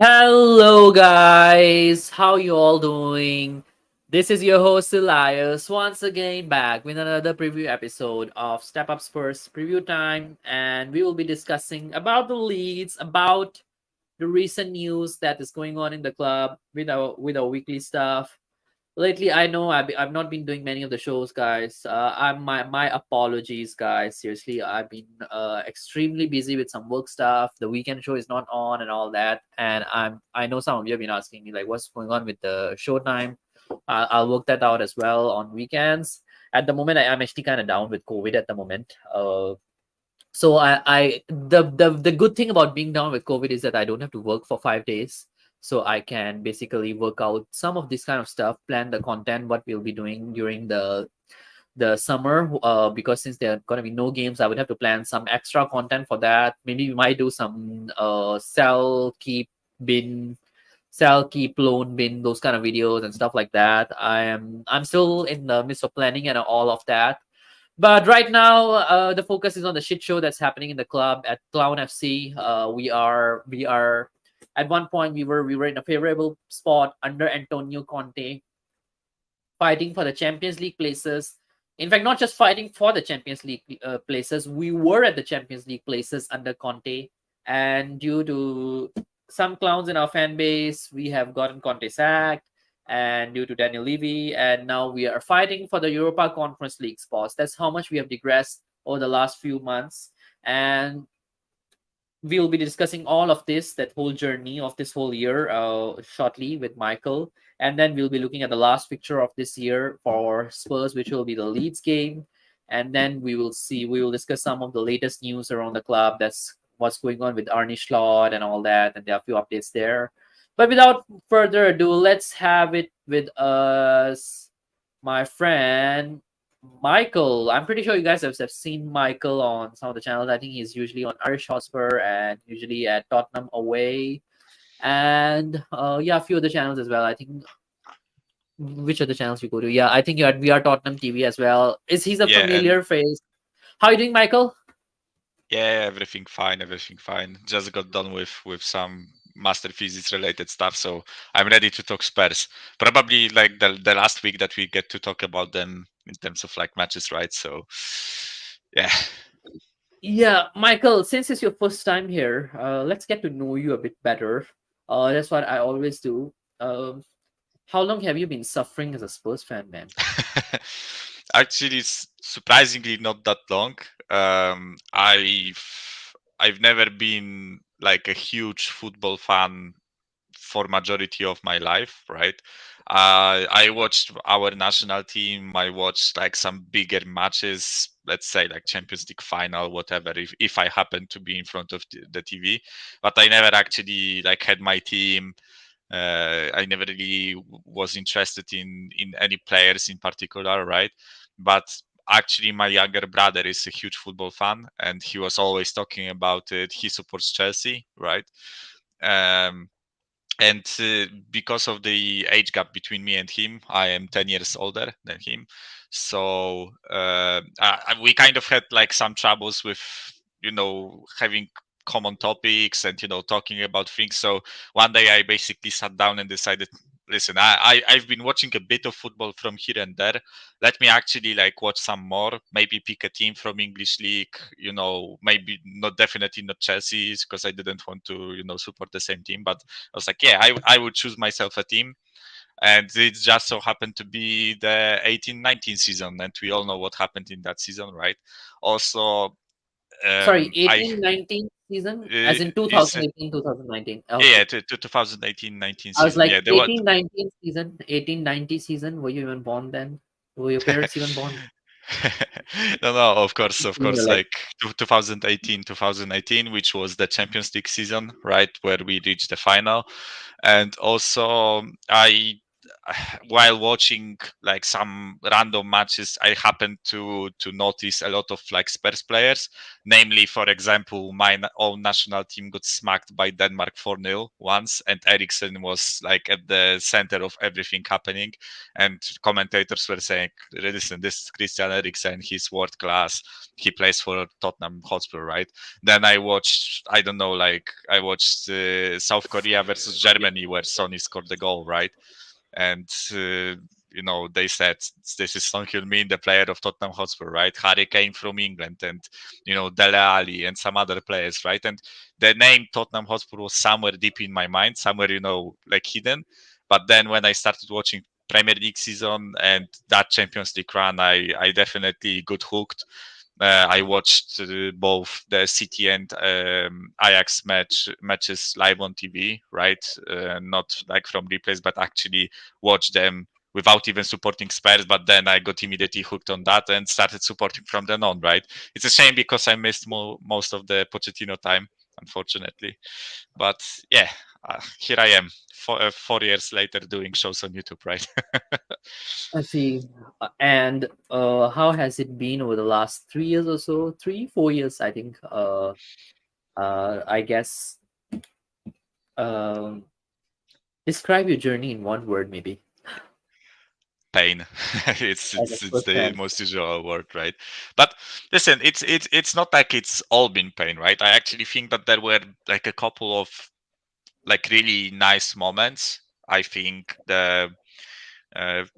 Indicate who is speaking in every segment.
Speaker 1: Hello, guys. How you all doing? This is your host Elias once again back with another preview episode of Step Up Spurs preview time, and we will be discussing about the leads, about the recent news that is going on in the club with our weekly stuff. Lately, I know I've not been doing many of the shows, guys. My apologies, guys. Seriously, I've been extremely busy with some work stuff. The weekend show is not on and all that, and I know some of you have been asking me like, what's going on with the show time. I'll work that out as well on weekends. At the moment, I'm actually kind of down with COVID at the moment. So the good thing about being down with COVID is that I don't have to work for 5 days. So I can basically work out some of this kind of stuff, plan the content, what we'll be doing during the summer. Because since there are gonna be no games, I would have to plan some extra content for that. Maybe we might do some bin, sell, keep, loan bin, those kind of videos and stuff like that. I'm still in the midst of planning and all of that. But right now, the focus is on the shit show that's happening in the club at Clown FC. We are at one point we were in a favorable spot under Antonio Conte, fighting for the Champions League places. In fact, not just fighting for the Champions League places, we were at the Champions League places under Conte, and due to some clowns in our fan base, we have gotten Conte sacked, and due to Daniel Levy, and now we are fighting for the Europa Conference League spots. That's how much we have digressed over the last few months, and we will be discussing all of this, that whole journey of this whole year, shortly with Michael. And then we'll be looking at the last picture of this year for Spurs, which will be the Leeds game. And then we will discuss some of the latest news around the club. That's what's going on with Arne and all that. And there are a few updates there. But without further ado, let's have it with us, my friend Michael. I'm pretty sure you guys have seen Michael on some of the channels. I think he's usually on Irish Hotspur and usually at Tottenham away. And yeah, a few other channels as well. I think which other channels you go to? Yeah, I think you're at We Are Tottenham TV as well. Is he's a
Speaker 2: Yeah, and
Speaker 1: familiar face? How are you doing, Michael?
Speaker 2: yeah, everything fine. Just got done with some master physics related stuff, so I'm ready to talk Spurs. Probably like the last week that we get to talk about them in terms of like matches, right? So yeah.
Speaker 1: Yeah, Michael, since it's your first time here, let's get to know you a bit better. That's what I always do. How long have you been suffering as a Spurs fan, man?
Speaker 2: Actually, it's surprisingly not that long. I've never been like a huge football fan for majority of my life, right? I watched our national team. I watched like some bigger matches, let's say like Champions League final, whatever. If I happen to be in front of the TV, but I never actually like had my team. I never really was interested in any players in particular, right? But actually, my younger brother is a huge football fan, and he was always talking about it. He supports Chelsea, right? Um, and because of the age gap between me and him, I am 10 years older than him. So we kind of had like some troubles with having common topics and talking about things. So one day I basically sat down and decided, listen, I've been watching a bit of football from here and there. Let me actually like watch some more, maybe pick a team from English league, maybe not, definitely not Chelsea, because I didn't want to support the same team. But I was like, yeah, I would choose myself a team. And it just so happened to be the 18-19 season, and we all know what happened in that season, right? Also,
Speaker 1: Sorry,
Speaker 2: I
Speaker 1: 18-19 season, as in
Speaker 2: is
Speaker 1: 2018, 2019.
Speaker 2: yeah,
Speaker 1: Okay.
Speaker 2: to 2018-19
Speaker 1: I was
Speaker 2: season.
Speaker 1: like
Speaker 2: Yeah, there was
Speaker 1: 18-19 season, 18-90 season. Were you even born then? Were your parents even born?
Speaker 2: no, of
Speaker 1: You were
Speaker 2: course,
Speaker 1: like,
Speaker 2: like 2018, 2019, which was the Champions League season, right, where we reached the final. And also, while watching like some random matches, I happened to notice a lot of like Spurs players. Namely, for example, my own national team got smacked by Denmark 4-0 once, and Eriksen was like at the center of everything happening. And commentators were saying, "Listen, this is Christian Eriksen. He's world class. He plays for Tottenham Hotspur, right?" Then I watched, I don't know, like I watched South Korea versus Germany, where Sonny scored the goal, right? And they said this is Son Heung-min, the player of Tottenham Hotspur, right? Harry Kane from England, and Dele Alli and some other players, right? And the name Tottenham Hotspur was somewhere deep in my mind, somewhere like hidden. But then when I started watching Premier League season and that Champions League run, I definitely got hooked. I watched both the City and Ajax matches live on TV, right? Not like from replays, but actually watched them without even supporting Spurs. But then I got immediately hooked on that and started supporting from then on, right? It's a shame because I missed most of the Pochettino time, unfortunately. But yeah, here I am, 4 years later, doing shows on YouTube, right?
Speaker 1: I see. And how has it been over the last 3 years or so? 3, 4 years, I think. I guess. Um, describe your journey in one word, maybe.
Speaker 2: Pain. it's
Speaker 1: As a
Speaker 2: it's it's
Speaker 1: first
Speaker 2: the
Speaker 1: fan.
Speaker 2: most usual word, right? But listen, it's not like it's all been pain, right? I actually think that there were like a couple of like really nice moments. I think the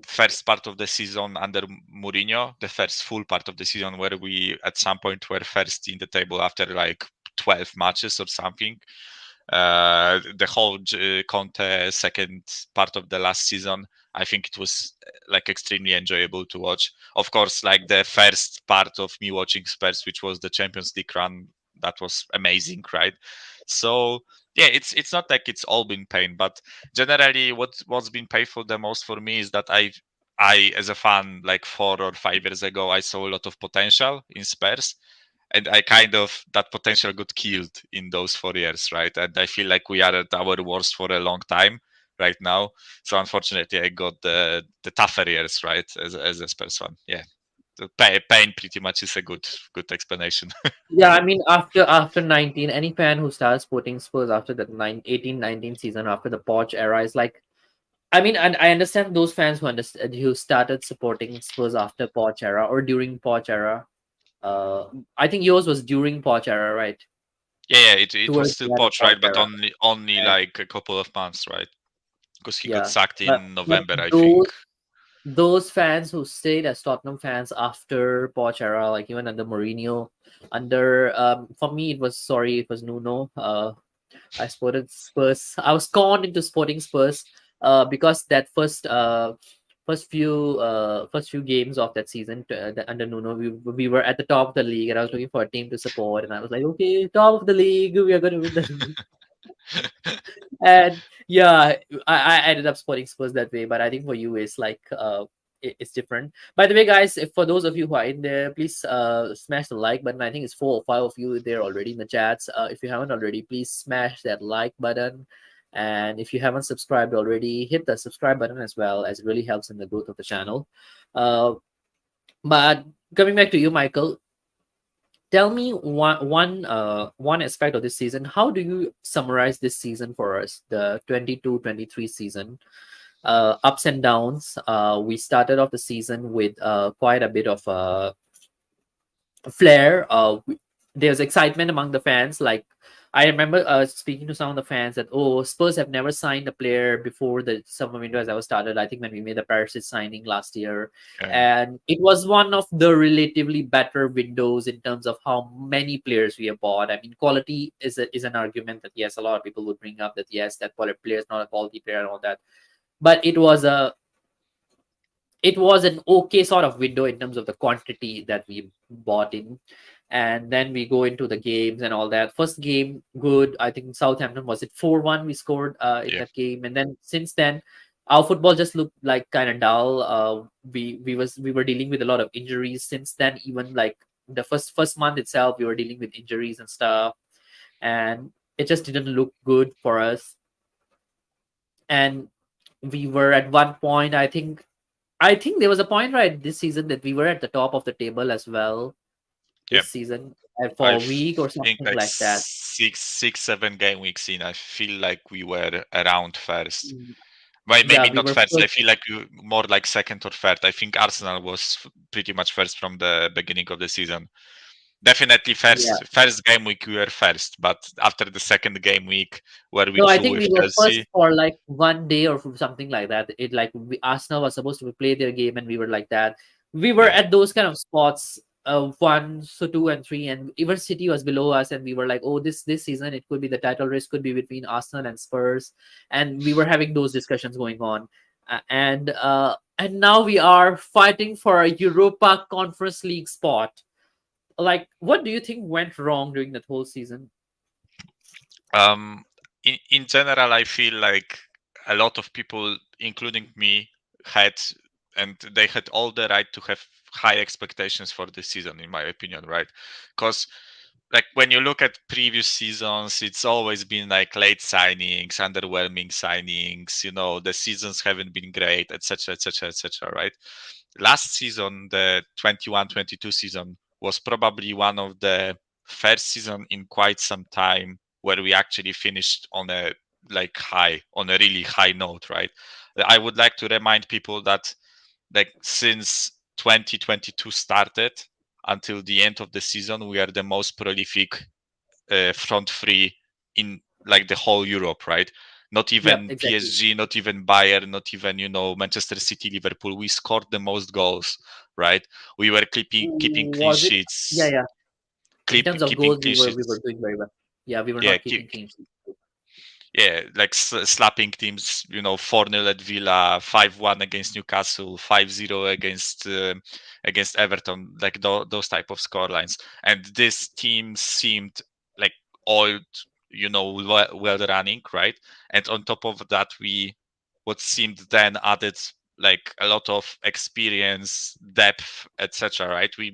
Speaker 2: first part of the season under Mourinho, the first full part of the season where we at some point were first in the table after like 12 matches or something. The whole Conte second part of the last season, I think it was like extremely enjoyable to watch. Of course, like the first part of me watching Spurs, which was the Champions League run, that was amazing, right? So yeah, it's not like it's all been pain, but generally what's been painful the most for me is that I as a fan like 4 or 5 years ago I saw a lot of potential in Spurs, and I kind of that potential got killed in those 4 years, right? And I feel like we are at our worst for a long time right now. So unfortunately, I got the tougher years, right? As a Spurs fan, yeah. The pain pretty much is a good explanation.
Speaker 1: Yeah, I mean, after 19, any fan who starts supporting Spurs after the 18-19 season, after the Poch era, is like, I mean, and I understand those fans who started supporting Spurs after Poch era or during Poch era. I think yours was during Poch era, right?
Speaker 2: Yeah, it was
Speaker 1: Towards
Speaker 2: still
Speaker 1: the end of
Speaker 2: Poch,
Speaker 1: Poch
Speaker 2: right? But
Speaker 1: era.
Speaker 2: only
Speaker 1: And
Speaker 2: like a couple of months, right? Because he got
Speaker 1: yeah,
Speaker 2: sacked
Speaker 1: but
Speaker 2: in
Speaker 1: but
Speaker 2: November, I think.
Speaker 1: those fans who stayed as Tottenham fans after Poch era, like even under Mourinho, under for me it was Nuno. I supported Spurs. I was conned into supporting Spurs because that first few games of that season under Nuno, we were at the top of the league, and I was looking for a team to support, and I was like, okay, top of the league, we are going to win the league. And yeah, I ended up supporting Spurs that way. But I think for you, it's like it's different. By the way, guys, if for those of you who are in there, please smash the like button. I think it's 4 or 5 of you there already in the chats. If you haven't already, please smash that like button. And if you haven't subscribed already, hit the subscribe button as well, as it really helps in the growth of the channel. Uh, but coming back to you, Michael, tell me one aspect of this season. How do you summarize this season for us, the 22-23 season? Ups and downs. We started off the season with quite a bit of flair. There's excitement among the fans. Like I remember speaking to some of the fans that, oh, Spurs have never signed a player before the summer window has ever started. I think when we made the Paris signing last year,
Speaker 2: Yeah,
Speaker 1: and it was one of the relatively better windows in terms of how many players we have bought. I mean, quality is an argument that yes, a lot of people would bring up that yes, that quality player is not a quality player and all that, but it was an okay sort of window in terms of the quantity that we bought in. And then we go into the games and all that. First game, good. I think Southampton, was it 4-1 we scored in
Speaker 2: yeah,
Speaker 1: that game. And then since then, our football just looked like kind of dull. We were dealing with a lot of injuries since then. Even like the first month itself, we were dealing with injuries and stuff, and it just didn't look good for us. And We were at one point, I think there was a point right this season that we were at the top of the table as well
Speaker 2: Yeah,
Speaker 1: this season
Speaker 2: I
Speaker 1: for a week or
Speaker 2: think
Speaker 1: something
Speaker 2: like
Speaker 1: like that.
Speaker 2: six, 7 game weeks in, I feel like we were around first.
Speaker 1: Mm,
Speaker 2: Maybe
Speaker 1: Yeah, we
Speaker 2: not
Speaker 1: were
Speaker 2: first. I
Speaker 1: first.
Speaker 2: feel like we more like second or third. I think Arsenal was pretty much first from the beginning of the season. Definitely
Speaker 1: Yeah.
Speaker 2: first game week we were first, but after the second game week where we
Speaker 1: No, I
Speaker 2: drew
Speaker 1: think
Speaker 2: with
Speaker 1: we were
Speaker 2: Chelsea,
Speaker 1: first for like one day or something like that. It like Arsenal was supposed to play their game, and we were like that. We were
Speaker 2: yeah,
Speaker 1: at those kind of spots, one, so two and three, and even City was below us, and we were like, oh, this season it could be the title race could be between Arsenal and Spurs, and we were having those discussions going on, and now we are fighting for a Europa Conference League spot. Like, what do you think went wrong during that whole season?
Speaker 2: um, in general, I feel like a lot of people, including me, had and they had all the right to have high expectations for this season, in my opinion, right? Because like when you look at previous seasons, it's always been like late signings, underwhelming signings. The seasons haven't been great, etc., etc., etc. Right? Last season, the 21-22 season, was probably one of the first season in quite some time where we actually finished on a on a really high note, right? I would like to remind people that like since 2022 started until the end of the season, we are the most prolific front three in like the whole Europe, right? Not
Speaker 1: Yep,
Speaker 2: even
Speaker 1: exactly.
Speaker 2: PSG, not even Bayern, not even Manchester City, Liverpool. We scored the most goals, right? We were keeping clean
Speaker 1: Was it? Yeah,
Speaker 2: sheets,
Speaker 1: yeah. In terms of
Speaker 2: keeping
Speaker 1: goals,
Speaker 2: clean
Speaker 1: we were
Speaker 2: sheets.
Speaker 1: doing very well. Yeah, we were
Speaker 2: Yeah,
Speaker 1: not keeping clean sheets.
Speaker 2: yeah, like slapping teams, 4-0 at Villa, 5-1 against Newcastle, 5-0 against Everton, like those type of scorelines. And this team seemed like oiled, well running, right? And on top of that, we what seemed then added like a lot of experience, depth, etc. Right? We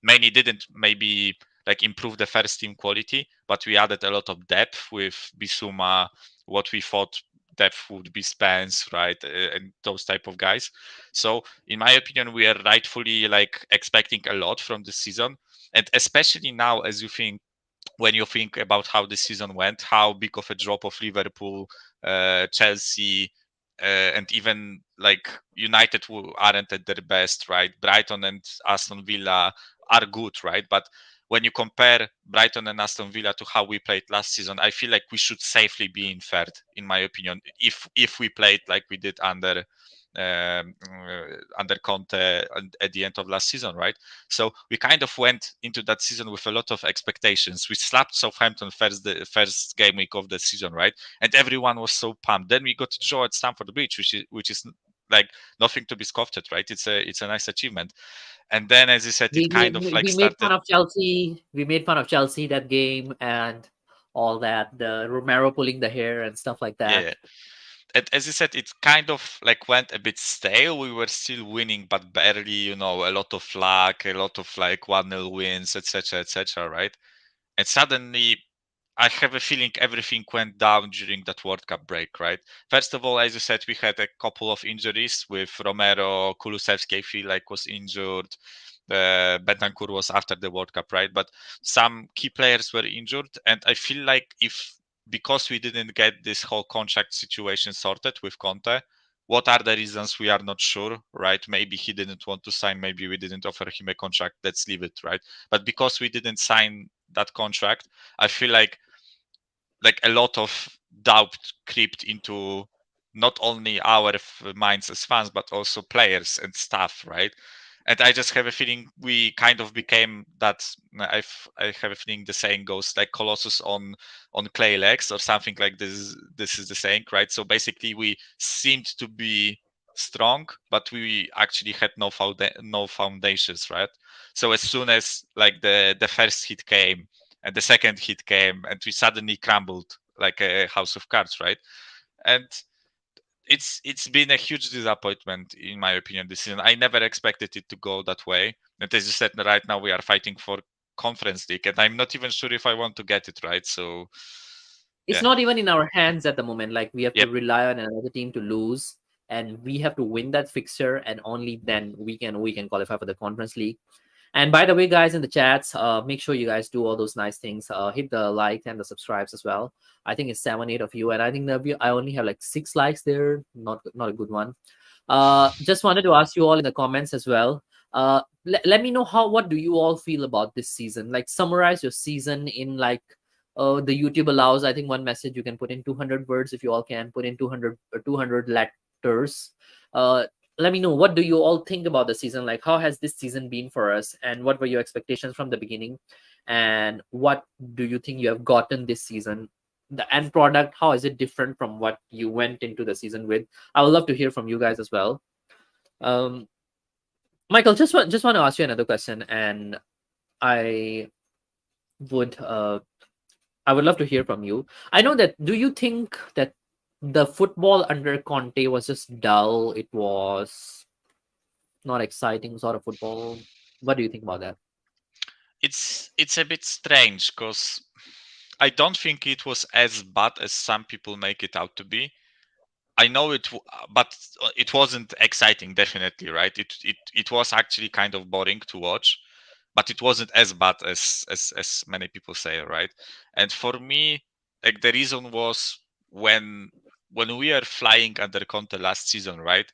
Speaker 2: mainly didn't maybe like improve the first team quality, but we added a lot of depth with Bisuma, what we thought depth would be Spence, right, and those type of guys. So, in my opinion, we are rightfully like expecting a lot from this season, and especially now, as you think when you think about how the season went, how big of a drop of Liverpool, Chelsea, and even like United who aren't at their best, right? Brighton and Aston Villa are good, right? But when you compare Brighton and Aston Villa to how we played last season, I feel like we should safely be in third, in my opinion, if we played like we did under Conte at the end of last season, right? So we kind of went into that season with a lot of expectations. We slapped Southampton the first game week of the season, right? And everyone was so pumped. Then we got to draw at Stamford Bridge, which is like nothing to be scoffed at, right? It's a nice achievement. And then, as you said,
Speaker 1: We
Speaker 2: it kind of
Speaker 1: we,
Speaker 2: like
Speaker 1: we made
Speaker 2: started.
Speaker 1: fun of Chelsea. We made fun of Chelsea that game and all that. The Romero pulling the hair and stuff like
Speaker 2: Yeah,
Speaker 1: that.
Speaker 2: yeah. And as you said, it kind of like went a bit stale. We were still winning, but barely. A lot of luck, a lot of like 1-0 wins, etc., etc. Right? And suddenly I have a feeling everything went down during that World Cup break, right? First of all, as you said, we had a couple of injuries with Romero, Kulusevski, I feel like was injured. Bentancur was after the World Cup, right? But some key players were injured, and I feel like if because we didn't get this whole contract situation sorted with Conte, what are the reasons we are not sure, right? Maybe he didn't want to sign, maybe we didn't offer him a contract. Let's leave it, right? But because we didn't sign that contract, I feel like a lot of doubt crept into not only our minds as fans but also players and staff, right? And I just have a feeling we kind of became that. I have a feeling the saying goes like Colossus on clay legs or something like this. This is the saying, right? So basically we seemed to be strong, but we actually had no foundations, right? So as soon as like the first hit came and the second hit came and we suddenly crumbled like a house of cards, right? And it's been a huge disappointment in my opinion this season. I never expected it to go that way, and as you said, right now we are fighting for conference league and I'm not even sure if I want to get it, right? So
Speaker 1: it's
Speaker 2: Yeah.
Speaker 1: not even in our hands at the moment. Like we have to
Speaker 2: Yep.
Speaker 1: rely on another team to lose, and we have to win that fixture, and only then we can qualify for the Conference League. And by the way, guys, in the chats, make sure you guys do all those nice things. Hit the like and the subscribes as well. I think it's 7, 8 of you, and I think I only have like 6 likes there. Not a good one. Just wanted to ask you all in the comments as well. Let me know what do you all feel about this season? Like summarize your season in like the YouTube allows. I think one message you can put in 200 words if you all can put in 200 or 200 letters. Uh, Let me know what do you all think about the season. Like how has this season been for us, and what were your expectations from the beginning, and what do you think you have gotten this season? The end product, how is it different from what you went into the season with? I would love to hear from you guys as well. Um, Michael, just want to ask you another question, and I would I would love to hear from you. I know that. Do you think that the football under Conte was just dull? It was not exciting sort of football. What do you think about that?
Speaker 2: It's a bit strange because I don't think it was as bad as some people make it out to be. I know but it wasn't exciting, definitely, right? It was actually kind of boring to watch, but it wasn't as bad as many people say, right? And for me, like the reason was when we are flying under Conte last season, right?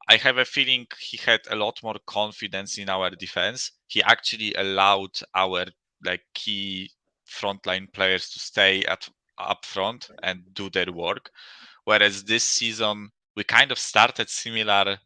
Speaker 2: I have a feeling he had a lot more confidence in our defense. He actually allowed our like key frontline players to stay at up front and do their work. Whereas this season we kind of started similar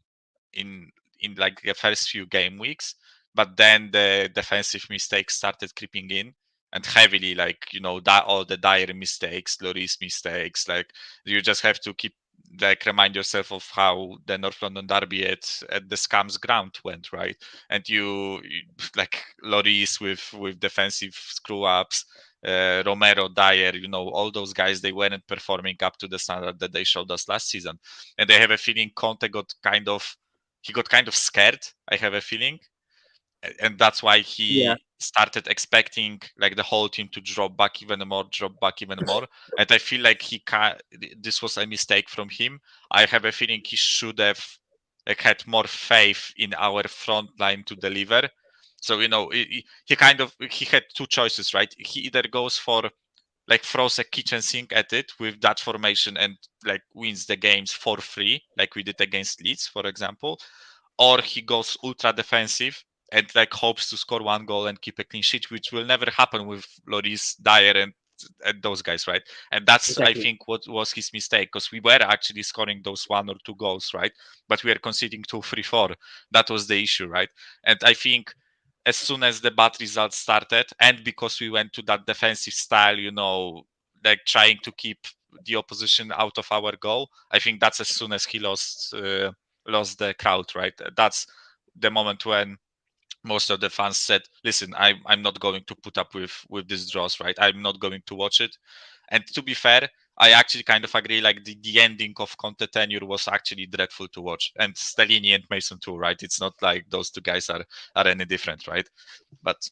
Speaker 2: in like the first few game weeks, but then the defensive mistakes started creeping in and heavily, like that all the dire mistakes, Lloris mistakes. Like you just have to keep like remind yourself of how the North London derby at the Scams ground went, right? And you like Lloris with defensive screw ups, Romero, Dyer, all those guys, they weren't performing up to the standard that they showed us last season. And I have a feeling Conte got kind of scared. I have a feeling, and that's why
Speaker 1: Yeah,
Speaker 2: he started expecting like the whole team to drop back even more. And I feel like this was a mistake from him. I have a feeling he should have like had more faith in our front line to deliver. So he had two choices, right? He either goes for like throws a kitchen sink at it with that formation and like wins the games for free, like we did against Leeds, for example, or he goes ultra defensive and like hopes to score one goal and keep a clean sheet, which will never happen with Loris, Dyer, and those guys, right? And that's I
Speaker 1: exactly.
Speaker 2: think what was his mistake, because we were actually scoring those one or two goals, right? But we are conceding two, three, four. That was the issue, right? And I think as soon as the bad results started, and because we went to that defensive style, like trying to keep the opposition out of our goal, I think that's as soon as he lost the crowd, right? That's the moment when most of the fans said, "Listen, I'm not going to put up with this draws, right? I'm not going to watch it." And to be fair, I actually kind of agree. Like the ending of Conte tenure was actually dreadful to watch, and Stellini and Mason too, right? It's not like those two guys are any different, right? But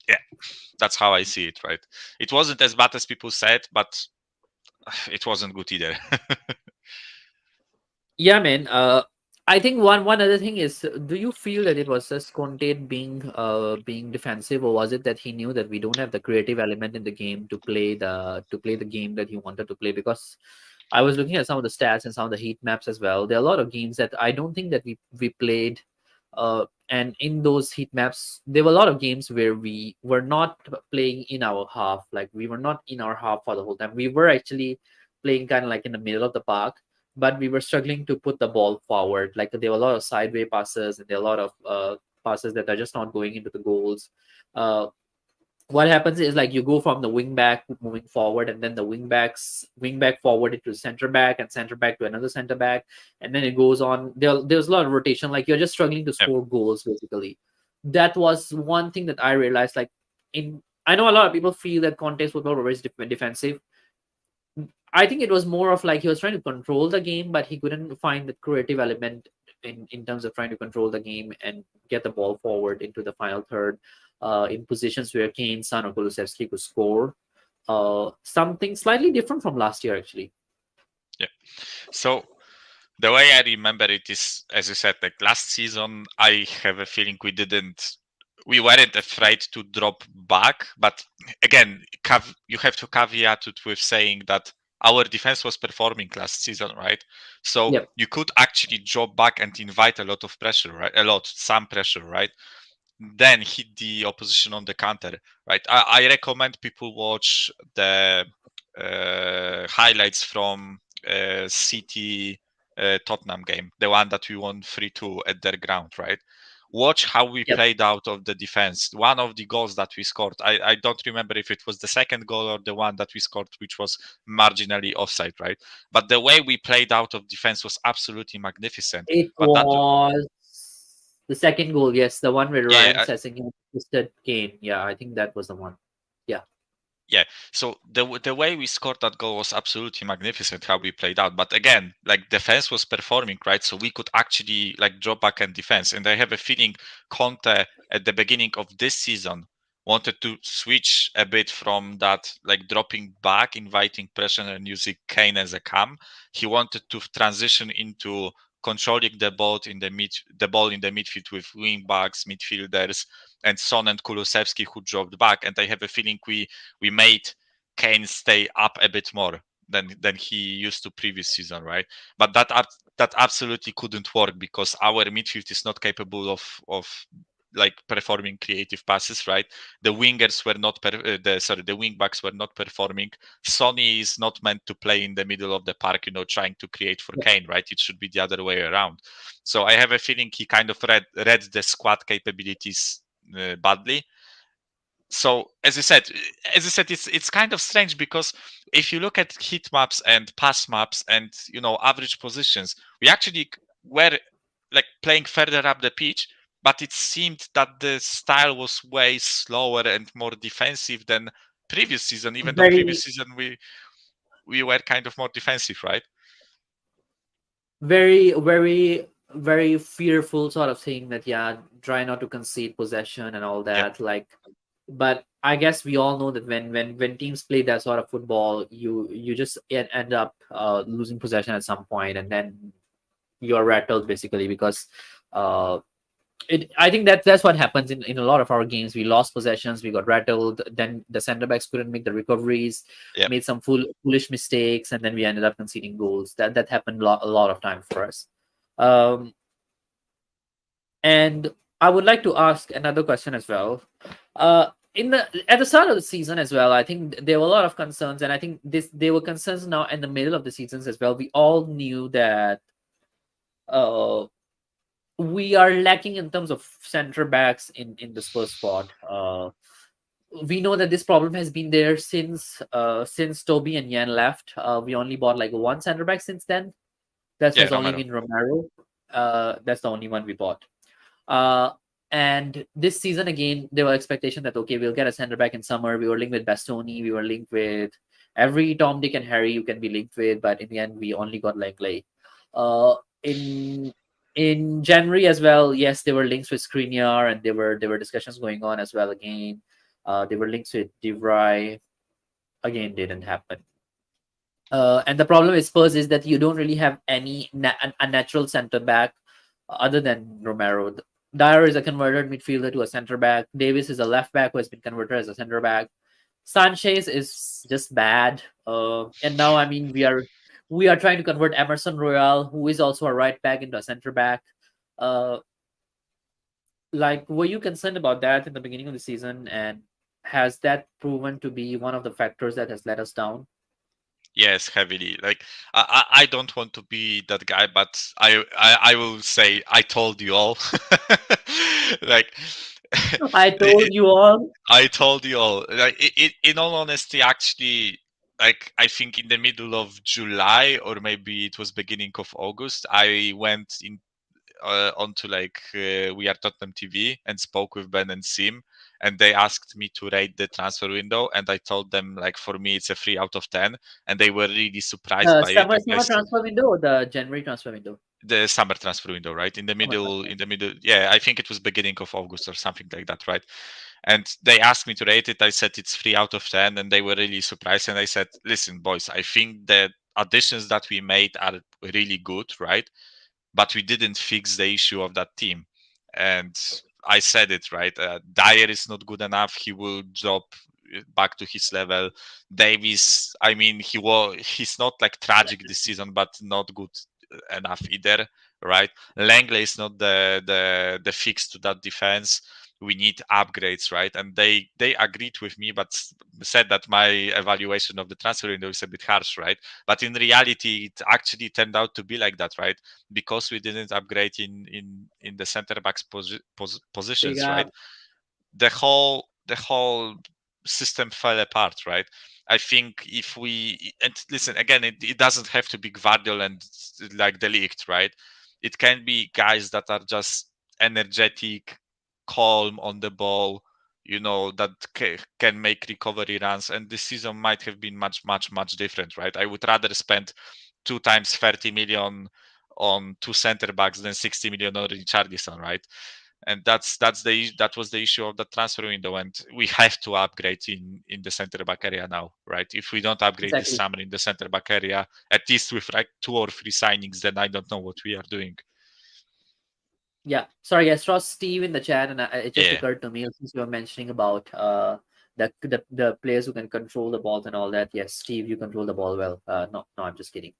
Speaker 2: yeah, that's how I see it, right? It wasn't as bad as people said, but it wasn't good either.
Speaker 1: Yeah, man. I think one other thing is, do you feel that it was just Conte being defensive, or was it that he knew that we don't have the creative element in the game to play the game that he wanted to play? Because I was looking at some of the stats and some of the heat maps as well. There are a lot of games that I don't think that we played, and in those heat maps, there were a lot of games where we were not playing in our half. Like we were not in our half for the whole time. We were actually playing kind of like in the middle of the park, but we were struggling to put the ball forward. Like there were a lot of sideway passes, and there are a lot of passes that are just not going into the goals. Uh, what happens is like you go from the wing back moving forward, and then the wing back forward into center back, and center back to another center back, and then it goes on. There's a lot of rotation. Like you're just struggling to
Speaker 2: Yep.
Speaker 1: score goals basically. That was one thing that I realized. Like in I know a lot of people feel that Conte's football were very defensive. I think it was more of like he was trying to control the game, but he couldn't find the creative element in terms of trying to control the game and get the ball forward into the final third, in positions where Kane, Son, or Kulusevski could score. something slightly different from last year actually.
Speaker 2: Yeah. So the way I remember it is, as you said, like last season, I have a feeling we weren't afraid to drop back. But again, you have to caveat it with saying that our defense was performing last season, right? So
Speaker 1: Yep.
Speaker 2: you could actually drop back and invite a lot of pressure, right? Some pressure, right? Then hit the opposition on the counter, right? I recommend people watch the highlights from City Tottenham game, the one that we won 3-2 at their ground, right? Watch how we
Speaker 1: Yep.
Speaker 2: played out of the defense. One of the goals that we scored, I don't remember if it was the second goal or the one that we scored, which was marginally offside, right? But the way we played out of defense was absolutely magnificent.
Speaker 1: It
Speaker 2: But that,
Speaker 1: was the second goal, yes, the one with
Speaker 2: yeah,
Speaker 1: Ryan Sessegnon twisted Kane. Yeah, I think that was the one. Yeah.
Speaker 2: yeah. So the way we scored that goal was absolutely magnificent. How we played out, but again, like defense was performing, right? So we could actually like drop back and defense. And I have a feeling Conte at the beginning of this season wanted to switch a bit from that like dropping back, inviting pressure and using Kane as a cam. He wanted to transition into controlling the ball in the midfield with wing backs, midfielders, and Son and Kulusevski who dropped back. And I have a feeling we made Kane stay up a bit more than he used to previous season, right? But that absolutely couldn't work because our midfield is not capable of like performing creative passes, right? The wingers were not the wing backs were not performing. Sonny is not meant to play in the middle of the park, trying to create for
Speaker 1: Yep.
Speaker 2: Kane, right? It should be the other way around. So I have a feeling he kind of read the squad capabilities badly. So as I said, it's kind of strange because if you look at heat maps and pass maps and average positions, we actually were like playing further up the pitch, but it seemed that the style was way slower and more defensive than previous season, even though previous
Speaker 1: Very,
Speaker 2: season we were kind of more defensive, right?
Speaker 1: very, very, very fearful sort of thing that, yeah, try not to concede possession and all
Speaker 2: Yep.
Speaker 1: that. Like, but I guess we all know that when teams play that sort of football, you just end up losing possession at some point, and then you're rattled basically because uh, I think that's what happens in a lot of our games. We lost possessions, we got rattled, then the center backs couldn't make the recoveries,
Speaker 2: Yep.
Speaker 1: made some foolish mistakes, and then we ended up conceding goals. That happened a lot of time for us. Um, and I would like to ask another question as well. In the At the start of the season as well, I think there were a lot of concerns, and I think there were concerns now in the middle of the seasons as well. We all knew that uh, we are lacking in terms of center backs in the Spurs spot. We know that this problem has been there since Toby and Yan left. We only bought like one center back since then. That
Speaker 2: Yeah,
Speaker 1: has only
Speaker 2: Romero.
Speaker 1: been Romero. That's the only one we bought. Uh, and this season again, there were expectation that okay, we'll get a center back in summer. We were linked with Bastoni. We were linked with every Tom, Dick, and Harry you can be linked with, but in the end, we only got Langley. Uh, in in January as well, yes, there were links with Skriniar, and there were discussions going on as well. Again, there were links with DeVry. Again, didn't happen. And the problem with Spurs is that you don't really have a natural center back other than Romero. Dyer is a converted midfielder to a center back. Davis is a left back who has been converted as a center back. Sanchez is just bad. And now I mean we are trying to convert Emerson Royal, who is also a right back, into a center back. Uh, like, were you concerned about that in the beginning of the season? And has that proven to be one of the factors that has let us down?
Speaker 2: Yes, heavily. Like I don't want to be that guy, but I will say I told you all. Like
Speaker 1: I told you all.
Speaker 2: I told you all. Like in all honesty, actually, like I think in the middle of July or maybe it was beginning of August, I went in onto We Are Tottenham TV and spoke with Ben and Sim, and they asked me to rate the transfer window, and I told them like for me it's a 3 out of 10, and they were really surprised
Speaker 1: The
Speaker 2: by it
Speaker 1: summer
Speaker 2: because
Speaker 1: transfer window or the January transfer window?
Speaker 2: the summer transfer window, right?
Speaker 1: Summer transfer.
Speaker 2: In the middle, yeah, I think it was beginning of August or something like that, right? And they asked me to rate it. I said it's 3 out of 10, and they were really surprised. And I said, listen, boys, I think the additions that we made are really good, right? But we didn't fix the issue of that team. And I said it, right. Dyer is not good enough. He will drop back to his level. Davies, I mean, he's not like tragic this season, but not good enough either, right? Langley is not the fix to that defense. We need upgrades, right? And they agreed with me, but said that my evaluation of the transfer window is a bit harsh, right? But in reality, it actually turned out to be like that, right? Because we didn't upgrade in the center backs positions, right?
Speaker 1: Yeah,
Speaker 2: The whole system fell apart, right? I think if we, and listen again, it doesn't have to be Gvardiol and like Delict, right? It can be guys that are just energetic, calm on the ball, that can make recovery runs. And this season might have been much, much, much different, right? I would rather spend 2 times 30 million on two center backs than 60 million on Richarlison, right? And that was the issue of the transfer window, and we have to upgrade in the center back area now, right? If we don't upgrade this
Speaker 1: exactly.
Speaker 2: summer in the center back area, at least with like 2 or 3 signings, then I don't know what we are doing.
Speaker 1: Yeah, sorry, I saw Steve in the chat, and it just
Speaker 2: Yeah,
Speaker 1: occurred to me since you were mentioning about the players who can control the balls and all that. Yes, Steve, you control the ball well. No, no, I'm just kidding.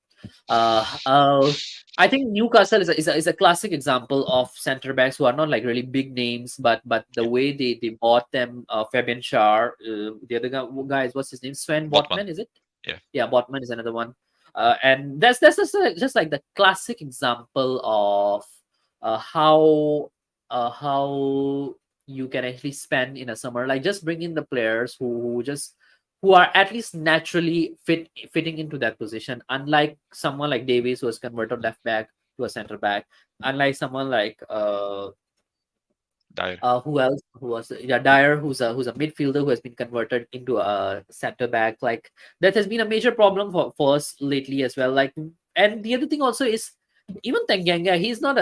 Speaker 1: Uh, uh, I think Newcastle is a classic example of center backs who are not like really big names, but the
Speaker 2: yeah.
Speaker 1: way they bought them, Fabian Schär, the other guy is what's his name? Sven
Speaker 2: Botman.
Speaker 1: Botman, is it?
Speaker 2: Yeah.
Speaker 1: Yeah, Botman is another one. And that's just like the classic example of how you can actually spend in a summer. Like just bring in the players who are at least naturally fitting into that position. Unlike someone like Davies who was converted left back to a center back. Unlike someone like
Speaker 2: Dyer.
Speaker 1: who else? Who was Dyer, who's a midfielder who has been converted into a center back. Like that has been a major problem for us lately as well. Like, and the other thing also is even Tanganga, he's not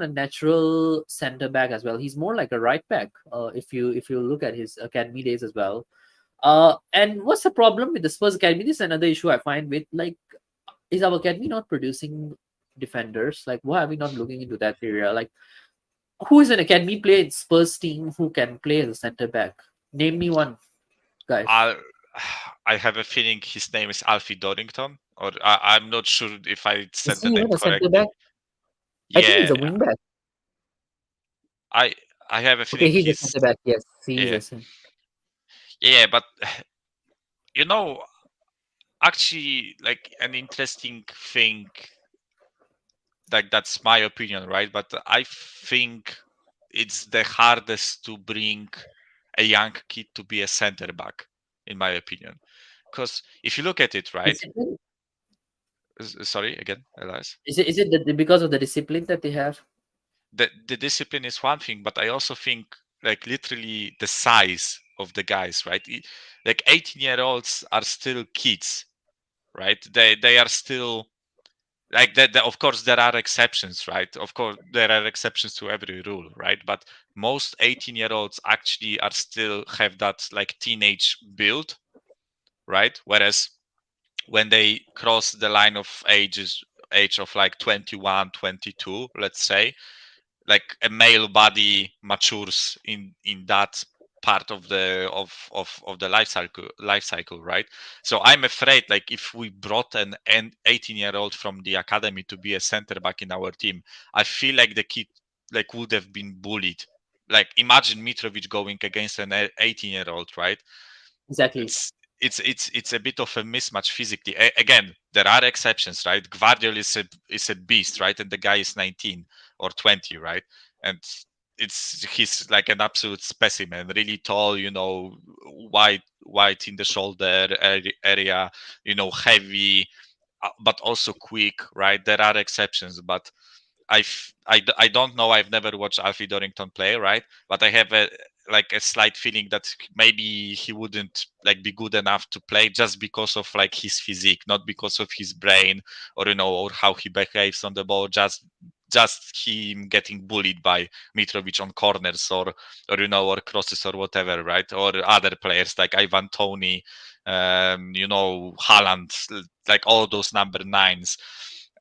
Speaker 1: a natural center back as well. He's more like a right back. If you look at his academy days as well. And what's the problem with the Spurs academy? This is another issue I find with like, is our academy not producing defenders? Like, why are we not looking into that area? Like, who is an academy player in Spurs team who can play as a center back? Name me one, guys.
Speaker 2: I I have a feeling his name is Alfie Dorrington, or I'm not sure if I
Speaker 1: Is
Speaker 2: said
Speaker 1: he
Speaker 2: the name
Speaker 1: even a center
Speaker 2: correctly.
Speaker 1: back? I think he's
Speaker 2: Yeah,
Speaker 1: a wing back.
Speaker 2: I I have a
Speaker 1: Okay,
Speaker 2: feeling
Speaker 1: he's a
Speaker 2: he's
Speaker 1: center back. Yes, he's
Speaker 2: yeah,
Speaker 1: a center.
Speaker 2: yeah, but you know, actually, like an interesting thing, like that's my opinion, right? But I think it's the hardest to bring a young kid to be a center back, in my opinion. Because if you look at it, right?
Speaker 1: Discipline?
Speaker 2: Sorry, again, Elias.
Speaker 1: Is it because of the discipline that they have?
Speaker 2: The discipline is one thing, but I also think like literally the size of the guys, right? Like 18-year-olds are still kids, right? They are still like that. Of course, there are exceptions, right? Of course, there are exceptions to every rule, right? But most 18-year-olds actually are still have that like teenage build, right? Whereas when they cross the line of age of like 21, 22, let's say, like a male body matures in that part of the life cycle, right? So I'm afraid like if we brought an 18-year-old from the academy to be a center back in our team, I feel like the kid like would have been bullied. Like imagine Mitrovic going against an 18-year-old, right?
Speaker 1: Exactly.
Speaker 2: It's a bit of a mismatch physically. Again, there are exceptions, right? Gvardiol is a beast, right? And the guy is 19 or 20, right? And he's like an absolute specimen, really tall, white in the shoulder area, heavy, but also quick, right? There are exceptions, but I don't know. I've never watched Alfie Dorrington play, right? But I have a slight feeling that maybe he wouldn't like be good enough to play just because of like his physique, not because of his brain or or how he behaves on the ball. just him getting bullied by Mitrovic on corners or crosses or whatever, right? Or other players like Ivan Toney, Haaland, like all those number nines.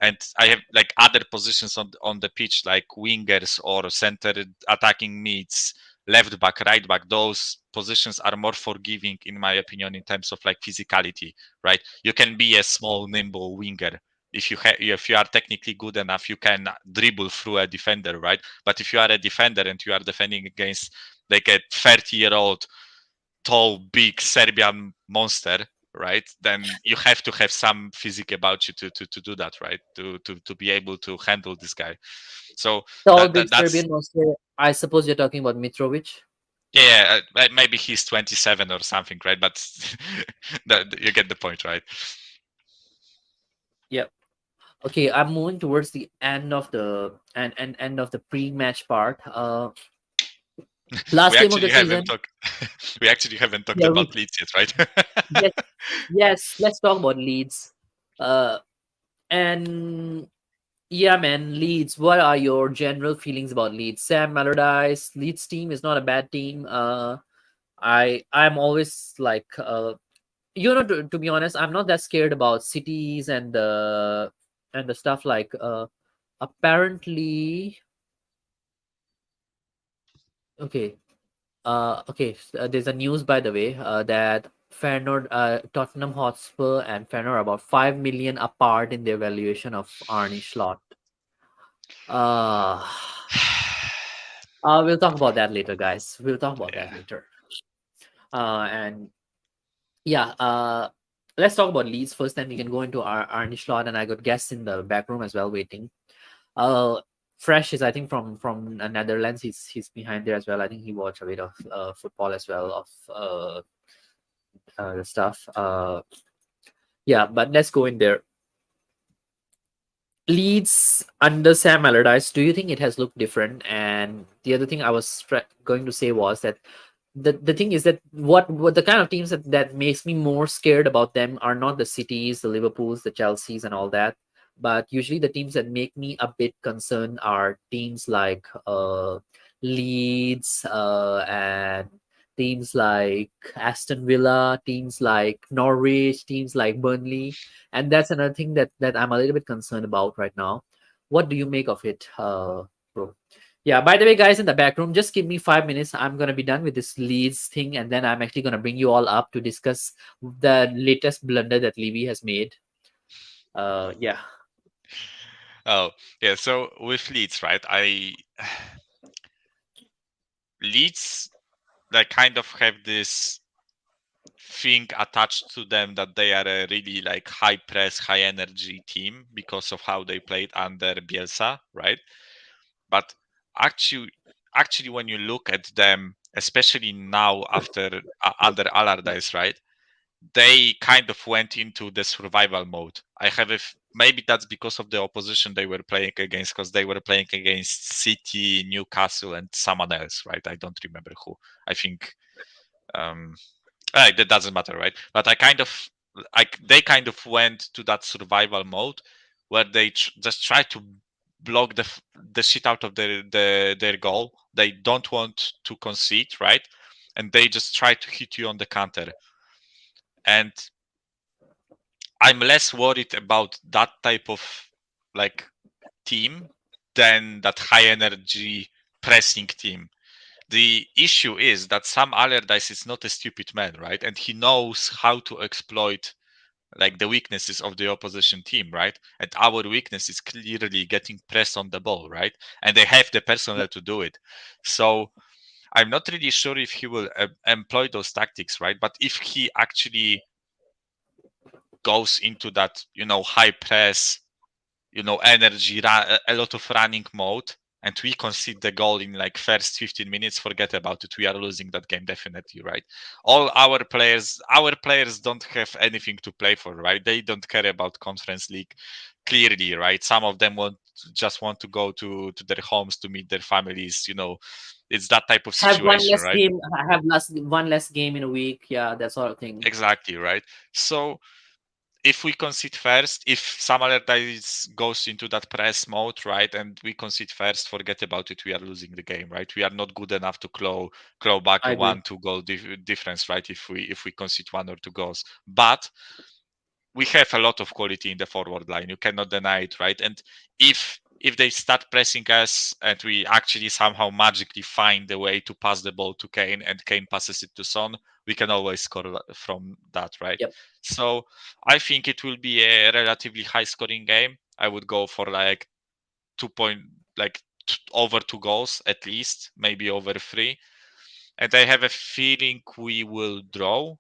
Speaker 2: And I have like other positions on the pitch, like wingers or center attacking mids, left back, right back. Those positions are more forgiving, in my opinion, in terms of like physicality, right? You can be a small, nimble winger. If you are technically good enough, you can dribble through a defender, right? But if you are a defender and you are defending against like a 30-year-old tall, big Serbian monster, right? Then you have to have some physique about you to do that, right? To be able to handle this guy. So
Speaker 1: Tall,
Speaker 2: that,
Speaker 1: big
Speaker 2: that that's
Speaker 1: Serbian monster. I suppose you're talking about Mitrovic.
Speaker 2: maybe he's 27 or something, right? But you get the point, right?
Speaker 1: Yep. Okay, I'm moving towards the end of the pre-match part.
Speaker 2: We
Speaker 1: Last game of the
Speaker 2: actually haven't
Speaker 1: season.
Speaker 2: talked. We actually haven't talked
Speaker 1: Yeah,
Speaker 2: about Leeds yet, right?
Speaker 1: yes, yes. Let's talk about Leeds. Uh, and yeah, man, Leeds. What are your general feelings about Leeds? Sam Allardyce, Leeds team is not a bad team. I'm always like, to be honest, I'm not that scared about cities and the stuff like. Apparently, okay. There's a news by the way that Tottenham Hotspur and Feyenoord are about 5 million apart in their valuation of Arne Slot. Uh, we'll talk about that later, guys. We'll talk about that
Speaker 2: Yeah.
Speaker 1: later. And yeah, let's talk about Leeds first. Then we can go into our Arne Slot, and I got guests in the back room as well waiting. Uh, Fresh is I think from Netherlands. He's behind there as well. I think he watched a bit of football as well of the stuff. Yeah, but let's go in there. Leeds under Sam Allardyce, do you think it has looked different? And the other thing I was going to say was that the thing is that what the kind of teams that makes me more scared about them are not the cities, the Liverpools, the Chelseas, and all that. But usually the teams that make me a bit concerned are teams like Leeds and teams like Aston Villa, teams like Norwich, teams like Burnley, and that's another thing that I'm a little bit concerned about right now. What do you make of it, bro? Yeah, by the way, guys in the back room, just give me 5 minutes. I'm gonna be done with this Leeds thing, and then I'm actually gonna bring you all up to discuss the latest blunder that Levy has made. Yeah.
Speaker 2: Oh, yeah. So with Leeds, right? I Leeds like kind of have this thing attached to them that they are a really like high press, high energy team because of how they played under Bielsa, right? But actually, actually, when you look at them, especially now after under Allardyce, right? They kind of went into the survival mode. Maybe that's because of the opposition they were playing against, because they were playing against City, Newcastle, and someone else, right? I don't remember who. I think um, that doesn't matter, right? But they kind of went to that survival mode where they just try to block the shit out of their goal. They don't want to concede, right? And they just try to hit you on the counter. And I'm less worried about that type of like team than that high energy pressing team. The issue is that Sam Allardyce is not a stupid man, right? And he knows how to exploit like the weaknesses of the opposition team, right? And our weakness is clearly getting pressed on the ball, right? And they have the personnel to do it. So I'm not really sure if he will employ those tactics, right? But if he actually goes into that, high press, energy, a lot of running mode, and we concede the goal in like first 15 minutes, forget about it. We are losing that game definitely, right? All our players don't have anything to play for, right? They don't care about Conference League, clearly, right? Some of them just want to go to their homes to meet their families. It's that type of
Speaker 1: Have one
Speaker 2: situation,
Speaker 1: less
Speaker 2: right?
Speaker 1: game. Have one less game in a week. Yeah, that sort of thing.
Speaker 2: Exactly, right? So if we concede first, if Sam Allardyce goes into that press mode, right, and we concede first, forget about it. We are losing the game, right? We are not good enough to claw back
Speaker 1: I
Speaker 2: a
Speaker 1: agree.
Speaker 2: 1-2 goal difference, right? If we concede 1 or 2 goals, but we have a lot of quality in the forward line. You cannot deny it, right? And if they start pressing us and we actually somehow magically find a way to pass the ball to Kane and Kane passes it to Son, we can always score from that, right?
Speaker 1: Yep.
Speaker 2: So I think it will be a relatively high scoring game. I would go for like 2 point, like over 2 goals at least, maybe over 3. And I have a feeling we will draw,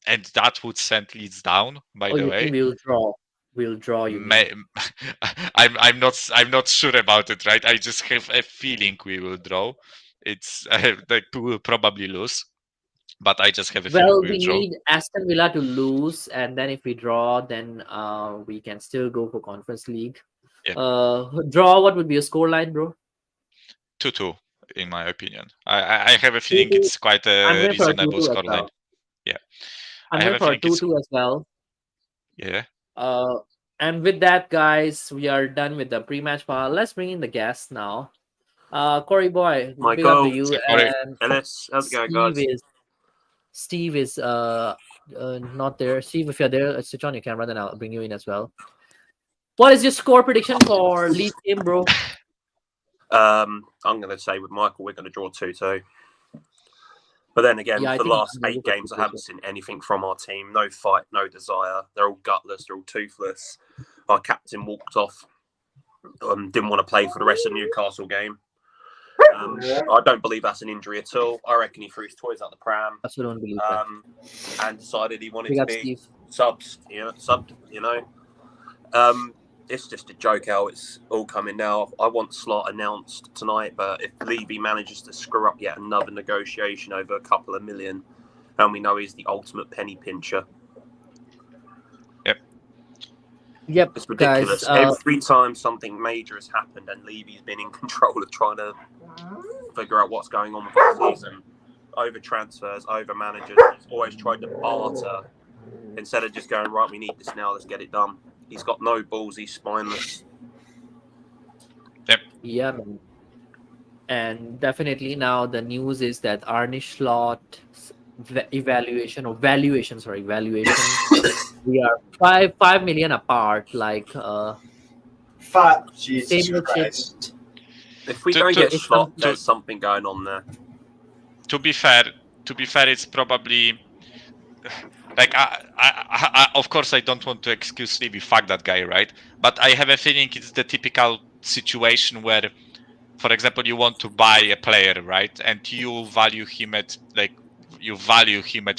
Speaker 2: and that would send Leeds down, by
Speaker 1: Oh,
Speaker 2: the
Speaker 1: you think
Speaker 2: way.
Speaker 1: we'll draw? We'll draw, you mean?
Speaker 2: May, I'm not sure about it, right? I just have a feeling we will draw. It's like we will probably lose, but I just have a feeling
Speaker 1: Well,
Speaker 2: we will
Speaker 1: we
Speaker 2: draw.
Speaker 1: need Aston Villa to lose, and then if we draw, then we can still go for Conference League.
Speaker 2: Yeah,
Speaker 1: Draw. What would be a scoreline, bro?
Speaker 2: 2-2 in my opinion. I have a feeling
Speaker 1: 2-2.
Speaker 2: it's quite
Speaker 1: I'm
Speaker 2: a
Speaker 1: going for a
Speaker 2: reasonable
Speaker 1: 2-2 as
Speaker 2: scoreline.
Speaker 1: well.
Speaker 2: Yeah, I
Speaker 1: I'm
Speaker 2: have
Speaker 1: going
Speaker 2: a
Speaker 1: for a
Speaker 2: feeling it's
Speaker 1: 2-2 as well.
Speaker 2: yeah.
Speaker 1: Uh, and with that, guys, we are done with the pre-match part. Let's bring in the guests now. Corey boy, big up to
Speaker 3: Michael,
Speaker 1: you.
Speaker 2: So Corey,
Speaker 1: And
Speaker 3: Ellis, how's it going,
Speaker 1: Steve
Speaker 3: guys?
Speaker 1: is Steve is not there. Steve, if you're there, switch on your camera, then I'll bring you in as well. What is your score prediction for Leeds game, bro?
Speaker 3: I'm going to say with Michael, we're going to draw 2-2. But then again,
Speaker 1: Yeah, I
Speaker 3: for the
Speaker 1: think
Speaker 3: last
Speaker 1: I'm going
Speaker 3: 8
Speaker 1: for
Speaker 3: games, I
Speaker 1: 2-2 as
Speaker 3: haven't
Speaker 1: well.
Speaker 3: seen anything from our team. No fight, no desire. They're all gutless. They're all toothless. Our captain walked off. Didn't want to play for the rest of the Newcastle game. I don't believe that's an injury at all. I reckon he threw his toys out the pram
Speaker 1: I also don't believe that.
Speaker 3: and decided he wanted
Speaker 1: Big
Speaker 3: to
Speaker 1: up,
Speaker 3: be
Speaker 1: Steve.
Speaker 3: subbed. It's just a joke how it's all coming now. I want slot announced tonight, but if Levy manages to screw up yet another negotiation over a couple of million, and we know he's the ultimate penny pincher,
Speaker 1: Yep,
Speaker 3: it's
Speaker 1: guys.
Speaker 3: ridiculous. Every time something major has happened and Levy's been in control of trying to figure out what's going on with the season, over transfers, over managers, he's always tried to barter instead of just going, right, we need this now, let's get it done. He's got no balls, he's spineless.
Speaker 1: Yeah, man. And definitely now the news is that Arne Slot's valuation. We are 5 million apart. Like
Speaker 4: Fat Jesus
Speaker 1: same old shit.
Speaker 4: Christ.
Speaker 3: If we
Speaker 2: To-
Speaker 3: don't
Speaker 2: to-
Speaker 3: get
Speaker 1: It's
Speaker 3: slot, there's something going on there.
Speaker 2: to be fair, it's probably like of course I don't want to excuse Levy, fuck that guy, right? But I have a feeling it's the typical situation where, for example, you want to buy a player, right? And you value him at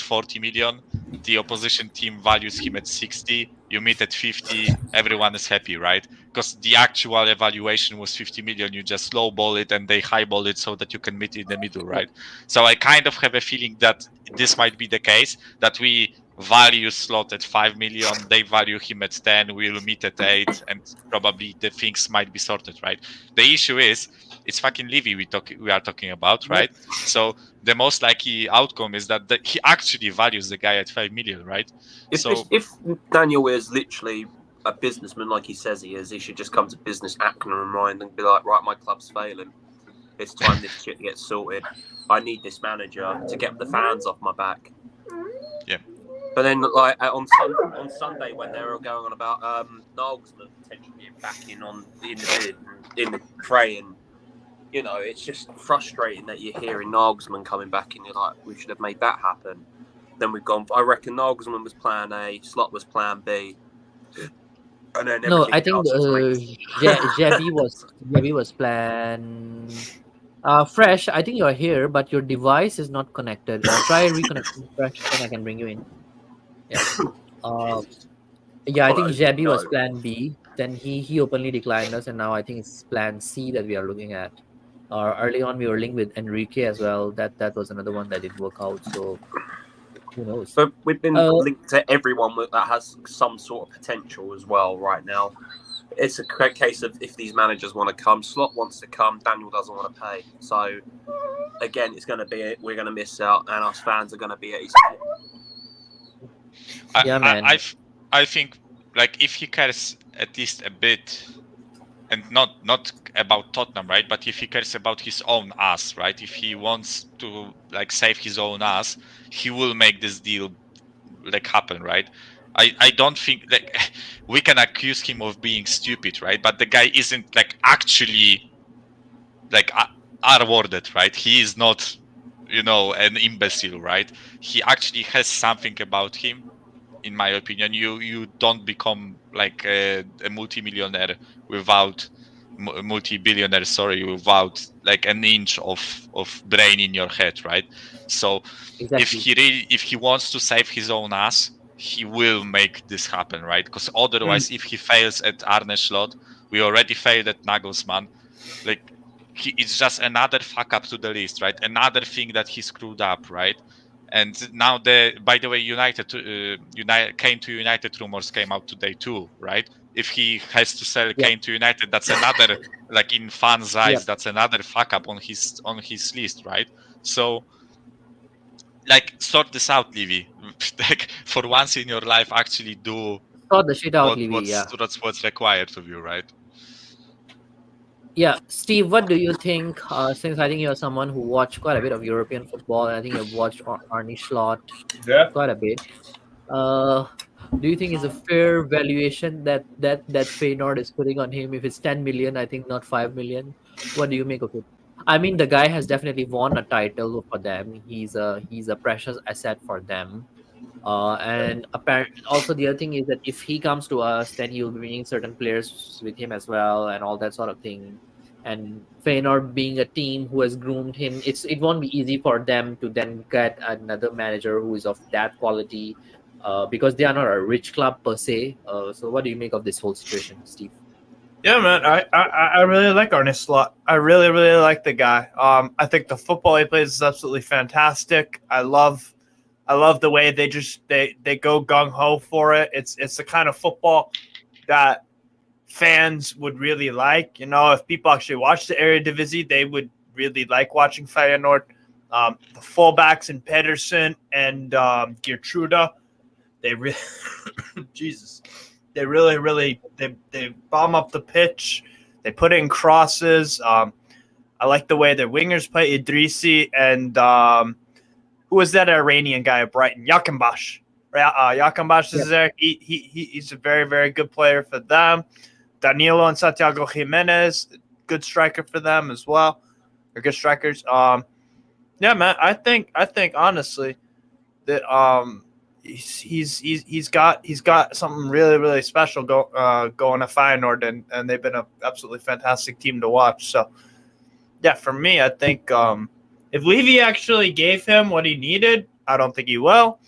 Speaker 2: 40 million. The opposition team values him at 60. You meet at 50. Everyone is happy, right? Because the actual evaluation was 50 million. You just lowball it and they highball it so that you can meet in the middle, right? So I kind of have a feeling that this might be the case, that we value Slot at 5 million, they value him at 10, we'll meet at 8, and probably the things might be sorted, right? The issue is it's fucking Levy we are talking about, right? So the most likely outcome is that he actually values the guy at 5 million, right?
Speaker 3: If Daniel is literally a businessman like he says he is, he should just come to business acumen and mind and be like, right, my club's failing. It's time this shit gets sorted. I need this manager to get the fans off my back.
Speaker 2: Yeah.
Speaker 3: But then, like on Sunday, when they were going on about Nagelsmann potentially being back in the fray, and it's just frustrating that you're hearing Nagelsmann coming back, and you're like, we should have made that happen. Then we've gone. I reckon Nagelsmann was Plan A, Slot was Plan B, and then
Speaker 1: no. I
Speaker 3: everything
Speaker 1: think
Speaker 3: else is linked.
Speaker 1: Jebi was plan. Fresh. I think you're here, but your device is not connected. Try reconnecting Fresh, then I can bring you in. Yeah. Yeah, I think Jebi was plan B. Then he openly declined us, and now I think it's plan C that we are looking at. Early on, we were linked with Enrique as well. That was another one that didn't work out. So who knows?
Speaker 3: But we've been linked to everyone that has some sort of potential as well right now. It's a case of if these managers want to come, Slot wants to come, Daniel doesn't want to pay. So again, it's going to be we're going to miss out, and us fans are going to be at his
Speaker 1: Yeah, man.
Speaker 2: I think like if he cares at least a bit, and not about Tottenham, right? But if he cares about his own ass, right? If he wants to like save his own ass, he will make this deal like happen, right? I don't think like we can accuse him of being stupid, right? But the guy isn't like actually like R-worded, right? He is not, an imbecile, right? He actually has something about him. In my opinion, you don't become like a multimillionaire without multi-billionaire, sorry, without like an inch of brain in your head, right? So
Speaker 1: Exactly.
Speaker 2: if he wants to save his own ass, he will make this happen, right? Because otherwise, if he fails at Arne Slot, we already failed at Nagelsmann. Like it's just another fuck up to the list, right? Another thing that he screwed up, right? And now by the way, Kane to United rumors came out today too, right? If he has to sell
Speaker 1: Yep.
Speaker 2: Kane to United, that's another, like in fans' eyes,
Speaker 1: Yep.
Speaker 2: that's another fuck up on his list, right? So like sort this out, Livy. Like for once in your life, actually do
Speaker 1: Sort the shit out,
Speaker 2: what
Speaker 1: Levy.
Speaker 2: what's
Speaker 1: Yeah.
Speaker 2: what's required of you, right?
Speaker 1: Yeah, Steve, what do you think? Since I think you're someone who watched quite a bit of European football, and I think you've watched Arne Slot
Speaker 4: Yeah.
Speaker 1: quite a bit. Uh, do you think it's a fair valuation that Feyenoord is putting on him? If it's 10 million, I think not 5 million. What do you make of it? I mean, the guy has definitely won a title for them. He's a precious asset for them. And apparently, also the other thing is that if he comes to us, then he'll be bringing certain players with him as well, and all that sort of thing. And Feyenoord being a team who has groomed him, it won't be easy for them to then get another manager who is of that quality, because they are not a rich club per se. So what do you make of this whole situation, Steve?
Speaker 5: Yeah, man, I really like Arne Slot. I really, really like the guy. I think the football he plays is absolutely fantastic. I love the way they go gung ho for it. It's the kind of football that fans would really like. If people actually watch the Eredivisie, they would really like watching Feyenoord. The fullbacks in Pedersen and Geertruida, they really, Jesus, they really, really they bomb up the pitch. They put in crosses. I like the way their wingers play. Idrissi and who was that Iranian guy at Brighton? Yakinbash. Yakinbash is there. He's a very, very good player for them. Danilo and Santiago Jimenez, good striker for them as well. They're good strikers. Yeah, man. I think honestly that he's got something really, really special going to Feyenoord, and they've been an absolutely fantastic team to watch. So yeah, for me, I think if Levy actually gave him what he needed, I don't think he will.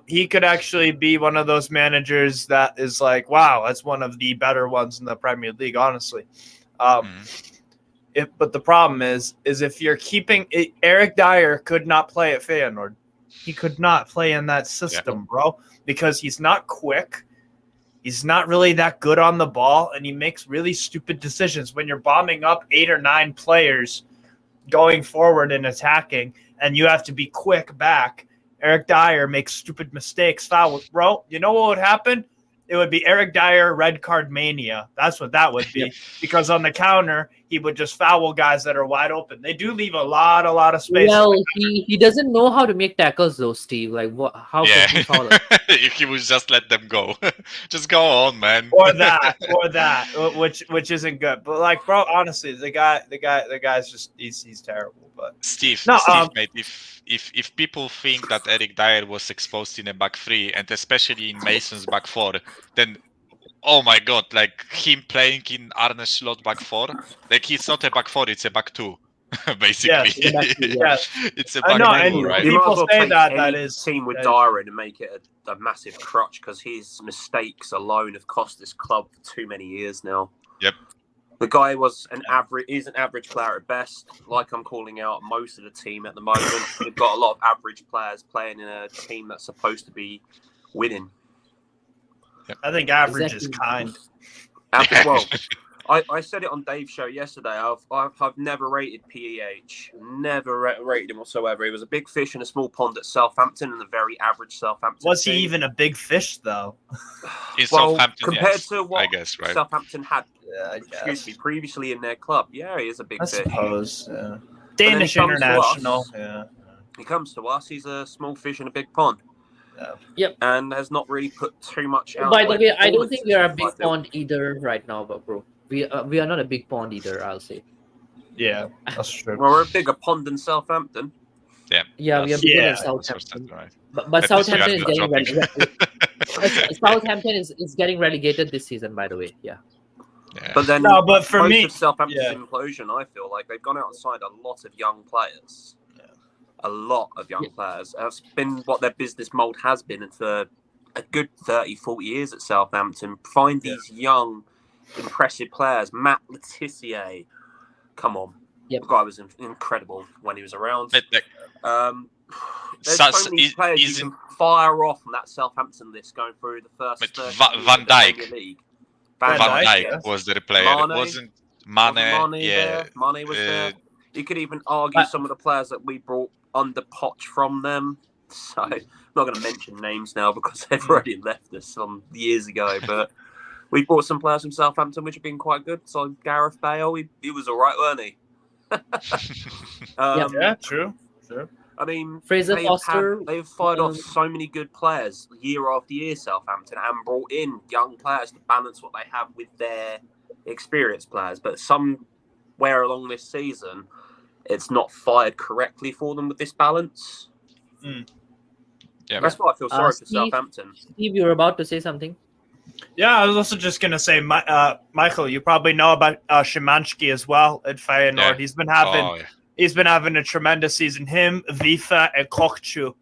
Speaker 5: He could actually be one of those managers that is like, wow, that's one of the better ones in the Premier League, honestly. But the problem is if you're keeping it, Eric Dyer could not play at Feyenoord. He could not play in that system, bro, because he's not quick. He's not really that good on the ball, and he makes really stupid decisions when you're bombing up 8 or 9 players going forward and attacking, and you have to be quick back. Eric Dyer makes stupid mistakes, fouls, bro. You know what would happen? It would be Eric Dyer red card mania. That's what that would be. Because on the counter, he would just foul guys that are wide open. They do leave a lot of space.
Speaker 1: Well, he doesn't know how to make tackles though, Steve. Like what? How can he foul us?
Speaker 2: If he would just let them go, just go on, man.
Speaker 5: or that, which isn't good. But like, bro, honestly, the guy's just he's terrible. But
Speaker 2: Steve,
Speaker 5: no,
Speaker 2: mate, if people think that Eric Dyer was exposed in a back three, and especially in Mason's back four, then oh my god, like him playing in Arne Slot back four, like it's not a back four, it's a back two, basically.
Speaker 5: Yes.
Speaker 2: It's a
Speaker 5: I
Speaker 2: back
Speaker 5: know,
Speaker 2: two,
Speaker 5: and
Speaker 2: right?
Speaker 3: You might
Speaker 5: people
Speaker 3: as well
Speaker 5: say
Speaker 3: take
Speaker 5: that
Speaker 3: any
Speaker 5: is
Speaker 3: team with
Speaker 5: that
Speaker 3: Dyer in and make it a massive crutch, because his mistakes alone have cost this club for too many years now.
Speaker 2: Yep.
Speaker 3: The guy was he's an average player at best. Like I'm calling out most of the team at the moment. They've got a lot of average players playing in a team that's supposed to be winning.
Speaker 5: I think average is kind.
Speaker 3: Well, I said it on Dave's show yesterday. I've never rated PEH, never rated him whatsoever. He was a big fish in a small pond at Southampton and a very average Southampton.
Speaker 5: Was he even a big fish though?
Speaker 2: In
Speaker 3: Well,
Speaker 2: Southampton,
Speaker 3: compared
Speaker 2: yes,
Speaker 3: to what
Speaker 2: I guess, right?
Speaker 3: Southampton had,
Speaker 5: Yeah, I
Speaker 3: excuse me,
Speaker 5: guess.
Speaker 3: previously in their club, yeah, he is a big
Speaker 5: I
Speaker 3: fish.
Speaker 5: suppose. Yeah.
Speaker 3: then
Speaker 5: Danish
Speaker 3: he comes to
Speaker 5: international.
Speaker 3: us.
Speaker 5: Yeah.
Speaker 3: He comes to us. He's a small fish in a big pond.
Speaker 5: Yeah.
Speaker 1: Yep.
Speaker 3: And has not really put too much out.
Speaker 1: By the way, I don't think we are a
Speaker 3: performances,
Speaker 1: big pond either right now, but bro, we are not a big pond either. I'll say.
Speaker 5: Yeah, that's true.
Speaker 3: Well, we're a bigger pond than Southampton.
Speaker 1: Yeah, we are
Speaker 2: That's-
Speaker 1: bigger than
Speaker 5: yeah,
Speaker 1: Southampton.
Speaker 2: right.
Speaker 1: But
Speaker 2: At least we are
Speaker 1: Southampton is
Speaker 2: not
Speaker 1: getting
Speaker 2: dropping.
Speaker 1: Southampton is getting relegated this season. By the way, yeah.
Speaker 2: Yeah.
Speaker 3: But then,
Speaker 5: No, but for
Speaker 3: most
Speaker 5: me-
Speaker 3: of Southampton's
Speaker 5: yeah.
Speaker 3: implosion, I feel like they've gone out and signed a lot of young players. A lot of young players. That's been what their business mold has been for a good 30, 40 years at Southampton. Find these young, impressive players. Matt Letizia. Come on.
Speaker 1: Yep.
Speaker 3: The guy was incredible when he was around.
Speaker 2: But, like,
Speaker 3: There's
Speaker 2: So-
Speaker 3: so many players
Speaker 2: isn't-
Speaker 3: you can fire off on that Southampton list going through the first
Speaker 2: But
Speaker 3: 30
Speaker 2: Van
Speaker 3: years of the
Speaker 2: Dijk.
Speaker 3: Premier League.
Speaker 5: Van
Speaker 2: Van
Speaker 5: Dijk,
Speaker 2: Dijk
Speaker 5: yes.
Speaker 2: was the player.
Speaker 3: Mane.
Speaker 2: Wasn't
Speaker 3: Wasn't
Speaker 2: Mane?
Speaker 3: Mane
Speaker 2: Yeah.
Speaker 3: there? Mane was there. You could even argue
Speaker 1: But-
Speaker 3: some of the players that we brought under Poch from them. So I'm not going to mention names now because they've already left us some years ago. But we brought some players from Southampton which have been quite good. So Gareth Bale, he was all right, weren't he?
Speaker 5: Yeah, true.
Speaker 3: I mean,
Speaker 1: Fraser Foster,
Speaker 3: they've fired off so many good players year after year, Southampton, and brought in young players to balance what they have with their experienced players. But somewhere along this season, it's not fired correctly for them with this balance.
Speaker 2: Yeah.
Speaker 3: That's why I feel sorry for
Speaker 1: Steve-
Speaker 3: Southampton.
Speaker 1: Steve, you were about to say something.
Speaker 5: Yeah, I was also just gonna say, Michael, you probably know about Szymanski as well at Feyenoord.
Speaker 2: Yeah.
Speaker 5: He's been having a tremendous season. Him, Vifa, and Kokchu,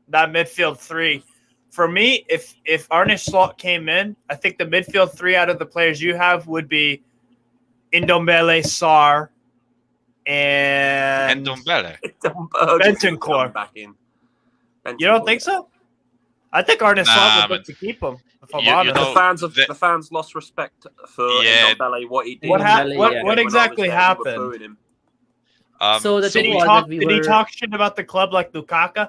Speaker 5: that midfield three. For me, if Arne Slot came in, I think the midfield three out of the players you have would be Ndombele, Sarr, and
Speaker 2: Ndombele.
Speaker 5: Bentancur.
Speaker 3: Back in.
Speaker 5: You don't think so? I think Arne Slot
Speaker 2: Nah,
Speaker 5: would look
Speaker 2: but
Speaker 5: to keep him. If I'm
Speaker 2: you
Speaker 5: honest.
Speaker 2: know-
Speaker 3: The fans lost respect for
Speaker 2: Yeah.
Speaker 3: Ndombele, what he did.
Speaker 5: What
Speaker 3: When I
Speaker 5: exactly
Speaker 3: was there, we were
Speaker 5: happened?
Speaker 3: booing him.
Speaker 1: So the
Speaker 5: Did
Speaker 1: thing
Speaker 5: he
Speaker 1: was
Speaker 5: talk?
Speaker 1: that we
Speaker 5: Did he
Speaker 1: were-
Speaker 5: talk shit about the club like Lukaku?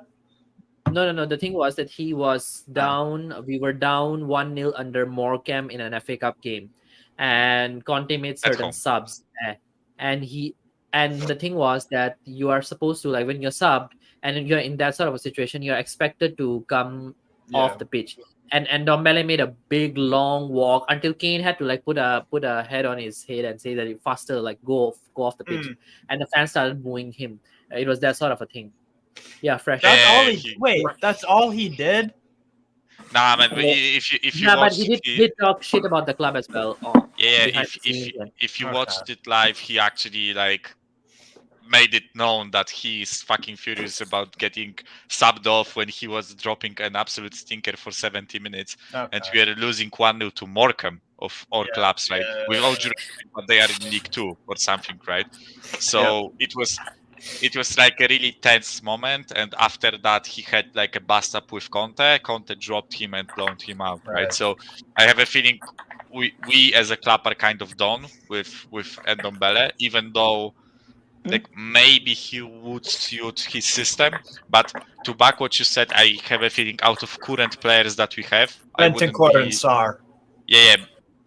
Speaker 1: No. The thing was that he was down. We were down 1-0 under Morecambe in an FA Cup game, and Conte made
Speaker 2: At
Speaker 1: certain
Speaker 2: home.
Speaker 1: subs. And the thing was that you are supposed to, like, when you're subbed and you're in that sort of a situation, you're expected to come off the pitch. And Ndombele made a big long walk until Kane had to, like, put a head on his head and say that he faster, like, go off the pitch. And the fans started booing him. It was that sort of a thing. Yeah, fresh.
Speaker 5: That's
Speaker 2: Yeah,
Speaker 5: all he. Wait, that's all he did.
Speaker 2: Nah, man.
Speaker 1: Yeah.
Speaker 2: If you
Speaker 1: Yeah, but
Speaker 2: watched
Speaker 1: he did talk shit about the club as well.
Speaker 2: yeah,
Speaker 1: behind the scenes and-
Speaker 2: if you
Speaker 5: Okay.
Speaker 2: watched it live, he actually like made it known that he's fucking furious about getting subbed off when he was dropping an absolute stinker for 70 minutes, and we are losing 1-0 to Morecambe of all clubs, right? With all due respect, but they are in League 2 or something, right? So it was like a really tense moment, and after that he had like a bust up with Conte. Conte dropped him and blown him out, right? So I have a feeling we as a club are kind of done with Ndombele, even though like maybe he would suit his system. But to back what you said, I have a feeling out of current players that we have, I wouldn't
Speaker 5: Bentancur and
Speaker 2: be-
Speaker 5: Sarr.
Speaker 2: yeah,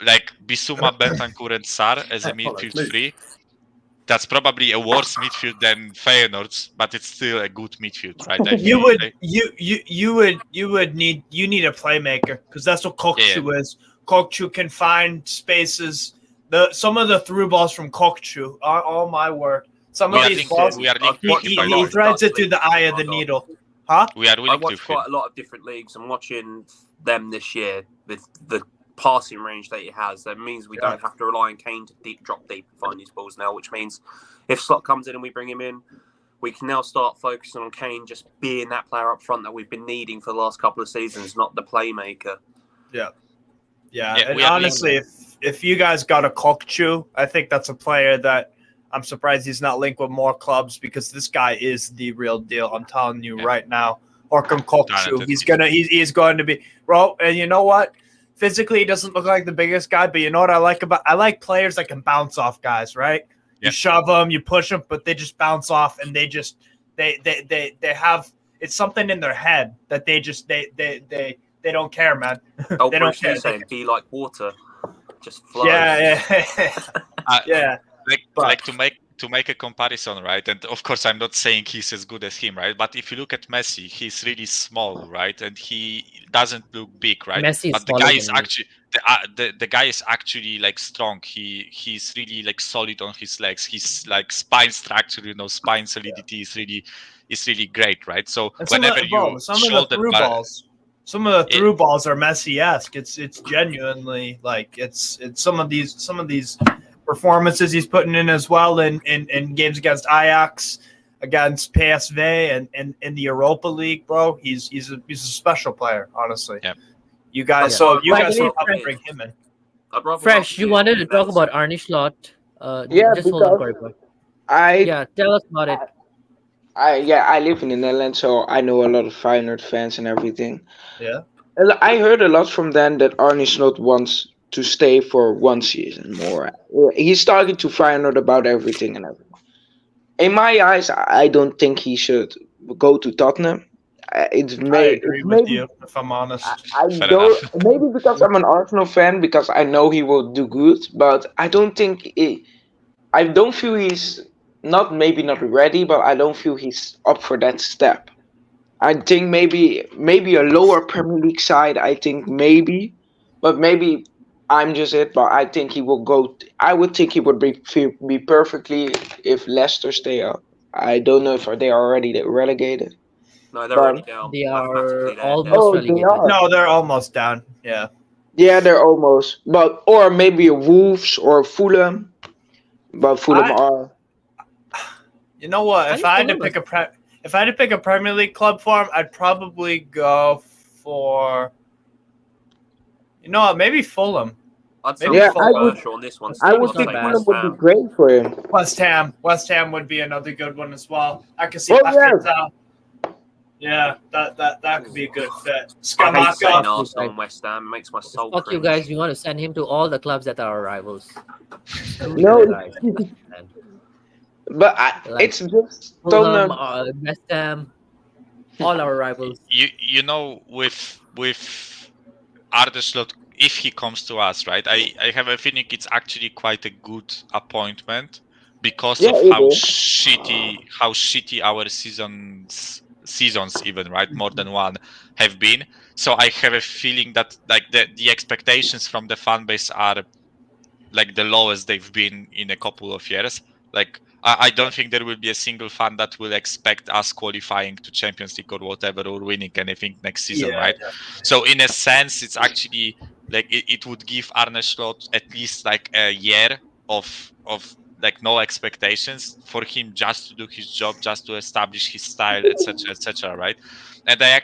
Speaker 2: like Bissouma, Bentancur, and Sarr as a midfield three. That's probably a worse midfield than Feyenoord's, but it's still a good midfield, right? I
Speaker 5: You
Speaker 2: feel
Speaker 5: would
Speaker 2: like-
Speaker 5: you would need a playmaker because that's what Kokchu is. Kokchu can find spaces. Some of the through balls from Kokchu are all my word. Some
Speaker 2: we
Speaker 5: of
Speaker 2: are
Speaker 5: these
Speaker 2: linked,
Speaker 5: balls
Speaker 2: we are linked
Speaker 3: He-
Speaker 2: with
Speaker 3: he-
Speaker 2: him a
Speaker 5: he
Speaker 2: lot.
Speaker 5: threads it through the eye of the needle. Huh?
Speaker 2: We are
Speaker 3: I
Speaker 2: linked
Speaker 3: watched
Speaker 2: with him.
Speaker 3: quite a lot of different leagues and watching them this year with the passing range that he has. That means we don't have to rely on Kane to drop deep and find these balls now, which means if Slot comes in and we bring him in, we can now start focusing on Kane just being that player up front that we've been needing for the last couple of seasons, not the playmaker.
Speaker 5: Yeah,
Speaker 2: Yeah,
Speaker 5: and
Speaker 2: we are
Speaker 5: honestly, if you guys got a Kokchu, I think that's a player that I'm surprised he's not linked with more clubs because this guy is the real deal. I'm telling you right now. Orkun Kokchu,
Speaker 2: Talented.
Speaker 5: he's going to be bro. And you know what? physically he doesn't look like the biggest guy, but you know what I like players that can bounce off guys, right? You shove them, you push them, but they just bounce off, and they have it's something in their head that they don't care, man.
Speaker 3: Oh,
Speaker 5: They don't
Speaker 3: Bruce Lee
Speaker 5: care.
Speaker 3: saying, "Be like water, just flow."
Speaker 5: Yeah. Yeah.
Speaker 2: Like to make a comparison, right? And of course, I'm not saying he's as good as him, right? But if you look at Messi, he's really small, right? And he doesn't look big, right?
Speaker 1: Messi is
Speaker 2: But the
Speaker 1: smaller
Speaker 2: guy
Speaker 1: than
Speaker 2: is
Speaker 1: him.
Speaker 2: actually the guy is actually like strong. He's really like solid on his legs. His like spine structure, spine solidity is really great, right? So
Speaker 5: And
Speaker 2: whenever you
Speaker 5: some of the
Speaker 2: shoulder
Speaker 5: through
Speaker 2: bar,
Speaker 5: balls. Some of the through balls are Messi-esque. It's genuinely like it's some of these performances he's putting in as well in games against Ajax, against PSV, and in the Europa League, bro. He's a special player, honestly.
Speaker 2: Yeah.
Speaker 5: You guys,
Speaker 3: Yeah.
Speaker 5: so you
Speaker 1: By
Speaker 5: guys
Speaker 1: the way,
Speaker 5: will help
Speaker 1: Fresh-
Speaker 5: bring him in.
Speaker 3: I'd rather
Speaker 1: Fresh, you wanted to talk about Arne Slot.
Speaker 6: Yeah,
Speaker 1: Just hold on,
Speaker 6: because
Speaker 1: Corey.
Speaker 6: I
Speaker 1: Yeah, tell us about it.
Speaker 6: I live in the Netherlands, so I know a lot of Feyenoord fans and everything.
Speaker 5: Yeah.
Speaker 6: I heard a lot from them that Arne Slot wants to stay for one season more. He's talking to Feyenoord about everything and everything. In my eyes, I don't think he should go to Tottenham.
Speaker 5: I
Speaker 6: It's
Speaker 5: agree with
Speaker 6: maybe
Speaker 5: you, if I'm honest.
Speaker 6: I
Speaker 2: Fair
Speaker 6: don't
Speaker 2: enough.
Speaker 6: maybe because I'm an Arsenal fan because I know he will do good, but I don't feel he's maybe not ready, but I don't feel he's up for that step. I think maybe a lower Premier League side. I think maybe, but maybe I'm just it. But I think he will go. I would think he would be perfectly if Leicester stay up. I don't know if they are already relegated.
Speaker 3: No, they're
Speaker 6: But
Speaker 3: already down.
Speaker 1: They
Speaker 3: Mathematically,
Speaker 1: are
Speaker 3: they're
Speaker 1: almost
Speaker 3: down.
Speaker 6: oh, they
Speaker 1: relegated.
Speaker 6: are.
Speaker 5: No, they're almost down. Yeah.
Speaker 6: Yeah, they're almost. But or maybe a Wolves or Fulham. But Fulham are.
Speaker 5: You know what?
Speaker 1: I
Speaker 5: If
Speaker 1: think
Speaker 5: I had to
Speaker 1: Fulham
Speaker 5: pick if I had to pick a Premier League club for him, I'd probably go for. You know what? Maybe Fulham.
Speaker 3: I'd
Speaker 5: Maybe
Speaker 3: sound
Speaker 6: Yeah, I would.
Speaker 3: controversial on this one.
Speaker 6: I
Speaker 3: Steve.
Speaker 6: would
Speaker 3: I'd
Speaker 1: not
Speaker 6: think
Speaker 3: say
Speaker 1: bad.
Speaker 6: Fulham
Speaker 3: West
Speaker 6: would be
Speaker 3: Ham.
Speaker 6: great for him.
Speaker 5: West Ham would be another good one as well. I could see
Speaker 6: Oh yeah,
Speaker 5: Paqueta. Yeah, that could be a good fit.
Speaker 3: I hate saying
Speaker 5: Scamacca.
Speaker 3: Arsenal and West Ham. It makes my soul
Speaker 1: Fuck you
Speaker 3: cringe.
Speaker 1: guys. We want to send him to all the clubs that are our rivals. Screw the
Speaker 6: no,
Speaker 1: other guys. Man.
Speaker 6: but
Speaker 1: Like
Speaker 6: it's just
Speaker 1: Fulham,
Speaker 6: Tottenham.
Speaker 1: West Ham, all our rivals.
Speaker 2: You know with Arne Slot, if he comes to us, right? I have a feeling it's actually quite a good appointment because
Speaker 6: Yeah,
Speaker 2: of
Speaker 6: it
Speaker 2: how
Speaker 6: is.
Speaker 2: shitty our seasons even, right? More than one have been. So I have a feeling that like the expectations from the fan base are like the lowest they've been in a couple of years. Like I don't think there will be a single fan that will expect us qualifying to Champions League or whatever or winning anything next season, right? So in a sense, it's actually like it would give Arne Slot at least like a year of like no expectations for him just to do his job, just to establish his style, etc., right? And I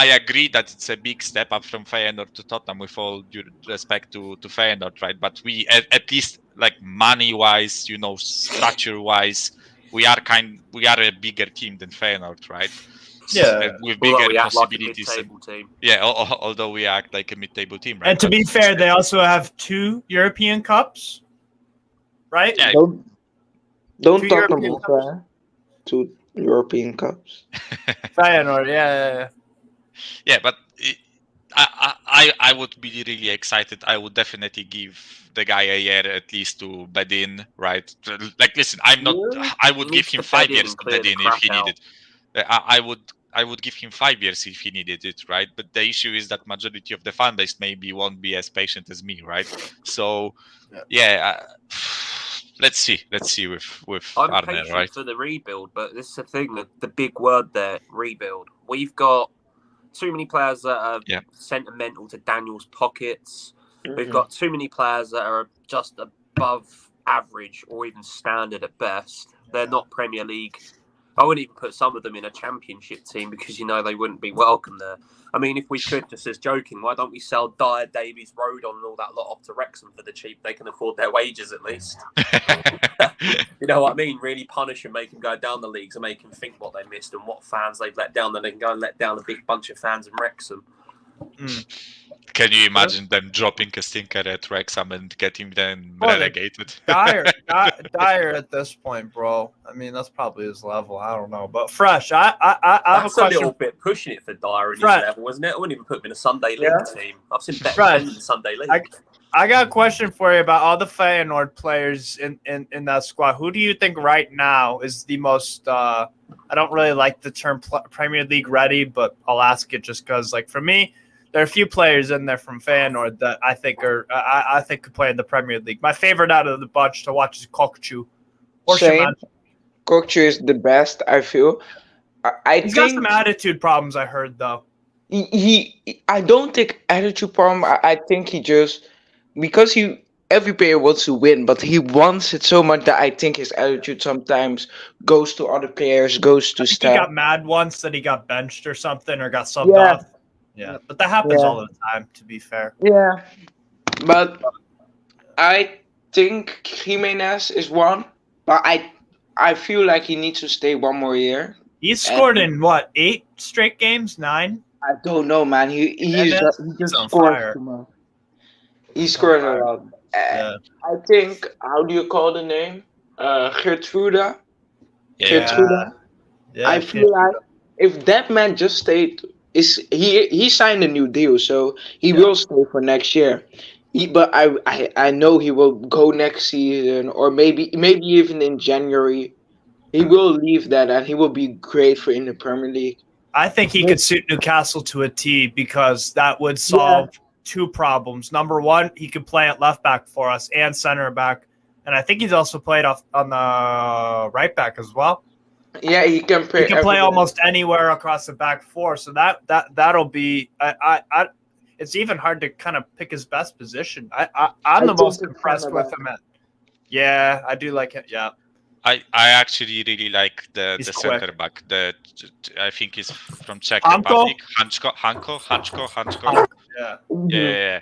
Speaker 2: agree that it's a big step up from Feyenoord to Tottenham, with all due respect to Feyenoord, right? But we, at least like money-wise, stature-wise, we are a bigger team than Feyenoord, right?
Speaker 5: Yeah.
Speaker 2: With
Speaker 3: Although
Speaker 2: bigger
Speaker 3: we act like a
Speaker 2: possibilities.
Speaker 3: mid-table team.
Speaker 2: Yeah, although we act like a mid-table team, right?
Speaker 5: And to be fair, they also have 2 European Cups, right?
Speaker 2: Yeah.
Speaker 6: Don't
Speaker 5: Two
Speaker 6: Tottenham
Speaker 5: European
Speaker 6: offer 2 European Cups.
Speaker 5: Feyenoord, yeah.
Speaker 2: Yeah, but I would be really excited. I would definitely give the guy a year at least to bed in, right? Like, listen, I'm not.
Speaker 6: Yeah.
Speaker 2: I would
Speaker 3: He
Speaker 2: give
Speaker 3: needs
Speaker 2: him
Speaker 3: to
Speaker 2: 5
Speaker 3: bed in
Speaker 2: years
Speaker 3: and
Speaker 2: to
Speaker 3: clear
Speaker 2: bed
Speaker 3: the
Speaker 2: in if
Speaker 3: crap
Speaker 2: he
Speaker 3: out.
Speaker 2: needed. I would give him 5 years if he needed it, right? But the issue is that majority of the fan base maybe won't be as patient as me, right? So, yeah. Let's see with
Speaker 3: I'm
Speaker 2: Arne,
Speaker 3: patient
Speaker 2: right?
Speaker 3: for the rebuild, but this is the thing, the big word there, rebuild. We've got too many players that are sentimental to Daniel's pockets. We've got too many players that are just above average or even standard at best. They're not Premier League. I wouldn't even put some of them in a championship team because they wouldn't be welcome there. I mean, if we could, just as joking, why don't we sell Dyer, Davies, Rodon and all that lot off to Wrexham for the cheap? They can afford their wages at least. You know what I mean? Really punish them, make them go down the leagues and make them think what they missed and what fans they've let down. Then they can go and let down a big bunch of fans in Wrexham.
Speaker 2: Can you imagine them dropping a stinker at Wrexham and getting them
Speaker 5: Oh, they're
Speaker 2: relegated?
Speaker 5: Dyer at this point, bro. I mean, that's probably his level. I don't know, but Fresh, I have a
Speaker 3: That's a little
Speaker 5: question.
Speaker 3: bit pushing it for Dyer in his
Speaker 5: Fred.
Speaker 3: level, wasn't it? I wouldn't even put him in a Sunday
Speaker 6: Yeah.
Speaker 3: League team. I've seen better
Speaker 5: Fred,
Speaker 3: defend in the Sunday League.
Speaker 5: I got a question for you about all the Feyenoord players in that squad. Who do you think right now is the most? I don't really like the term Premier League ready, but I'll ask it just because, like, for me, there are a few players in there from Feyenoord that I think are I think could play in the Premier League. My favorite out of the bunch to watch is Kokchu or
Speaker 6: Same.
Speaker 5: Shaman.
Speaker 6: Kokchu is the best, I feel. I
Speaker 5: He's got
Speaker 6: think
Speaker 5: some attitude problems. I heard though.
Speaker 6: I don't think attitude problem. I think he just because every player wants to win, but he wants it so much that I think his attitude sometimes goes to other players, goes to
Speaker 5: I think he
Speaker 6: staff.
Speaker 5: got mad once that he got benched or something or got subbed
Speaker 6: Yeah.
Speaker 5: off. Yeah, but that happens
Speaker 6: Yeah.
Speaker 5: all the time. To be fair.
Speaker 6: Yeah, but I think Jimenez is one, but I feel like he needs to stay one more year.
Speaker 5: He's scored in what 8 straight games? 9.
Speaker 6: I don't know, man. He
Speaker 5: Jimenez?
Speaker 6: he
Speaker 5: He's
Speaker 6: just
Speaker 5: on
Speaker 6: scores
Speaker 5: fire.
Speaker 6: too much. He scores a
Speaker 5: fire.
Speaker 6: lot.
Speaker 5: Yeah.
Speaker 6: I think how do you call the name? Gertruda.
Speaker 2: Yeah.
Speaker 6: Gertruda.
Speaker 5: Yeah.
Speaker 6: I feel like if that man just stayed, he signed a new deal, so he
Speaker 5: Yeah.
Speaker 6: will stay for next year. But I know he will go next season, or maybe even in January. He will leave that, and he will be great for in the Premier League.
Speaker 5: I think he could suit Newcastle to a T because that would solve 2 problems. Number one, he could play at left back for us and center back, and I think he's also played on the right back as well.
Speaker 6: Yeah, he can play.
Speaker 5: He can play almost anywhere across the back 4, so that'll be. It's even hard to kind of pick his best position. I'm the most impressed with him. Yeah, I do like it. Yeah.
Speaker 2: I actually really like the
Speaker 5: He's
Speaker 2: center
Speaker 5: quick.
Speaker 2: back. I think he's from Czech
Speaker 5: Hanko?
Speaker 2: Republic. Hanko.
Speaker 5: Yeah.
Speaker 2: Yeah.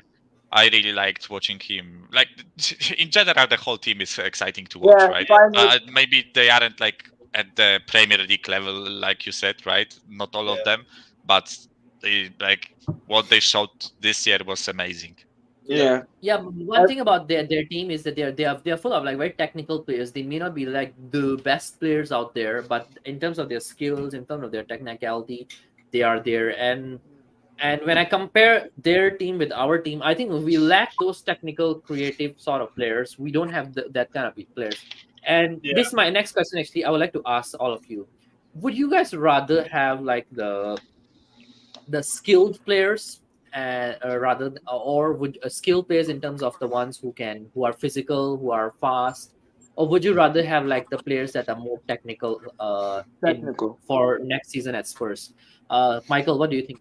Speaker 2: I really liked watching him. Like in general, the whole team is exciting to watch, right? Maybe they aren't like at the Premier League level, like you said, right? Not all of them, but like what they showed this year was amazing.
Speaker 6: Yeah.
Speaker 1: Yeah, but one thing about their team is that they're full of like very technical players. They may not be like the best players out there, but in terms of their skills, in terms of their technicality, they are there. And when I compare their team with our team, I think we lack those technical, creative sort of players. We don't have that kind of players. And this is my next question. Actually, I would like to ask all of you: would you guys rather have like the skilled players or would skilled players in terms of the ones who are physical, who are fast, or would you rather have like the players that are more technical for next season at Spurs? Michael, what do you think?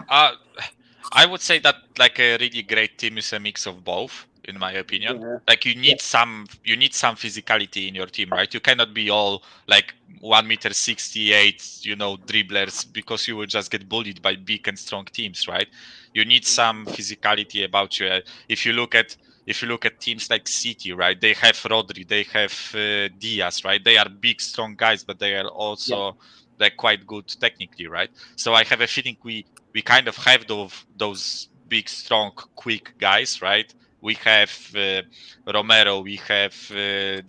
Speaker 2: I would say that like a really great team is a mix of both, in my opinion.
Speaker 6: Yeah.
Speaker 2: Like you need some physicality in your team, right? You cannot be all like 1.68 m, dribblers, because you will just get bullied by big and strong teams, right? You need some physicality about you. If you look at teams like City, right? They have Rodri, they have Diaz, right? They are big, strong guys, but they are also like quite good technically, right? So I have a feeling we kind of have those big, strong, quick guys, right? We have Romero, we have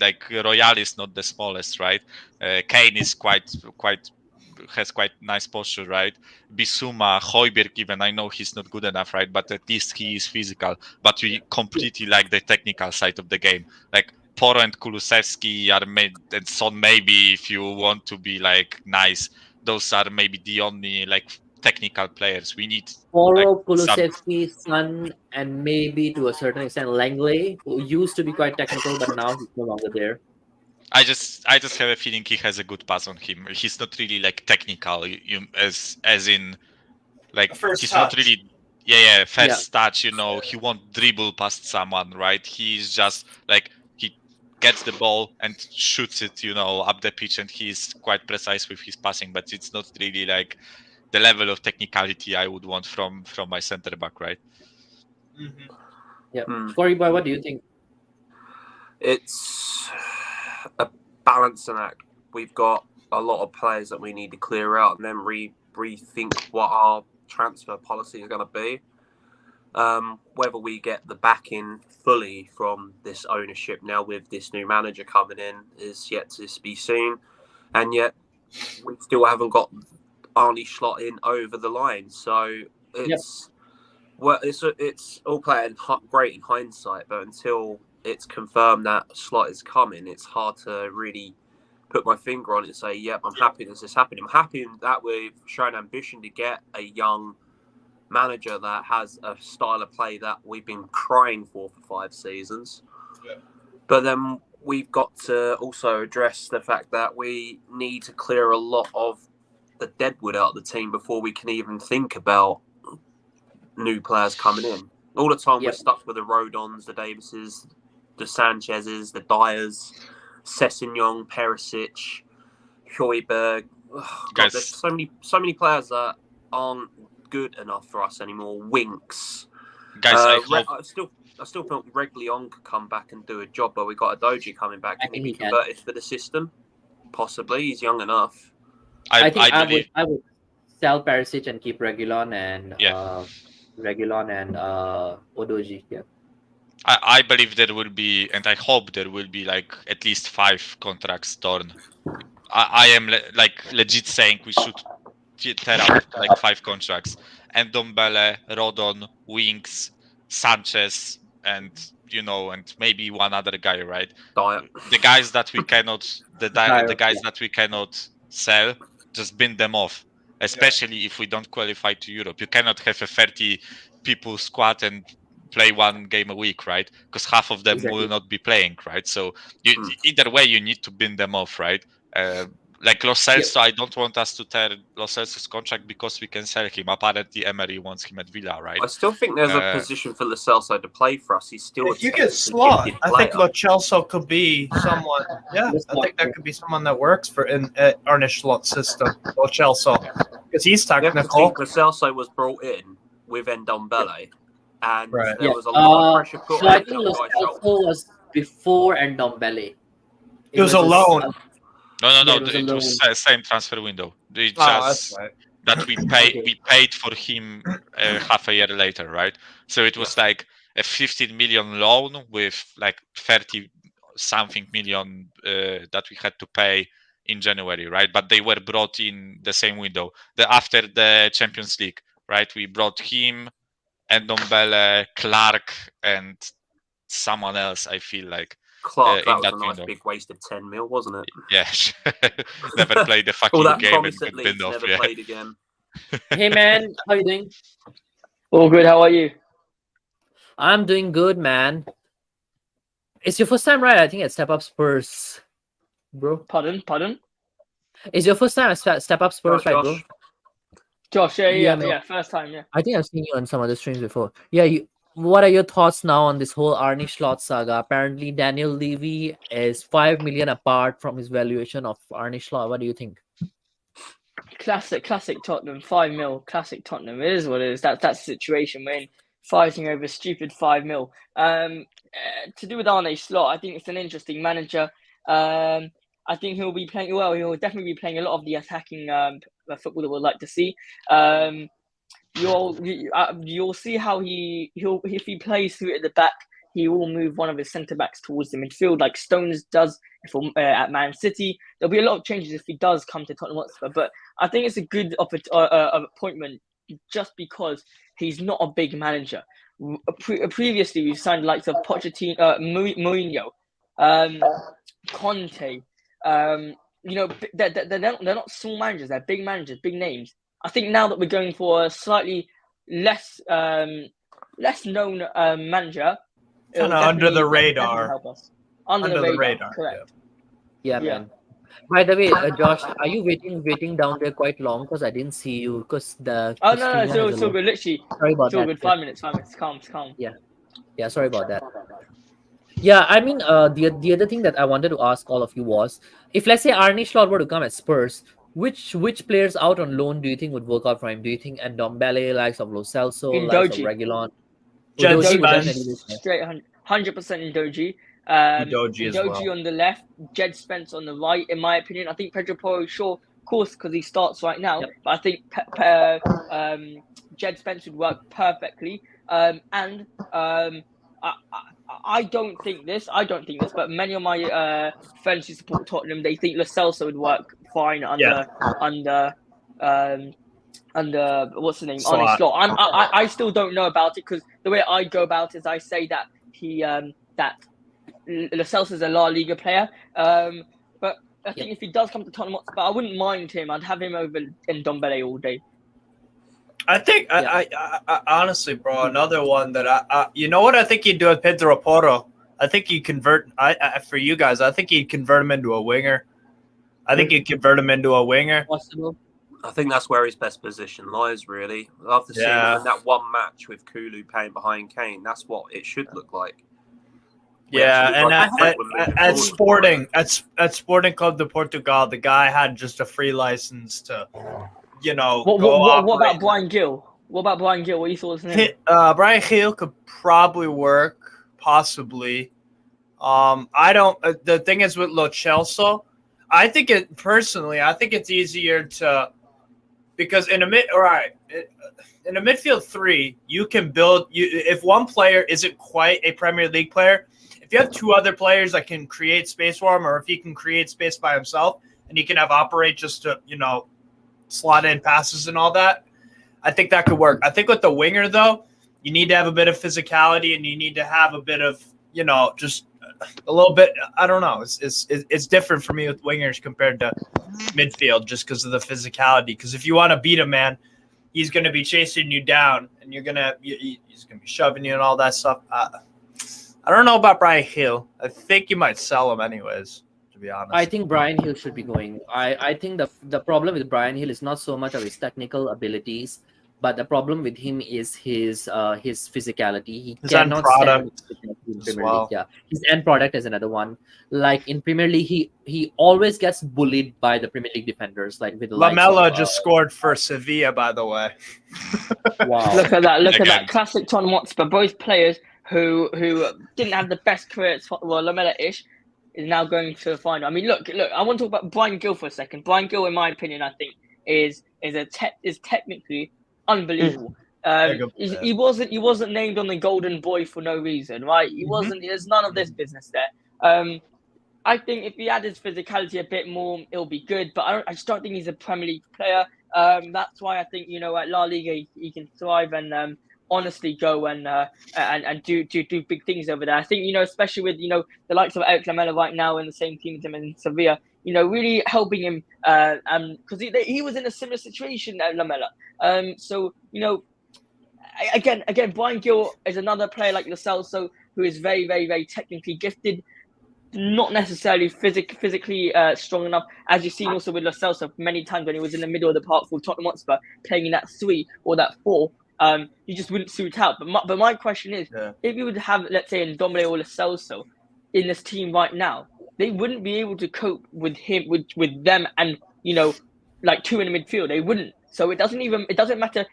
Speaker 2: like Royal is not the smallest, right? Kane is has quite nice posture, right? Bissouma, Højbjerg, even I know he's not good enough, right? But at least he is physical. But we completely like the technical side of the game. Like Poro and Kulusevski and Son, maybe if you want to be like nice, those are maybe the only like technical players. We need
Speaker 1: Poro, Kulusevski, Son, and maybe to a certain extent Langley, who used to be quite technical, but now he's no longer there.
Speaker 2: I just have a feeling he has a good pass on him. He's not really like technical, as in like he's not really first touch. He won't dribble past someone, right? He's just like he gets the ball and shoots it, up the pitch, and he's quite precise with his passing. But it's not really like the level of technicality I would want from my center back, right?
Speaker 5: Mm-hmm.
Speaker 1: Yeah, Corey boy, what do you think?
Speaker 3: It's a balancing act. We've got a lot of players that we need to clear out and then rethink what our transfer policy is going to be. Whether we get the backing fully from this ownership now with this new manager coming in is yet to be seen, and yet we still haven't got Arne Slot in over the line. So it's it's all playing great in hindsight, but until it's confirmed that Slot is coming, it's hard to really put my finger on it and say, "Yep, I'm happy this is happening." I'm happy that we've shown ambition to get a young manager that has a style of play that we've been crying for 5 seasons. Yeah. But then we've got to also address the fact that we need to clear a lot of the deadwood out of the team before we can even think about new players coming in. All the time we're stuck with the Rodons, the Davises, the Sanchezes, the Dyers, Sessegnon, Perisic, Højbjerg. God, there's so many players that aren't good enough for us anymore. Winks,
Speaker 2: guys.
Speaker 3: I still think Reguilón could come back and do a job, but we got a Doji coming back. Can he be converted for the system? Possibly. He's young enough.
Speaker 1: I think I would sell Perisic and keep Reguilón and Odoji. Yeah.
Speaker 2: I believe there will be, and I hope there will be like at least 5 contracts torn. I am legit saying we should tear up like 5 contracts. And Ndombele, Rodon, Winks, Sanchez, and and maybe one other guy, right? The guys that we cannot, the guys that we cannot sell, just bin them off. Especially if we don't qualify to Europe, you cannot have a 30 people squad and play 1 game a week, right? Because half of them will not be playing, right? So either way, you need to bin them off, right? Like Lo Celso, I don't want us to tear Lo Celso's contract because we can sell him. Apparently, Emery wants him at Villa, right?
Speaker 3: I still think there's a position for Lo Celso to play for us. He's still.
Speaker 5: If you get Slot, I think Lo Celso could be someone. Yeah, I think that could be someone that works for in Arne Slot's system. Lo Celso, because he's technical.
Speaker 3: Lo Celso was brought in with Ndombele, and there was a lot of pressure put
Speaker 1: on. I think Lo Celso was before Ndombele.
Speaker 5: It was alone.
Speaker 2: No. It was the same transfer window. It just that we paid for him half a year later, right? So it was like a 15 million loan with like 30 something million that we had to pay in January, right? But they were brought in the same window. After the Champions League, right? We brought him, and Ndombele, Clark, and someone else. I feel like.
Speaker 3: Clark, that was a nice big waste of 10 mil, wasn't it?
Speaker 2: Yeah, never played the fucking game and got binned off.
Speaker 3: Never played again.
Speaker 1: Hey man, how you doing?
Speaker 7: All good. How are you?
Speaker 1: I'm doing good, man. It's your first time, right? I think at Step Up Spurs, bro.
Speaker 7: Pardon?
Speaker 1: It's your first time at Step Up Spurs, right, bro?
Speaker 7: Josh, yeah, first time, yeah.
Speaker 1: I think I've seen you on some other streams before. Yeah, what are your thoughts now on this whole Arne Slot saga? Apparently, Daniel Levy is 5 million apart from his valuation of Arne Slot. What do you think?
Speaker 7: Classic Tottenham, 5 mil. Classic Tottenham. It is what it is. That's the situation we're in, fighting over stupid 5 mil. To do with Arne Slot, I think it's an interesting manager. I think he'll be playing well. He'll definitely be playing a lot of the attacking football that we'd like to see. You'll see how he'll if he plays through at the back, he will move one of his centre backs towards the midfield like Stones does at Man City. There'll be a lot of changes if he does come to Tottenham Hotspur, but I think it's a good appointment just because he's not a big manager. Previously, we've signed likes of Pochettino, Mourinho, Conte. They're not small managers; they're big managers, big names. I think now that we're going for a slightly less known manager,
Speaker 5: kind of under the radar.
Speaker 7: Help us. Under the radar, correct?
Speaker 1: Yeah, man. By the way, Josh, are you waiting down there quite long? Because I didn't see you. Because
Speaker 7: no, it's all good. Literally,
Speaker 1: sorry about that.
Speaker 7: Good. 5 minutes. Calm.
Speaker 1: Yeah. Sorry about that. Yeah, I mean, the other thing that I wanted to ask all of you was, if let's say Arne Slot were to come at Spurs, which players out on loan do you think would work out for him? Do you think Ndombele, likes of Lo Celso, likes of Reguilón?
Speaker 7: Straight 100% Ndoji.
Speaker 5: Ndoji
Speaker 7: on the left, Jed Spence on the right. In my opinion, I think Pedro Porro, sure, of course, because he starts right now. Yep. But I think Jed Spence would work perfectly. And I don't think this, but many of my friends who support Tottenham, they think Lo Celso would work fine under what's the name, Arne
Speaker 5: Slot.
Speaker 7: Slot. I still don't know about it, because the way I go about it is I say that that Lo Celso is a La Liga player. But I think if he does come to Tottenham Hotspur, I wouldn't mind him. I'd have him over Ndombele all day.
Speaker 5: I think I honestly, bro, another one that I you know what I think he'd do with Pedro Porro. I think he'd convert. For you guys, I think he'd convert him into a winger.
Speaker 1: Possible.
Speaker 3: I think that's where his best position lies, really. After seeing him in that one match with Kulu playing behind Kane, that's what it should look like.
Speaker 5: And at Sporting Club de Portugal, the guy had just a free license to,
Speaker 7: What about Brian Gill? What are your thoughts on him?
Speaker 5: Brian Gill could probably work, possibly. I don't. The thing is with Lo Celso, I think it's easier to, because in a midfield three, you can build. If one player isn't quite a Premier League player, if you have two other players that can create space for him, or if he can create space by himself and he can operate just to slot in passes and all that, I think that could work. I think with the winger though, you need to have a bit of physicality and you need to have a bit of just a little bit. I don't know. It's different for me with wingers compared to midfield, just because of the physicality. Because if you want to beat a man, he's going to be chasing you down, and he's going to be shoving you and all that stuff. I don't know about Brian Hill. I think you might sell him anyways, to be honest.
Speaker 1: I think Brian Hill should be going. I think the problem with Brian Hill is not so much of his technical abilities, but the problem with him is his physicality. His
Speaker 5: end product
Speaker 1: in Premier League. Yeah, his end product is another one. Like in Premier League, he always gets bullied by the Premier League defenders. Like with
Speaker 5: Lamela just scored for Sevilla, by the way.
Speaker 1: Wow!
Speaker 7: Look at that classic Tottenham Hotspur. Both players who didn't have the best careers. Well, Lamela-ish is now going to the final. I mean, look. I want to talk about Brian Gill for a second. Brian Gill, in my opinion, I think is technically unbelievable. He wasn't named on the Golden Boy for no reason, right? He wasn't. There's none of this business there. I think if he had his physicality a bit more, it'll be good. But I just don't think he's a Premier League player. That's why I think at La Liga he can thrive and honestly go and do big things over there. I think especially with the likes of Eric Lamela right now in the same team as him in Sevilla. Really helping him, because he was in a similar situation at Lamela. So again, Brian Gill is another player like Lo Celso who is very, very, very technically gifted, not necessarily physically strong enough, as you've seen also with Lo Celso many times when he was in the middle of the park for Tottenham Hotspur playing in that 3 or that 4. He just wouldn't suit out. But my question is, if you would have, let's say, Ndombele or Lo Celso in this team right now, they wouldn't be able to cope with him, with them, and like 2 in the midfield. They wouldn't. So it doesn't matter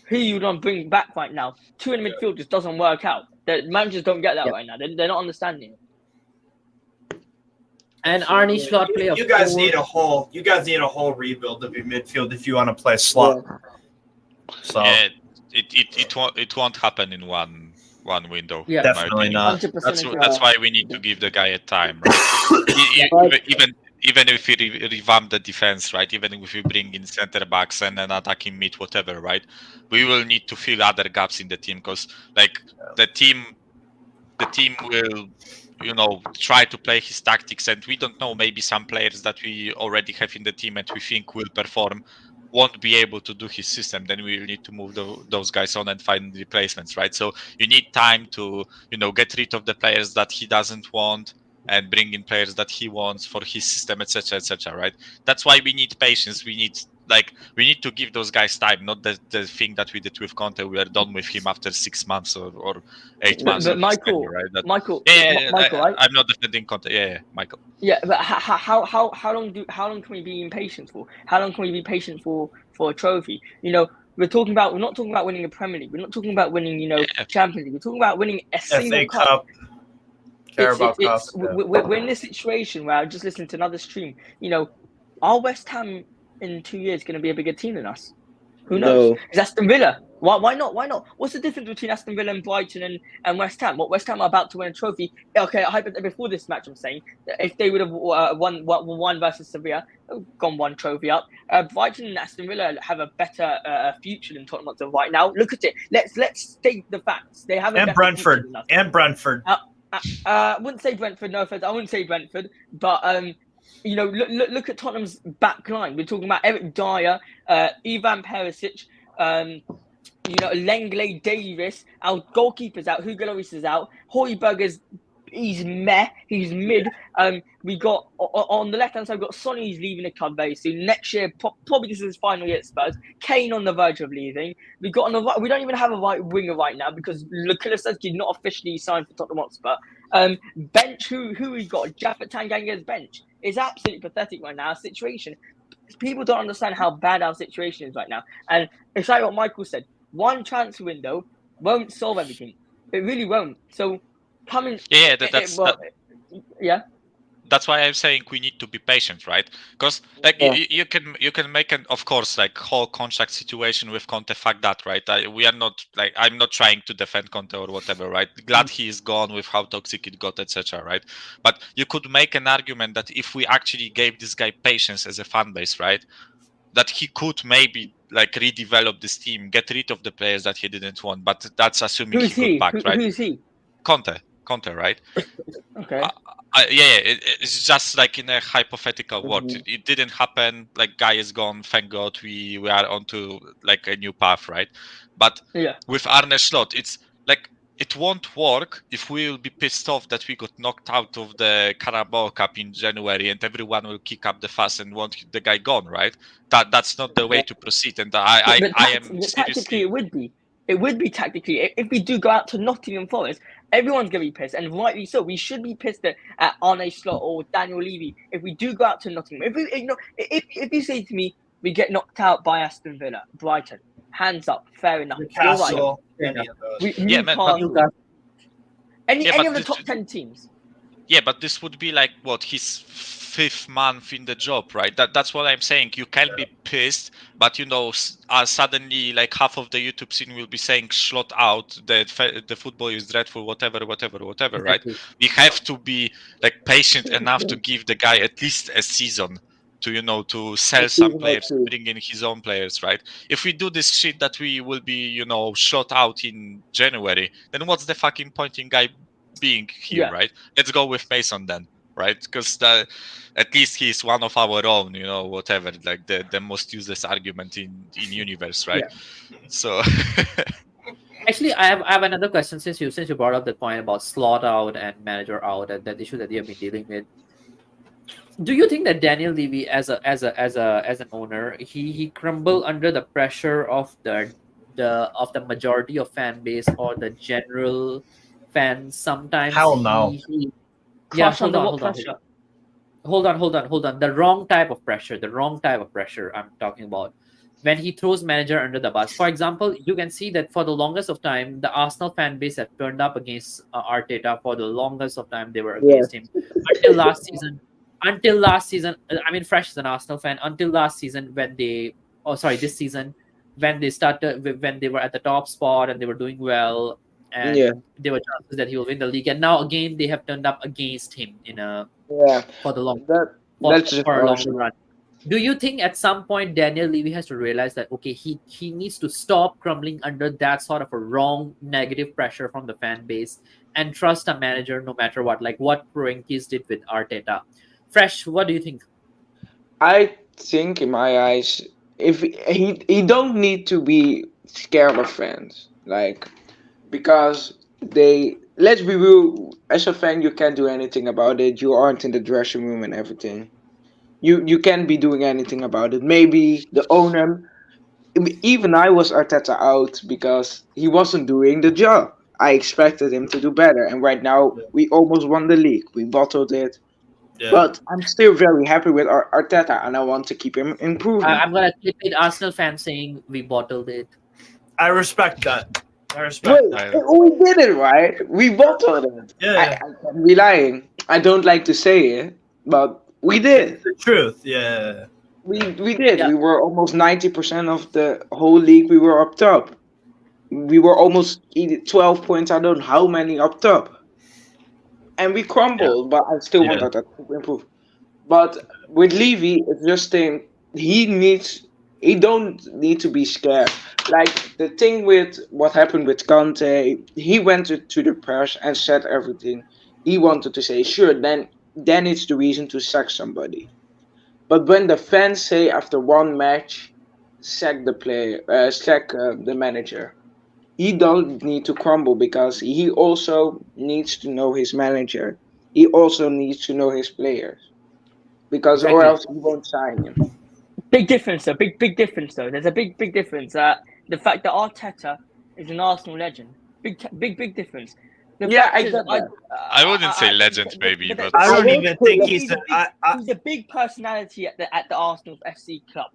Speaker 7: who you don't bring back right now. 2 in the midfield just doesn't work out. The managers don't get that right now. They're not understanding it.
Speaker 1: And Arne Slot play.
Speaker 5: You guys need a whole rebuild of your midfield if you want to play slot. So
Speaker 2: it won't happen in one window.
Speaker 1: Yeah,
Speaker 5: definitely not.
Speaker 2: That's why we need to give the guy a time. Right? Even if we revamp the defense, right? Even if we bring in center backs and an attacking mid, whatever, right? We will need to fill other gaps in the team, because the team will try to play his tactics, and we don't know, maybe some players that we already have in the team and we think will perform won't be able to do his system. Then we will need to move those guys on and find replacements, right? So you need time to get rid of the players that he doesn't want and bring in players that he wants for his system, etc., right? That's why we need patience. We need to give those guys time, not the thing that we did with Conte. We are done with him after 6 months or 8 months.
Speaker 7: But Michael,
Speaker 2: right?
Speaker 7: Michael,
Speaker 2: right? I'm not defending Conte. Yeah, Michael.
Speaker 7: Yeah, but how long can we be impatient for? How long can we be patient for a trophy? We're not talking about winning a Premier League. We're not talking about winning, Champions League. We're talking about winning a single cup. We're in this situation where I just listened to another stream. Are West Ham in 2 years going to be a bigger team than us? Who knows?
Speaker 6: No.
Speaker 7: Is Aston Villa? Why not? Why not? What's the difference between Aston Villa and Brighton and West Ham? What West Ham are about to win a trophy? Okay, before this match, I'm saying if they would have won versus Sevilla, gone one trophy up. Brighton and Aston Villa have a better future than Tottenham Hotspur right now. Look at it. Let's state the facts. They have a
Speaker 5: And
Speaker 7: better
Speaker 5: Brentford.
Speaker 7: future than us.
Speaker 5: And Brentford.
Speaker 7: I wouldn't say Brentford. No offense, I wouldn't say Brentford, but you know, look at Tottenham's back line. We're talking about Eric Dyer, Ivan Perisic, you know, Langley Davis. Our goalkeeper's out. Hugo Lloris is out. Højbjerg's he's he's mid. We got on the left hand side. We've got Sonny's leaving the club very soon. Next year, probably this is his final year at Spurs. Kane on the verge of leaving. We got on the right. We don't even have a right winger right now because Kulusevski not officially signed for Tottenham Hotspur. Bench who we got? Jaffa Tanganga's bench. It's absolutely pathetic right now. Our situation. People don't understand how bad our situation is right now. And it's like what Michael said. One transfer window won't solve everything. It really won't. So coming.
Speaker 2: Yeah,
Speaker 7: yeah.
Speaker 2: That's why I'm saying we need to be patient, right? Because like you can make an, of course, like whole contract situation with Conte. Fuck that, right? We are not like, I'm not trying to defend Conte or whatever, right? Glad he is gone with how toxic it got, etc. Right? But you could make an argument that if we actually gave this guy patience as a fan base, right, that he could maybe like redevelop this team, get rid of the players that he didn't want. But that's assuming he got back, right?
Speaker 7: Who is he?
Speaker 2: Conte, right?
Speaker 7: Okay.
Speaker 2: It's just like in a hypothetical world. It didn't happen. Like, guy is gone. Thank God we are onto like a new path, right? But with Arne Slot, it's like it won't work if we will be pissed off that we got knocked out of the Carabao Cup in January and everyone will kick up the fuss and want the guy gone, right? That's not the way to proceed. And I am
Speaker 7: tactically it would be. It would be tactically. If we do go out to Nottingham Forest, everyone's going to be pissed, and rightly so. We should be pissed at Arne Slot or Daniel Levy if we do go out to Nottingham. If you say to me, we get knocked out by Aston Villa, Brighton, hands up, fair enough.
Speaker 5: Newcastle.
Speaker 7: Newcastle. Any of the top 10 teams.
Speaker 2: Yeah, but this would be like what, his 5th month in the job, right? That's what I'm saying. You can be pissed, but you know, suddenly like half of the YouTube scene will be saying "slot out," the football is dreadful, whatever, exactly. Right? We have to be like patient enough to give the guy at least a season to, you know, to sell some players, bring in his own players, right? If we do this shit that we will be, you know, shot out in January, then what's the fucking point in guy being here, right? Let's go with Mason then, right? Because at least he's one of our own, you know, whatever, like the most useless argument in universe, right? So
Speaker 1: actually, I have another question since you brought up the point about slot out and manager out and that issue that you have been dealing with. Do you think that Daniel Levy, as an owner, he crumbled under the pressure of the majority of fan base or the general fans? Sometimes
Speaker 5: hell no.
Speaker 1: Hold on. The wrong type of pressure I'm talking about. When he throws manager under the bus. For example, you can see that for the longest of time, the Arsenal fan base have turned up against Arteta. For the longest of time, they were against him until last season. I mean, Fresh is an Arsenal fan. Until last season, this season, when they were at the top spot and they were doing well, and there were chances that he will win the league. And now again, they have turned up against him for the long for a long run. Do you think at some point Daniel Levy has to realize that he needs to stop crumbling under that sort of a wrong negative pressure from the fan base and trust a manager no matter what, like what Kroenkes did with Arteta? Fresh, what do you think?
Speaker 6: I think, in my eyes, if he don't need to be scared of fans, like, because let's be real, as a fan, you can't do anything about it. You aren't in the dressing room and everything. You can't be doing anything about it. Maybe the owner, even I was Arteta out because he wasn't doing the job. I expected him to do better, and right now we almost won the league. We bottled it. Yeah. But I'm still very happy with Arteta, and I want to keep him improving.
Speaker 1: I'm going to clip it, Arsenal fans saying we bottled it.
Speaker 5: I respect that.
Speaker 6: We did it, right? We bottled it.
Speaker 5: Yeah.
Speaker 6: I can't be lying. I don't like to say it, but we did.
Speaker 5: It's the truth, yeah.
Speaker 6: We did.
Speaker 1: Yeah.
Speaker 6: We were almost 90% of the whole league. We were up top. We were almost 12 points. I don't know how many up top, and we crumbled. But I still want
Speaker 1: Yeah.
Speaker 6: that to improve. But with Levy, it's just thing he needs. He don't need to be scared. Like the thing with what happened with Kante, he went to the press and said everything he wanted to say. Sure, then it's the reason to sack somebody. But when the fans say after one match, sack the player, sack the manager, he don't need to crumble because he also needs to know his manager. He also needs to know his players because or
Speaker 1: Exactly.
Speaker 6: else he won't sign him.
Speaker 7: Big difference, though. Big difference, though. There's a big difference. The fact that Arteta is an Arsenal legend. Big difference. The
Speaker 6: Yeah,
Speaker 7: fact
Speaker 6: I
Speaker 7: is,
Speaker 6: get that.
Speaker 2: I wouldn't say legend, maybe, but
Speaker 5: I don't
Speaker 6: won't
Speaker 5: even
Speaker 6: say
Speaker 5: think
Speaker 6: that.
Speaker 5: he's
Speaker 7: he's a big personality at the Arsenal FC club.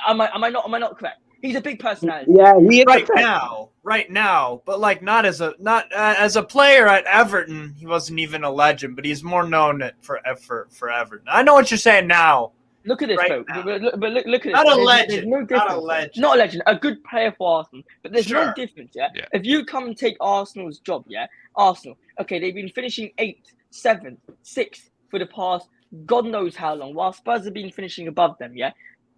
Speaker 7: Am I not correct? He's a big personality.
Speaker 6: Yeah, he is a
Speaker 5: right
Speaker 6: fact.
Speaker 5: now, but like not as a player at Everton. He wasn't even a legend, but he's more known for Everton. I know what you're saying now.
Speaker 7: Look at this,
Speaker 5: Right
Speaker 7: though.
Speaker 5: now.
Speaker 7: But look at this.
Speaker 5: Not a
Speaker 7: There's
Speaker 5: legend.
Speaker 7: no
Speaker 5: Not
Speaker 7: difference.
Speaker 5: a legend.
Speaker 7: Not a legend. A good player for Arsenal. But there's no
Speaker 5: Sure.
Speaker 7: difference, yeah?
Speaker 2: Yeah.
Speaker 7: If you come and take Arsenal's job, yeah? Arsenal, okay, they've been finishing 8th, 7th, 6th for the past God knows how long, while Spurs have been finishing above them, yeah?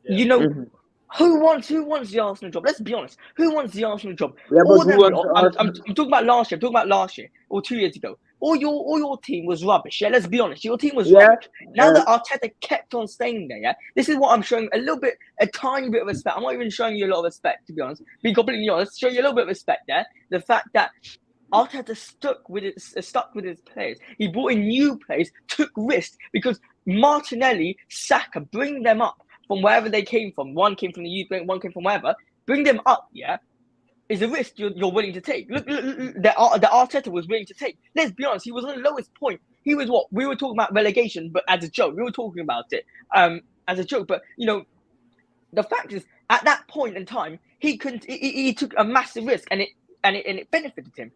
Speaker 5: Yeah.
Speaker 7: You know,
Speaker 6: Mhm.
Speaker 7: who wants the Arsenal job? Let's be honest. Who wants the Arsenal job?
Speaker 6: Yeah,
Speaker 7: All
Speaker 6: but who
Speaker 7: them
Speaker 6: wants
Speaker 7: lot, I'm
Speaker 6: Arsenal?
Speaker 7: talking about last year. I'm talking about last year or 2 years ago. All your team was rubbish. Yeah, let's be honest. Your team was
Speaker 6: Yeah,
Speaker 7: rubbish. Now
Speaker 6: yeah.
Speaker 7: that Arteta kept on staying there, yeah, this is what I'm showing a tiny bit of respect. I'm not even showing you a lot of respect, to be honest. Being completely honest, show you a little bit of respect there. The fact that Arteta stuck with his players. He brought in new players, took risks because Martinelli, Saka, bring them up from wherever they came from. One came from the youth, one came from wherever. Bring them up, yeah, is a risk you're willing to take. Look, that Arteta was willing to take. Let's be honest, he was on the lowest point. He was what we were talking about relegation, but as a joke. We were talking about it as a joke, but you know the fact is, at that point in time, he took a massive risk, and it benefited him.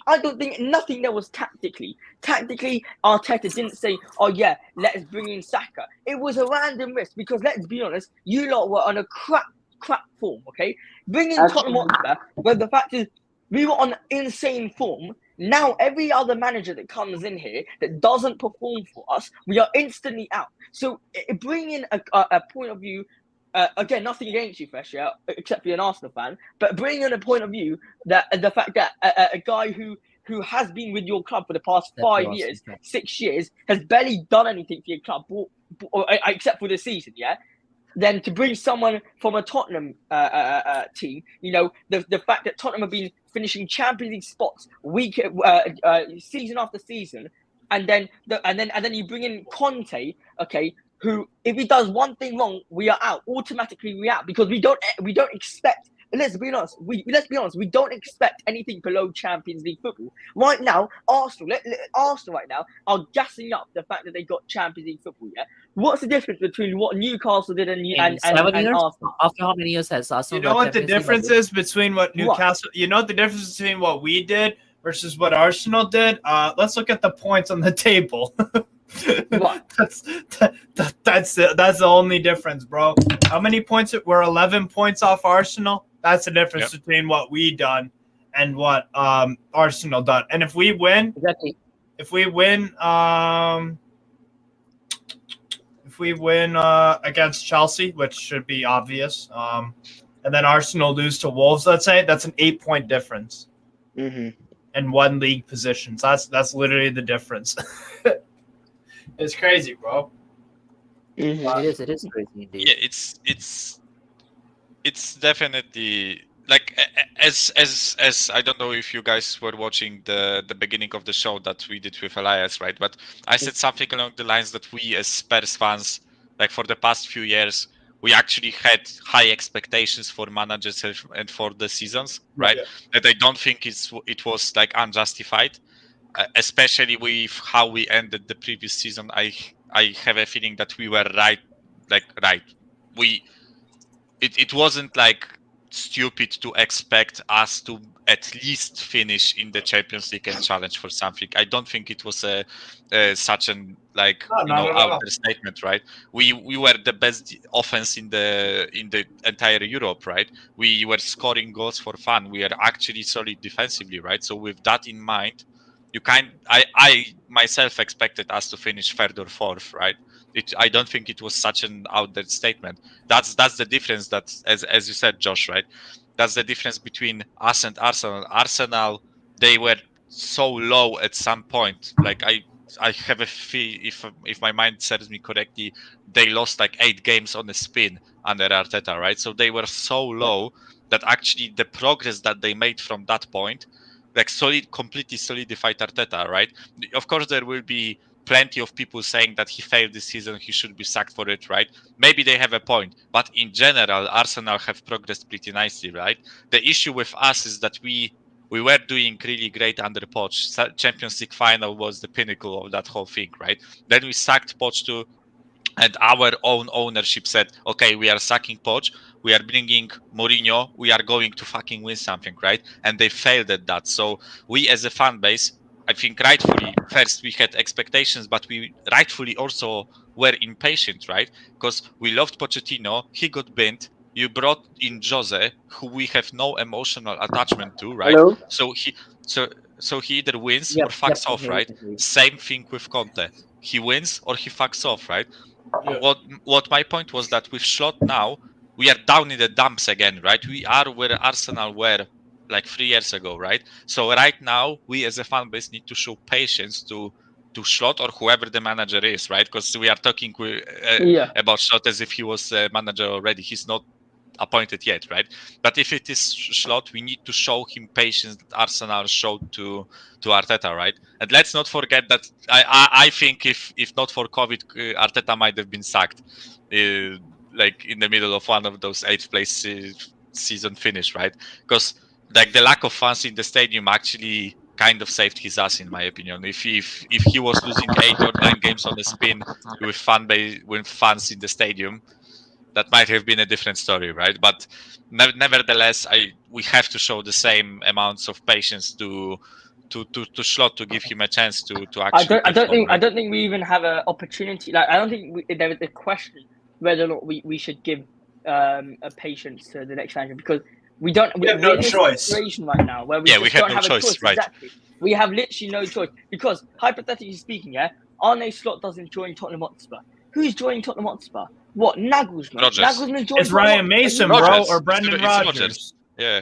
Speaker 7: I don't think nothing there was tactically. Tactically, Arteta didn't say, "Oh yeah, let's bring in Saka." It was a random risk because let's be honest, you lot were on a crap form. Okay, bring in Tottenham
Speaker 6: Actually,
Speaker 7: Hotspur, but the fact is, we were on insane form. Now every other manager that comes in here that doesn't perform for us, we are instantly out. So bring in a point of view. Again, nothing against you, Fresh, yeah, except for you're an Arsenal fan. But bring in a point of view that the fact that a guy who has been with your club for the past
Speaker 1: That's
Speaker 7: 5 years, 6 years, has barely done anything for your club, except for the season, yeah. Then to bring someone from a Tottenham team, you know, the fact that Tottenham have been finishing Champions League spots season after season, and then you bring in Conte, okay, who if he does one thing wrong, we are out automatically. We out because we don't expect. Let's be honest. We don't expect anything below Champions League football right now. Arsenal right now are gassing up the fact that they got Champions League football. Yeah, what's the difference between what Newcastle did and
Speaker 1: In 7 years?
Speaker 7: Arsenal?
Speaker 1: After how many years has Arsenal
Speaker 5: You know
Speaker 1: got
Speaker 5: what the
Speaker 1: Champions League
Speaker 5: difference
Speaker 1: already?
Speaker 5: is between what Newcastle? You know what the difference between what we did versus what Arsenal did? Let's look at the points on the table.
Speaker 7: What?
Speaker 5: That's the only difference, bro. How many points? We're 11 points off Arsenal. That's the difference between what we done and what Arsenal done. And if we win,
Speaker 1: Exactly.
Speaker 5: if we win against Chelsea, which should be obvious, and then Arsenal lose to Wolves, let's say, that's an 8-point difference
Speaker 6: Mhm.
Speaker 5: in one league position. So that's literally the difference. It's crazy, bro.
Speaker 6: Mhm.
Speaker 1: It is crazy indeed.
Speaker 2: Yeah, it's definitely like as I don't know if you guys were watching the beginning of the show that we did with Elias, right? But I said something along the lines that we as Spurs fans, like for the past few years, we actually had high expectations for managers and for the seasons, right?
Speaker 5: Yeah.
Speaker 2: That I don't think it was like unjustified, especially with how we ended the previous season. I have a feeling that we were right. We it wasn't like stupid to expect us to at least finish in the Champions League and challenge for something. I don't think it was such an
Speaker 5: No, not at all.
Speaker 2: out there statement, right? We were the best offense in the entire Europe, right? We were scoring goals for fun. We are actually solid defensively, right? So with that in mind, I myself expected us to finish third or fourth, right? I don't think it was such an out there statement. That's the difference. That as you said, Josh, right? That's the difference between us and Arsenal. Arsenal, they were so low at some point. Like I have a feel, if my mind serves me correctly, they lost like 8 games on a spin under Arteta, right? So they were so low that actually the progress that they made from that point, like completely solidified Arteta, right? Of course, there will be plenty of people saying that he failed this season, he should be sacked for it, right? Maybe they have a point, but in general, Arsenal have progressed pretty nicely, right? The issue with us is that we were doing really great under Poch. Champions League final was the pinnacle of that whole thing, right? Then we sacked Poch too, and our own ownership said, okay, we are sacking Poch, we are bringing Mourinho, we are going to fucking win something, right? And they failed at that. So we as a fan base, I think rightfully, first we had expectations, but we rightfully also were impatient, right? Because we loved Pochettino, he got binned, you brought in Jose, who we have no emotional attachment to, right?
Speaker 6: Hello?
Speaker 2: So he either wins or
Speaker 1: Yep,
Speaker 2: fucks
Speaker 1: I
Speaker 2: off,
Speaker 1: hear you,
Speaker 2: right?
Speaker 1: I hear you.
Speaker 2: Same thing with Conte. He wins or he fucks off, right?
Speaker 5: Yeah.
Speaker 2: What my point was that with Slot now, we are down in the dumps again, right? We are where Arsenal were like 3 years ago, right? So right now, we as a fan base need to show patience to Slot or whoever the manager is, right? Because we are talking
Speaker 7: Yeah.
Speaker 2: about Slot as if he was a manager already. He's not appointed yet, right? But if it is Slot, we need to show him patience that Arsenal showed to Arteta, right? And let's not forget that I think if not for COVID, Arteta might have been sacked, like in the middle of one of those 8th place season finish, right? Because like the lack of fans in the stadium actually kind of saved his ass, in my opinion. If he was losing 8 or 9 games on the spin with fans in the stadium, that might have been a different story, right? But nevertheless, we have to show the same amounts of patience to Slot to give him a chance to actually perform.
Speaker 7: I don't think we even have an opportunity. Like I don't think there was a question whether or not we should give a patience to the next manager because we don't.
Speaker 4: We have
Speaker 7: we're
Speaker 4: no
Speaker 7: in this
Speaker 4: choice.
Speaker 7: situation right now where we
Speaker 2: Yeah,
Speaker 7: just
Speaker 2: we have
Speaker 7: don't
Speaker 2: no
Speaker 7: have a
Speaker 2: choice,
Speaker 7: choice.
Speaker 2: right.
Speaker 7: Exactly. We have literally no choice because hypothetically speaking, yeah, Arne Slot doesn't join Tottenham Hotspur. Who's joining Tottenham Hotspur? What Nagelsmann?
Speaker 2: Rodgers.
Speaker 7: Nagelsmann joined.
Speaker 5: It's Ryan Mason, bro,
Speaker 2: Rodgers.
Speaker 5: or Brendan
Speaker 2: It's
Speaker 5: Rodgers.
Speaker 2: Yeah.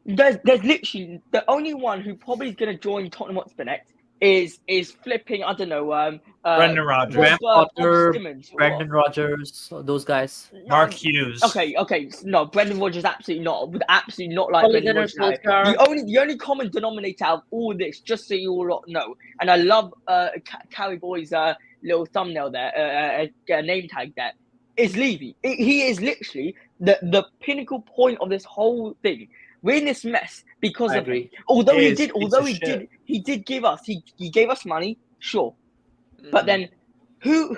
Speaker 7: There's literally the only one who probably is going to join Tottenham Hotspur next is flipping. I don't know.
Speaker 5: Brendan Rodgers.
Speaker 1: Graham
Speaker 7: Bob
Speaker 1: Potter,
Speaker 7: Simmons.
Speaker 1: Brendan Rodgers, those guys.
Speaker 5: Mark Hughes.
Speaker 7: Okay. No, Brendan Rodgers absolutely not. Would absolutely not like
Speaker 1: Ole
Speaker 7: Brendan
Speaker 1: Gunnar
Speaker 7: Rodgers. Now.
Speaker 1: Solskjaer.
Speaker 7: The only common denominator out of all this, just so you all know, and I love Cali Boy's little thumbnail there, name tag there, is Levy. He is literally the pinnacle point of this whole thing. We're in this mess because
Speaker 1: I
Speaker 7: of him.
Speaker 1: agree.
Speaker 7: Although
Speaker 5: He
Speaker 7: he gave us money, sure. But then, who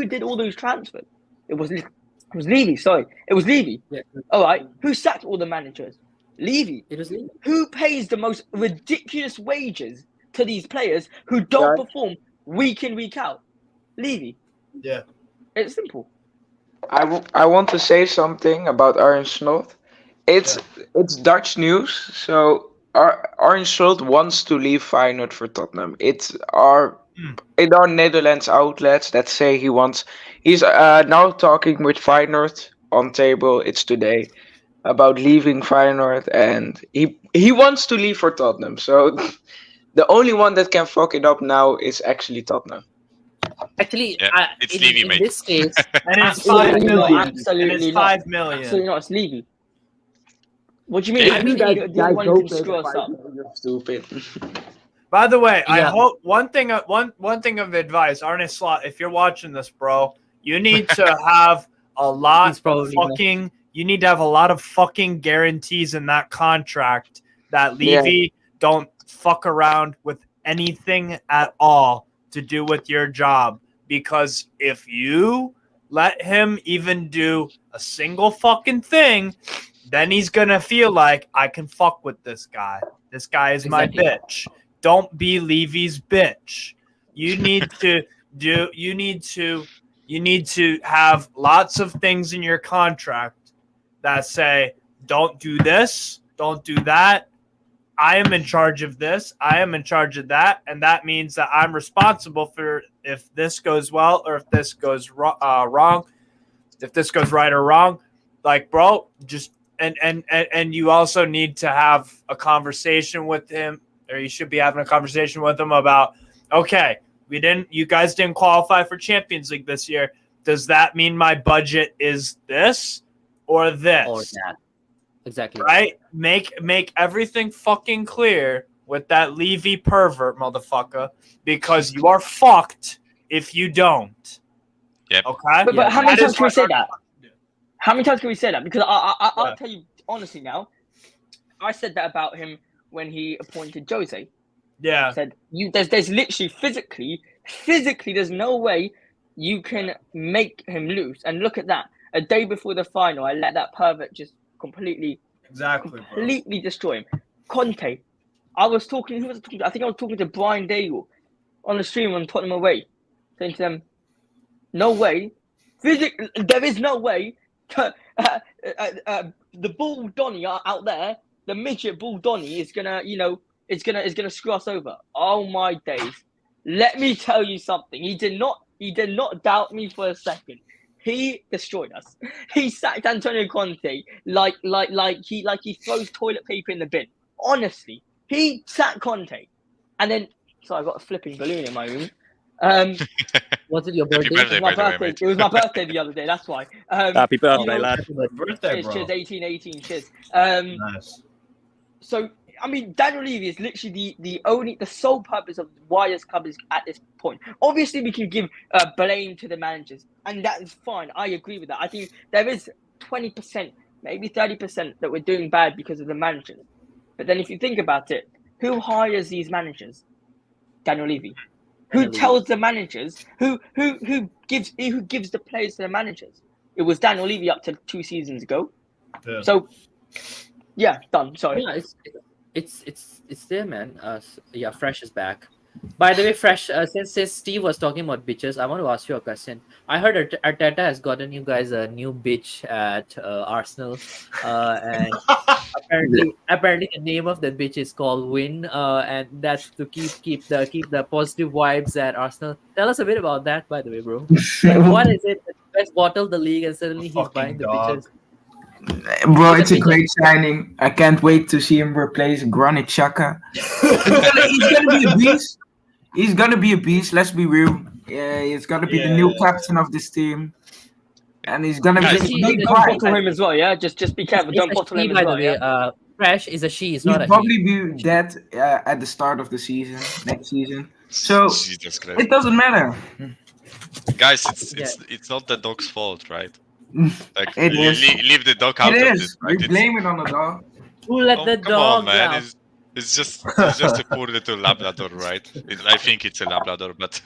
Speaker 7: did all those transfers? It was Levy. Sorry, it was Levy.
Speaker 1: Yeah,
Speaker 7: All right. Who sacked all the managers? Levy.
Speaker 1: it was Levy.
Speaker 7: Who pays the most ridiculous wages to these players who don't perform week in week out? Levy.
Speaker 5: Yeah.
Speaker 7: It's simple.
Speaker 6: I want to say something about Arne Slot. It's Dutch news, so Arne Slot wants to leave Feyenoord for Tottenham. It's our Netherlands outlets that say he wants. He's now talking with Feyenoord on table. It's today about leaving Feyenoord, and he wants to leave for Tottenham. So the only one that can fuck it up now is actually Tottenham.
Speaker 1: Actually,
Speaker 2: Yeah, it's Levy,
Speaker 1: in
Speaker 2: mate.
Speaker 1: this case,
Speaker 5: And it's
Speaker 7: Absolutely
Speaker 5: 5
Speaker 7: not.
Speaker 5: million.
Speaker 7: Absolutely
Speaker 5: And it's
Speaker 7: not.
Speaker 5: 5 million.
Speaker 7: Absolutely not. It's Levy. What do you mean?
Speaker 2: Yeah,
Speaker 7: I mean, the only one who can screw us up.
Speaker 6: You're stupid.
Speaker 5: By the way, I
Speaker 1: Yeah.
Speaker 5: hope one thing of advice, Arne Slot, if you're watching this, bro, you need to have a lot
Speaker 1: He's probably
Speaker 5: of fucking. You need to have a lot of fucking guarantees in that contract that Levy don't fuck around with anything at all to do with your job. Because if you let him even do a single fucking thing, then he's gonna feel like I can fuck with this guy. This guy is my
Speaker 1: Exactly.
Speaker 5: bitch. Don't be Levy's bitch. You need to do. You need to have lots of things in your contract that say, don't do this, don't do that. I am in charge of this. I am in charge of that. And that means that I'm responsible for if this goes well or if this goes wrong, if this goes right or wrong. Like, bro, just and you also need to have a conversation with him, or you should be having a conversation with him about, okay, you guys didn't qualify for Champions League this year. Does that mean my budget is this or this?
Speaker 1: Or that. Exactly.
Speaker 5: Right? Make everything fucking clear with that Levy pervert motherfucker, because you are fucked if you don't.
Speaker 2: Yep.
Speaker 5: Okay?
Speaker 7: But how many
Speaker 5: That
Speaker 7: times
Speaker 5: is
Speaker 7: can we
Speaker 5: what
Speaker 7: say
Speaker 5: I'm
Speaker 7: that? How many times can we say that? Because I'll
Speaker 5: Yeah.
Speaker 7: tell you honestly now, I said that about him when he appointed Jose.
Speaker 5: Yeah.
Speaker 7: I said there's literally physically there's no way you can make him lose. And look at that. A day before the final, I let that pervert just completely
Speaker 5: Exactly, bro.
Speaker 7: destroy him. Conte. Who was I talking to? I think I was talking to Brian Daigle on the stream on Tottenham away, saying to them, no way. There is no way the Bull Donny out there, the midget Bull Donny is gonna, is gonna screw us over. Oh my days! Let me tell you something. He did not doubt me for a second. He destroyed us. He sacked Antonio Conte like he throws toilet paper in the bin. Honestly, he sacked Conte, and then I got a flipping balloon in my room.
Speaker 1: Was it your
Speaker 2: Happy
Speaker 1: birthday?
Speaker 2: birthday,
Speaker 7: It was
Speaker 2: by
Speaker 7: my
Speaker 2: the way,
Speaker 7: birthday.
Speaker 2: mate.
Speaker 7: It was my birthday the other day. That's why.
Speaker 8: Happy birthday,
Speaker 7: know-
Speaker 8: lad.
Speaker 5: Birthday,
Speaker 7: Cheers,
Speaker 5: bro.
Speaker 7: cheers, 18. Cheers.
Speaker 5: Nice.
Speaker 7: So I mean, Daniel Levy is literally the sole purpose of why this club is at this point. Obviously, we can give blame to the managers, and that is fine. I agree with that. I think there is 20%, maybe 30% that we're doing bad because of the managers. But then, if you think about it, who hires these managers? Daniel Levy. Who
Speaker 1: Daniel Levy.
Speaker 7: tells the managers? Who gives the players to the managers? It was Daniel Levy up to 2 seasons ago.
Speaker 5: Yeah.
Speaker 7: So, yeah, done. Sorry.
Speaker 1: Yeah, it's there, man. Yeah, Fresh is back. By the way, Fresh, since Steve was talking about bitches, I want to ask you a question. I heard Arteta has gotten you guys a new bitch at Arsenal, and apparently the name of that bitch is called Win, and that's to keep the positive vibes at Arsenal. Tell us a bit about that, by the way, bro. Like, what is it? You guys bottled the league, and suddenly he's buying the bitches.
Speaker 9: Bro, it's a great signing. I can't wait to see him replace Granit Xhaka. He's gonna be a beast. He's gonna be a beast. Let's be real. Yeah, he's gonna be the new captain of this team, and he's gonna
Speaker 2: Guys,
Speaker 9: be
Speaker 1: he-
Speaker 9: a big
Speaker 1: he-
Speaker 7: Don't
Speaker 9: fight.
Speaker 7: bottle him as well, yeah. Just be careful.
Speaker 1: It's
Speaker 7: Don't
Speaker 1: a
Speaker 7: bottle
Speaker 1: she,
Speaker 7: him as
Speaker 1: by the
Speaker 7: well,
Speaker 1: way.
Speaker 7: yeah.
Speaker 1: Fresh is a she. It's
Speaker 9: He'll
Speaker 1: not a he.
Speaker 9: probably be dead at the start of the season, next season. So
Speaker 2: Jesus Christ.
Speaker 9: it doesn't matter.
Speaker 2: Guys,
Speaker 1: Yeah.
Speaker 2: it's not the dog's fault, right? Like,
Speaker 9: It is.
Speaker 2: leave the dog out
Speaker 9: It
Speaker 2: of
Speaker 9: is.
Speaker 2: this, right?
Speaker 9: You blame it on the dog.
Speaker 1: Who let
Speaker 2: Oh,
Speaker 1: the
Speaker 2: come on,
Speaker 1: dog
Speaker 2: man.
Speaker 1: out?
Speaker 2: It's just a poor little Labrador, right? I think it's a Labrador, but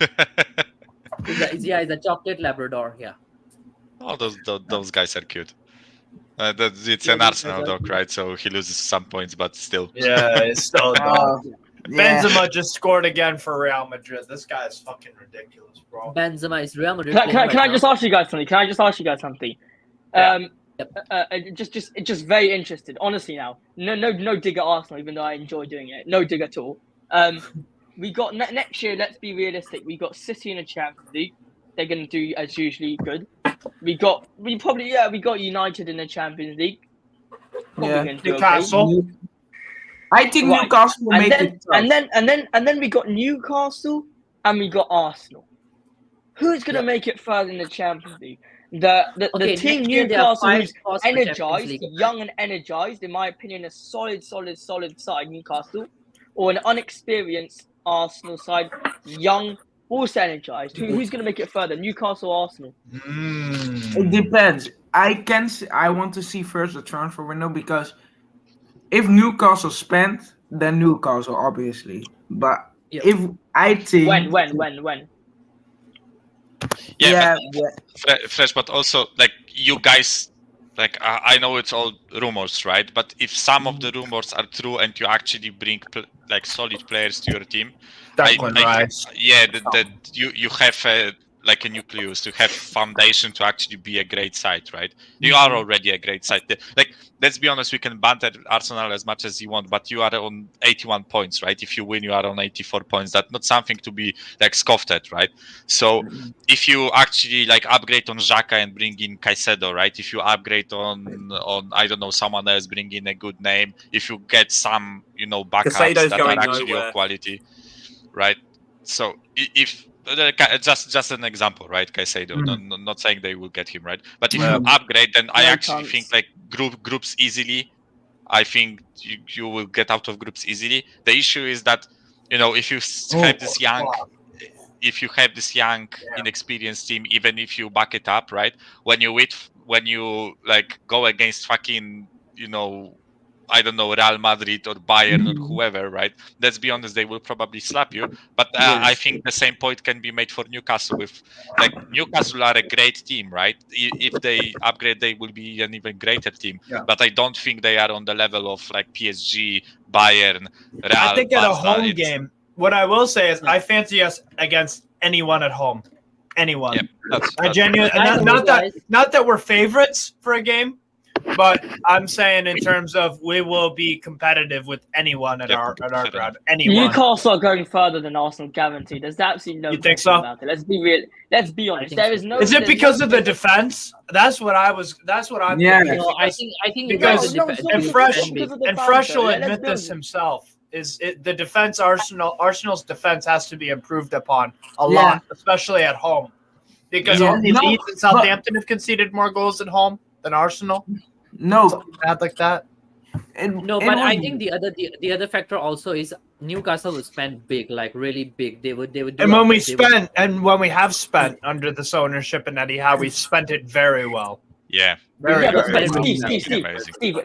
Speaker 1: It's a chocolate Labrador. Yeah.
Speaker 2: oh, those guys are cute. It's
Speaker 1: Yeah,
Speaker 2: an
Speaker 1: those
Speaker 2: Arsenal
Speaker 1: guys are
Speaker 2: dog, right? So he loses some points, but still.
Speaker 5: Yeah, it's still a dog.
Speaker 9: Yeah.
Speaker 5: Benzema just scored again for Real Madrid. This guy is fucking ridiculous, bro.
Speaker 1: Benzema is Real Madrid.
Speaker 7: Can I
Speaker 1: playing
Speaker 7: just
Speaker 1: right
Speaker 7: ask you guys something?
Speaker 5: Yeah.
Speaker 7: Just very interested. Honestly, now, no dig at Arsenal, even though I enjoy doing it. No dig at all. We got next year. Let's be realistic. We got City in the Champions League. They're going to do as usually good. We got United in the Champions League. Probably
Speaker 9: Yeah.
Speaker 7: gonna do okay.
Speaker 5: Newcastle.
Speaker 9: I think
Speaker 7: Right.
Speaker 9: Newcastle will make
Speaker 7: And
Speaker 9: it tough.
Speaker 7: then we got Newcastle and we got Arsenal. Who's going to make it further in the Champions League? The
Speaker 1: Okay,
Speaker 7: team
Speaker 1: next year there are
Speaker 7: Newcastle,
Speaker 1: 5
Speaker 7: who's
Speaker 1: spots for Champions
Speaker 7: energized,
Speaker 1: League.
Speaker 7: young and energized, in my opinion, a solid side Newcastle, or an unexperienced Arsenal side, young, also energized. Who's going to make it further? Newcastle or Arsenal?
Speaker 9: It depends. I want to see first the transfer window, because if Newcastle spend, then Newcastle obviously. But
Speaker 1: Yeah.
Speaker 9: if I think
Speaker 7: When?
Speaker 2: Yeah,
Speaker 9: yeah.
Speaker 2: Fresh, but also like you guys, like I know it's all rumors, right? But if some of the rumors are true and you actually bring like solid players to your team,
Speaker 5: Declan
Speaker 2: I
Speaker 5: Rice.
Speaker 2: yeah, that you have like a nucleus to have foundation to actually be a great side, right? You are already a great side. Like, let's be honest, we can banter Arsenal as much as you want, but you are on 81 points, right? If you win, you are on 84 points. That's not something to be like scoffed at, right? So if you actually like upgrade on Xhaka and bring in Caicedo, right? If you upgrade on I don't know, someone else, bring in a good name. If you get some backups
Speaker 3: Caicedo's
Speaker 2: that are
Speaker 3: going
Speaker 2: actually
Speaker 3: nowhere.
Speaker 2: of quality, right? So if just an example, right? Caicedo, not saying they will get him, right? But if you upgrade, then I
Speaker 7: No
Speaker 2: actually
Speaker 7: chance.
Speaker 2: think like groups easily. I think you will get out of groups easily. The issue is that if you have this young. If you have this young, inexperienced team, even if you back it up, right? When you like go against fucking, I don't know, Real Madrid or Bayern or whoever, right? Let's be honest, they will probably slap you. But I think the same point can be made for Newcastle. With like Newcastle are a great team, right? If they upgrade, they will be an even greater team.
Speaker 5: Yeah.
Speaker 2: But I don't think they are on the level of like PSG, Bayern, Real.
Speaker 5: I think at a
Speaker 2: Barca.
Speaker 5: home game, what I will say is I fancy us against anyone at home. Anyone.
Speaker 2: Yeah, that's
Speaker 5: I genuinely not that we're favorites for a game, but I'm saying in terms of we will be competitive with anyone at our ground. Anyone.
Speaker 7: Newcastle are going further than Arsenal, guaranteed. There's absolutely no
Speaker 5: You think
Speaker 7: question
Speaker 5: so?
Speaker 7: about it. Let's be real. Let's be honest. There is no.
Speaker 5: Is it
Speaker 7: there's
Speaker 5: because
Speaker 7: no
Speaker 5: of the defense? That's what I'm
Speaker 9: Yeah.
Speaker 5: thinking.
Speaker 1: No, I think
Speaker 5: because
Speaker 7: No, it's not
Speaker 5: and
Speaker 7: because
Speaker 5: Fresh
Speaker 7: of the
Speaker 5: and
Speaker 7: defense,
Speaker 5: Fresh will
Speaker 7: though. Let's
Speaker 5: admit
Speaker 7: be
Speaker 5: this
Speaker 7: honest.
Speaker 5: himself. The defense Arsenal's defense has to be improved upon a lot, especially at home, because only Leeds and Southampton have conceded more goals at home than Arsenal.
Speaker 9: No,
Speaker 5: Something bad like that.
Speaker 1: No, but I think the other factor also is Newcastle will spend big, like really big. They would do.
Speaker 5: And when we have spent under this ownership and Eddie Howe, we spent it very well.
Speaker 2: Yeah.
Speaker 5: Very,
Speaker 7: Yeah, but
Speaker 5: very well.
Speaker 7: Steve,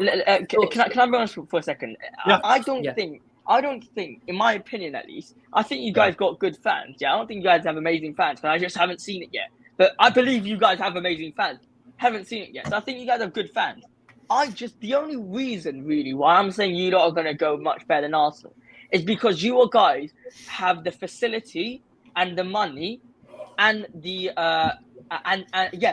Speaker 7: can I be honest for a second?
Speaker 5: Yeah.
Speaker 7: I don't think, in my opinion at least, I think you guys got good fans. Yeah, I don't think you guys have amazing fans, but I just haven't seen it yet. But I believe you guys have amazing fans. Haven't seen it yet, so I think you guys have good fans. The only reason really why I'm saying you lot are going to go much better than Arsenal is because you guys have the facility and the money and the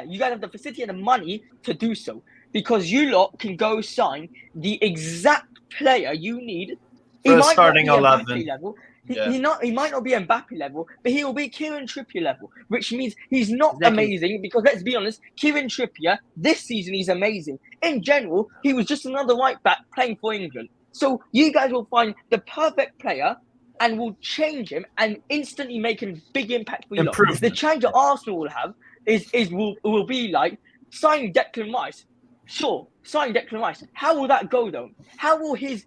Speaker 7: you guys have the facility and the money to do so, because you lot can go sign the exact player you need.
Speaker 5: For the starting 11.
Speaker 7: He might not be Mbappe level, but he will be Kieran Trippier level, which means he's not amazing. Because let's be honest, Kieran Trippier this season he's amazing. In general, he was just another right back playing for England. So you guys will find the perfect player and will change him and instantly make a big impact for you. The change that Arsenal will have will be like signing Declan Rice. Sure, signing Declan Rice. How will that go though? How will he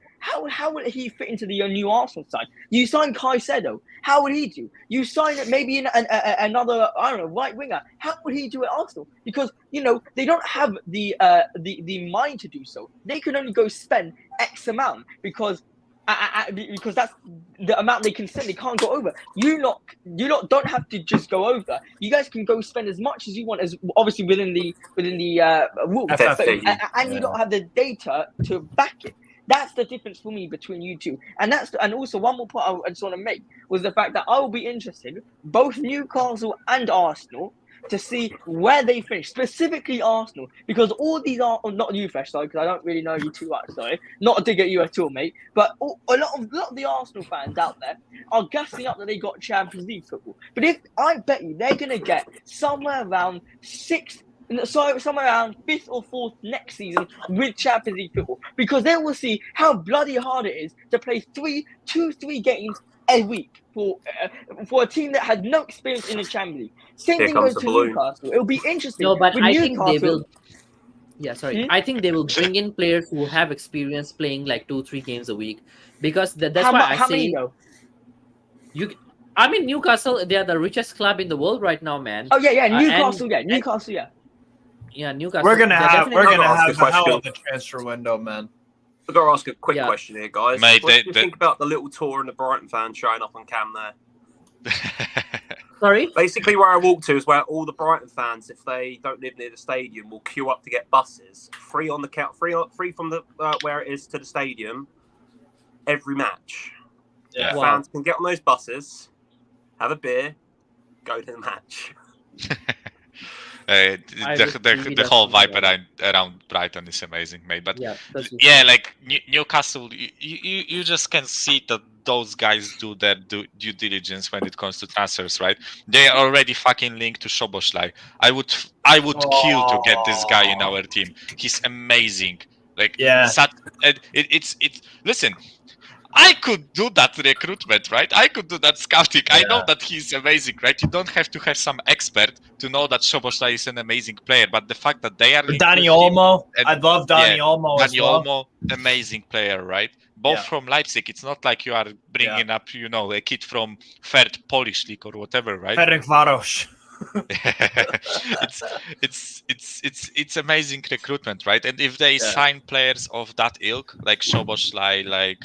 Speaker 7: fit into the new Arsenal side? You sign Caicedo. How would he do? You sign maybe another right winger. How would he do at Arsenal? Because they don't have the mind to do so. They can only go spend X amount because that's the amount they can spend. They can't go over. You lot don't have to just go over. You guys can go spend as much as you want, as obviously within the rules. And you don't have the data to back it. That's the difference for me between you two. And also one more point I just want to make was the fact that I will be interested, both Newcastle and Arsenal, to see where they finish, specifically Arsenal, because all these are not you, Fresh, sorry, because I don't really know you too much, sorry, not a dig at you at all, mate. But a lot of the Arsenal fans out there are gassing up that they got Champions League football. But I bet you they're gonna get somewhere around somewhere around 5th or 4th next season with Champions League football, because they will see how bloody hard it is to play 3 games a week for a team that has no experience in the Champions League. Same thing goes to Newcastle. It'll be interesting.
Speaker 1: No, but
Speaker 7: with
Speaker 1: I think they
Speaker 7: Newcastle-
Speaker 1: will. Yeah, sorry. I think they will bring in players who have experience playing like 2-3 games a week, because that's why I
Speaker 7: how
Speaker 1: say
Speaker 7: many though?
Speaker 1: I mean, Newcastle, they are the richest club in the world right now, man.
Speaker 7: Oh yeah, Newcastle, Newcastle.
Speaker 1: Yeah, Newcastle.
Speaker 5: We're gonna have a hell
Speaker 3: question.
Speaker 5: of a transfer window, man.
Speaker 3: I've got to ask a quick question here, guys.
Speaker 2: Mate,
Speaker 3: what do you think about the little tour and the Brighton fans showing up on cam there?
Speaker 1: Sorry.
Speaker 3: Basically, where I walk to is where all the Brighton fans, if they don't live near the stadium, will queue up to get buses, free on the count, free from the where it is to the stadium, every match.
Speaker 2: Yeah.
Speaker 1: Wow.
Speaker 3: Fans can get on those buses, have a beer, go to the match.
Speaker 1: I just really
Speaker 2: The whole
Speaker 1: love
Speaker 2: vibe
Speaker 1: that.
Speaker 2: around Brighton is amazing, mate. But
Speaker 1: Yeah, that's just
Speaker 2: yeah, like Newcastle, you just can see that those guys do their due diligence when it comes to transfers, right? They are already fucking linked to Szoboszlai. I would kill to get this guy in our team. He's amazing. Like
Speaker 5: Yeah.
Speaker 2: it's listen. I could do that recruitment, right? I could do that scouting. I know that he's amazing, right? You don't have to have some expert to know that Szoboszlai is an amazing player, but the fact that they are linked
Speaker 5: Dani
Speaker 2: with him,
Speaker 5: Olmo.
Speaker 2: and-
Speaker 5: I love Dani Olmo as
Speaker 2: Dani
Speaker 5: well.
Speaker 2: Olmo, amazing player, right? Both
Speaker 5: Yeah.
Speaker 2: from Leipzig. It's not like you are bringing up, a kid from third Polish league or whatever, right?
Speaker 5: Ferencváros.
Speaker 2: It's amazing recruitment, right? And if they sign players of that ilk, like Szoboszlai, like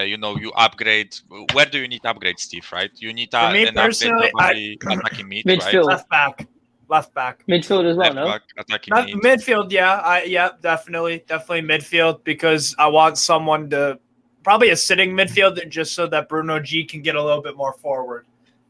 Speaker 2: you upgrade. Where do you need upgrade, Steve? Right? You need
Speaker 5: For me
Speaker 2: an upgrade
Speaker 5: personally,
Speaker 2: probably attacking mid,
Speaker 7: Midfield.
Speaker 2: right?
Speaker 5: Left back.
Speaker 7: Midfield as well,
Speaker 2: Left
Speaker 7: no?
Speaker 2: back, attacking
Speaker 5: Not
Speaker 2: mid.
Speaker 5: midfield, definitely midfield because I want someone to probably a sitting midfield just so that Bruno G can get a little bit more forward.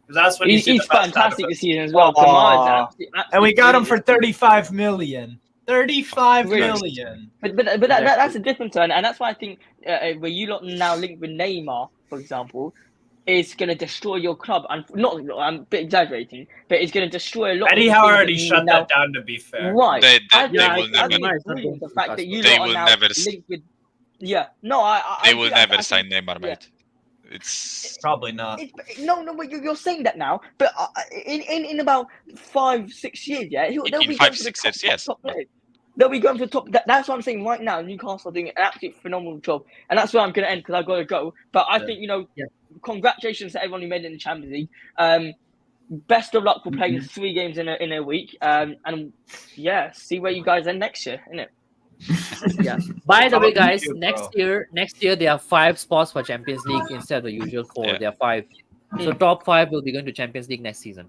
Speaker 5: Because that's when
Speaker 7: He's
Speaker 5: the best out of
Speaker 7: fantastic
Speaker 5: it.
Speaker 7: this season as well.
Speaker 5: Aw.
Speaker 7: Kamara's absolutely
Speaker 5: And we got him for
Speaker 7: brilliant.
Speaker 5: 35 million. 35
Speaker 7: Brilliant.
Speaker 5: million.
Speaker 7: But that's a different turn, and that's why I think where you lot now linked with Neymar, for example, is going to destroy your club. And not, I'm a bit exaggerating, but it's going to destroy a lot.
Speaker 5: Eddie
Speaker 7: of the
Speaker 5: Howe
Speaker 7: things
Speaker 5: already
Speaker 7: that you
Speaker 5: shut
Speaker 7: now,
Speaker 5: that down. To be fair,
Speaker 7: right?
Speaker 2: They
Speaker 7: I
Speaker 2: will
Speaker 7: think
Speaker 2: never.
Speaker 7: it's brilliant the fact that you
Speaker 2: They
Speaker 7: lot are
Speaker 2: will
Speaker 7: now
Speaker 2: never.
Speaker 7: linked with. Yeah, no, I
Speaker 2: They will never
Speaker 7: I
Speaker 2: sign
Speaker 7: think,
Speaker 2: Neymar,
Speaker 7: yeah.
Speaker 2: mate. It's
Speaker 5: probably not.
Speaker 7: No, but you're saying that now. But in about 5-6 years, yeah, they'll
Speaker 2: in
Speaker 7: be
Speaker 2: 5,
Speaker 7: going for the
Speaker 2: 6 years, yes.
Speaker 7: top players. They'll be going for the top. That's what I'm saying right now. Newcastle are doing an absolutely phenomenal job, and that's where I'm going to end because I've got to go. But I think congratulations to everyone who made it in the Champions League. Best of luck for playing 3 games in a week. And yeah, see where you guys end next year, innit?
Speaker 1: Yeah. By the way, guys,
Speaker 5: you,
Speaker 1: next year there are 5 spots for Champions League instead of the usual 4.
Speaker 2: Yeah.
Speaker 1: There are 5. So top 5 will be going to Champions League next season.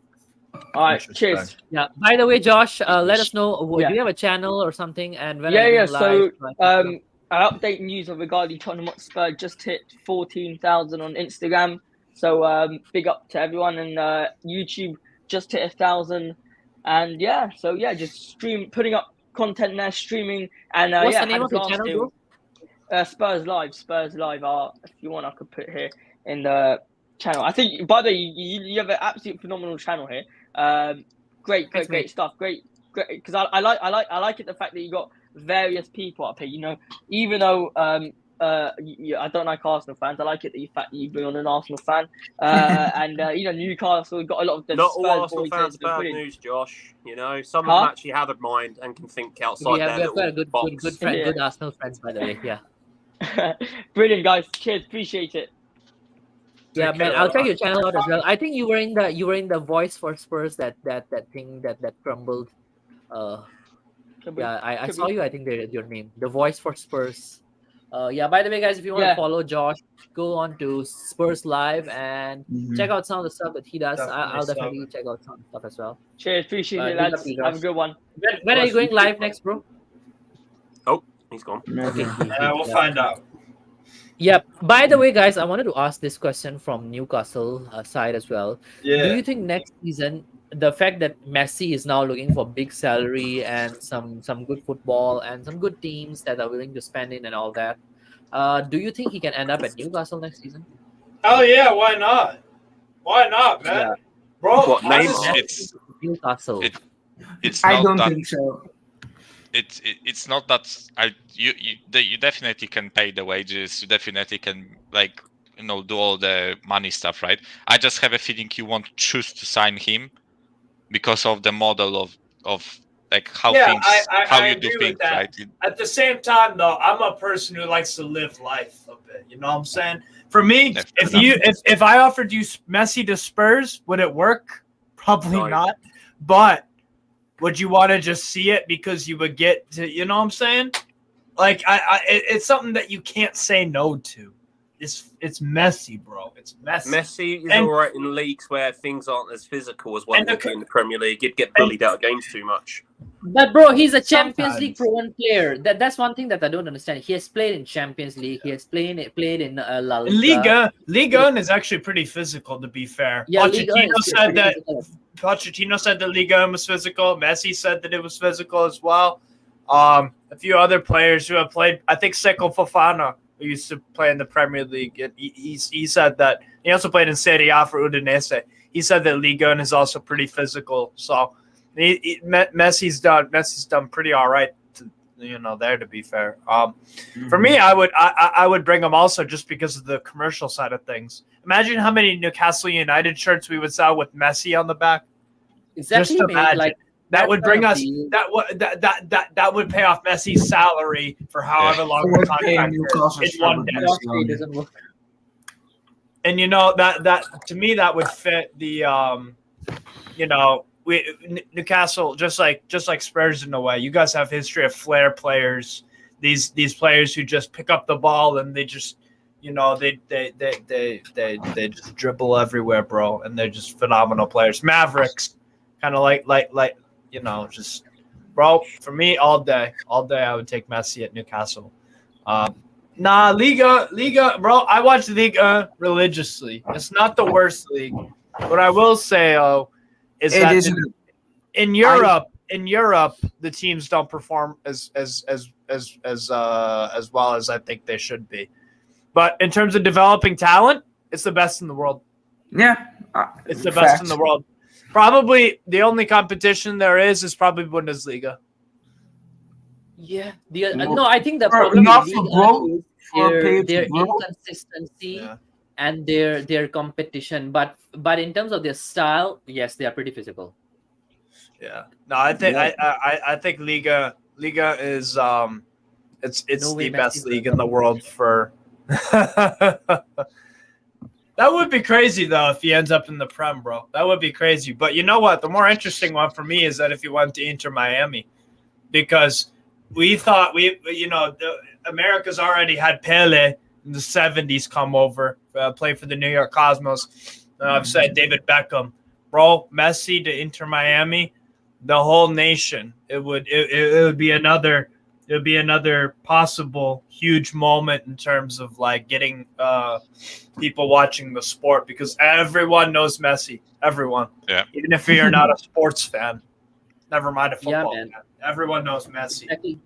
Speaker 7: All right, cheers.
Speaker 1: Yeah. By the way, Josh, let us know. Do
Speaker 7: Yeah.
Speaker 1: you have a channel or something? And when are you
Speaker 7: Yeah.
Speaker 1: going live?
Speaker 7: So I update news regarding Tottenham Hotspur. Just hit 14,000 on Instagram. So big up to everyone, and YouTube just hit 1,000. And just putting up content there, streaming, and
Speaker 1: What's the
Speaker 7: had
Speaker 1: name
Speaker 7: a
Speaker 1: of your
Speaker 7: blast
Speaker 1: channel,
Speaker 7: doing-
Speaker 1: bro?
Speaker 7: Spurs Live. If you want, I could put here in the channel. I think, by the way, you have an absolute phenomenal channel here. Great stuff. Great. Because I like it, the fact that you got various people up here. Even though I don't like Arsenal fans, I like it the fact that you bring on an Arsenal fan. And Newcastle got a lot of the
Speaker 3: Not
Speaker 7: Spurs
Speaker 3: all Arsenal
Speaker 7: boys
Speaker 3: fans
Speaker 7: there,
Speaker 3: bad
Speaker 7: brilliant.
Speaker 3: news, Josh. Some of them actually have a mind and can think outside
Speaker 1: We
Speaker 3: their
Speaker 1: have got a
Speaker 3: little box.
Speaker 1: good friend,
Speaker 7: Yeah.
Speaker 1: good Arsenal friends, by the way. Yeah.
Speaker 7: Brilliant, guys. Cheers. Appreciate it.
Speaker 1: Yeah, man, I'll check your channel out as well. I think you were in the Voice for Spurs that thing that crumbled. I saw you. I think your name, the Voice for Spurs. By the way, guys, if you want to follow Josh, go on to Spurs Live and check out some of the stuff that he does. I'll definitely check out some stuff as well.
Speaker 7: Cheers. Appreciate it,
Speaker 1: big up
Speaker 7: lads.
Speaker 1: to you
Speaker 7: Have
Speaker 1: guys.
Speaker 7: a good one.
Speaker 1: When are you going live next, bro?
Speaker 3: Oh, he's gone.
Speaker 1: Okay.
Speaker 5: We'll find out.
Speaker 1: Yeah. By the way, guys, I wanted to ask this question from Newcastle side as well.
Speaker 4: Yeah.
Speaker 1: Do you think next season the fact that Messi is now looking for big salary and some good football and some good teams that are willing to spend in and all that, do you think he can end up at Newcastle next season?
Speaker 5: Oh yeah, why not? Why not, man?
Speaker 1: Yeah.
Speaker 5: Bro,
Speaker 3: What, Neymar?
Speaker 5: honestly,
Speaker 1: Newcastle.
Speaker 2: It's
Speaker 9: I
Speaker 2: not
Speaker 9: don't
Speaker 2: that.
Speaker 9: think so.
Speaker 2: It's not that you definitely can pay the wages. You definitely can do all the money stuff, right? I just have a feeling you won't choose to sign him because of the model of how
Speaker 5: I
Speaker 2: you do
Speaker 5: agree with
Speaker 2: things,
Speaker 5: that.
Speaker 2: right?
Speaker 5: At the same time, though, I'm a person who likes to live life a bit. You know what I'm saying? For me,
Speaker 2: Yeah,
Speaker 5: if I offered you Messi to Spurs, would it work? Probably
Speaker 3: No.
Speaker 5: not. But would you want to just see it because you would get to? You know what I'm saying? Like it's something that you can't say no to. it's messy, bro. It's messy.
Speaker 3: Messi is
Speaker 5: And-
Speaker 3: all right in leagues where things aren't as physical as one
Speaker 5: And
Speaker 3: would be in the Premier League. You'd get bullied out of games too much.
Speaker 1: But bro, he's a Champions
Speaker 5: Sometimes.
Speaker 1: League proven player. That's one thing that I don't understand. He has played in Champions League. He has played in La Liga.
Speaker 5: Liga 1 is actually pretty physical, to be fair.
Speaker 1: Yeah, Liga
Speaker 5: Pochettino
Speaker 1: is
Speaker 5: said
Speaker 1: pretty
Speaker 5: that.
Speaker 1: physical.
Speaker 5: Pochettino said that Liga 1 was physical. Messi said that it was physical as well. A few other players who have played. I think Seko Fofana, who used to play in the Premier League, and he said that he also played in Serie A for Udinese. He said that Liga 1 is also pretty physical. So Messi's done pretty all right. There, to be fair. For me, I would bring him also just because of the commercial side of things. Imagine how many Newcastle United shirts we would sell with Messi on the back.
Speaker 1: Exactly,
Speaker 5: Just
Speaker 1: mate.
Speaker 5: imagine.
Speaker 1: Like
Speaker 5: That would bring
Speaker 1: kind of
Speaker 5: us
Speaker 1: deal.
Speaker 5: that would pay off Messi's salary for however long the
Speaker 9: Would pay
Speaker 5: contract
Speaker 9: Newcastle
Speaker 5: is in one
Speaker 9: shot
Speaker 5: day.
Speaker 9: with Messi on
Speaker 1: It
Speaker 9: it.
Speaker 1: doesn't work.
Speaker 5: And that to me that would fit the Newcastle just like Spurs in a way. You guys have history of flair players. These players who just pick up the ball and they just they just dribble everywhere, bro, and they're just phenomenal players. Mavericks, kind of like just bro. For me, all day, I would take Messi at Newcastle. Liga, bro. I watch Liga religiously. It's not the worst league. What I will say, is
Speaker 9: It
Speaker 5: that
Speaker 9: isn't.
Speaker 5: in Europe, the teams don't perform as well as I think they should be. But in terms of developing talent, it's the best in the world.
Speaker 9: Yeah.
Speaker 5: It's the best in the world. Probably the only competition there is probably Bundesliga.
Speaker 1: Yeah. No, I think the
Speaker 9: For-
Speaker 1: problem
Speaker 9: not
Speaker 1: with
Speaker 9: for
Speaker 1: Liga
Speaker 9: growth,
Speaker 1: is
Speaker 9: for a player
Speaker 1: their
Speaker 9: to grow.
Speaker 1: inconsistency
Speaker 5: Yeah.
Speaker 1: and their competition. But in terms of their style, yes, they are pretty physical.
Speaker 5: Yeah. No, I think
Speaker 9: Yeah.
Speaker 5: I think Liga is it's
Speaker 1: No way
Speaker 5: the best
Speaker 1: Messi's
Speaker 5: league in the world for. That would be crazy though if he ends up in the Prem, bro. That would be crazy. But you know what? The more interesting one for me is that if he went to Inter Miami, because we thought America's already had Pele in the 70s come over, play for the New York Cosmos. I've said David Beckham, bro. Messi to Inter Miami, the whole nation. It would be another. It would be another possible huge moment in terms of like getting people watching the sport because everyone knows Messi. Everyone,
Speaker 2: Yeah.
Speaker 5: even if you're not a sports fan, never mind a
Speaker 1: Yeah,
Speaker 5: football
Speaker 1: man.
Speaker 5: fan. Everyone knows Messi.
Speaker 1: Exactly.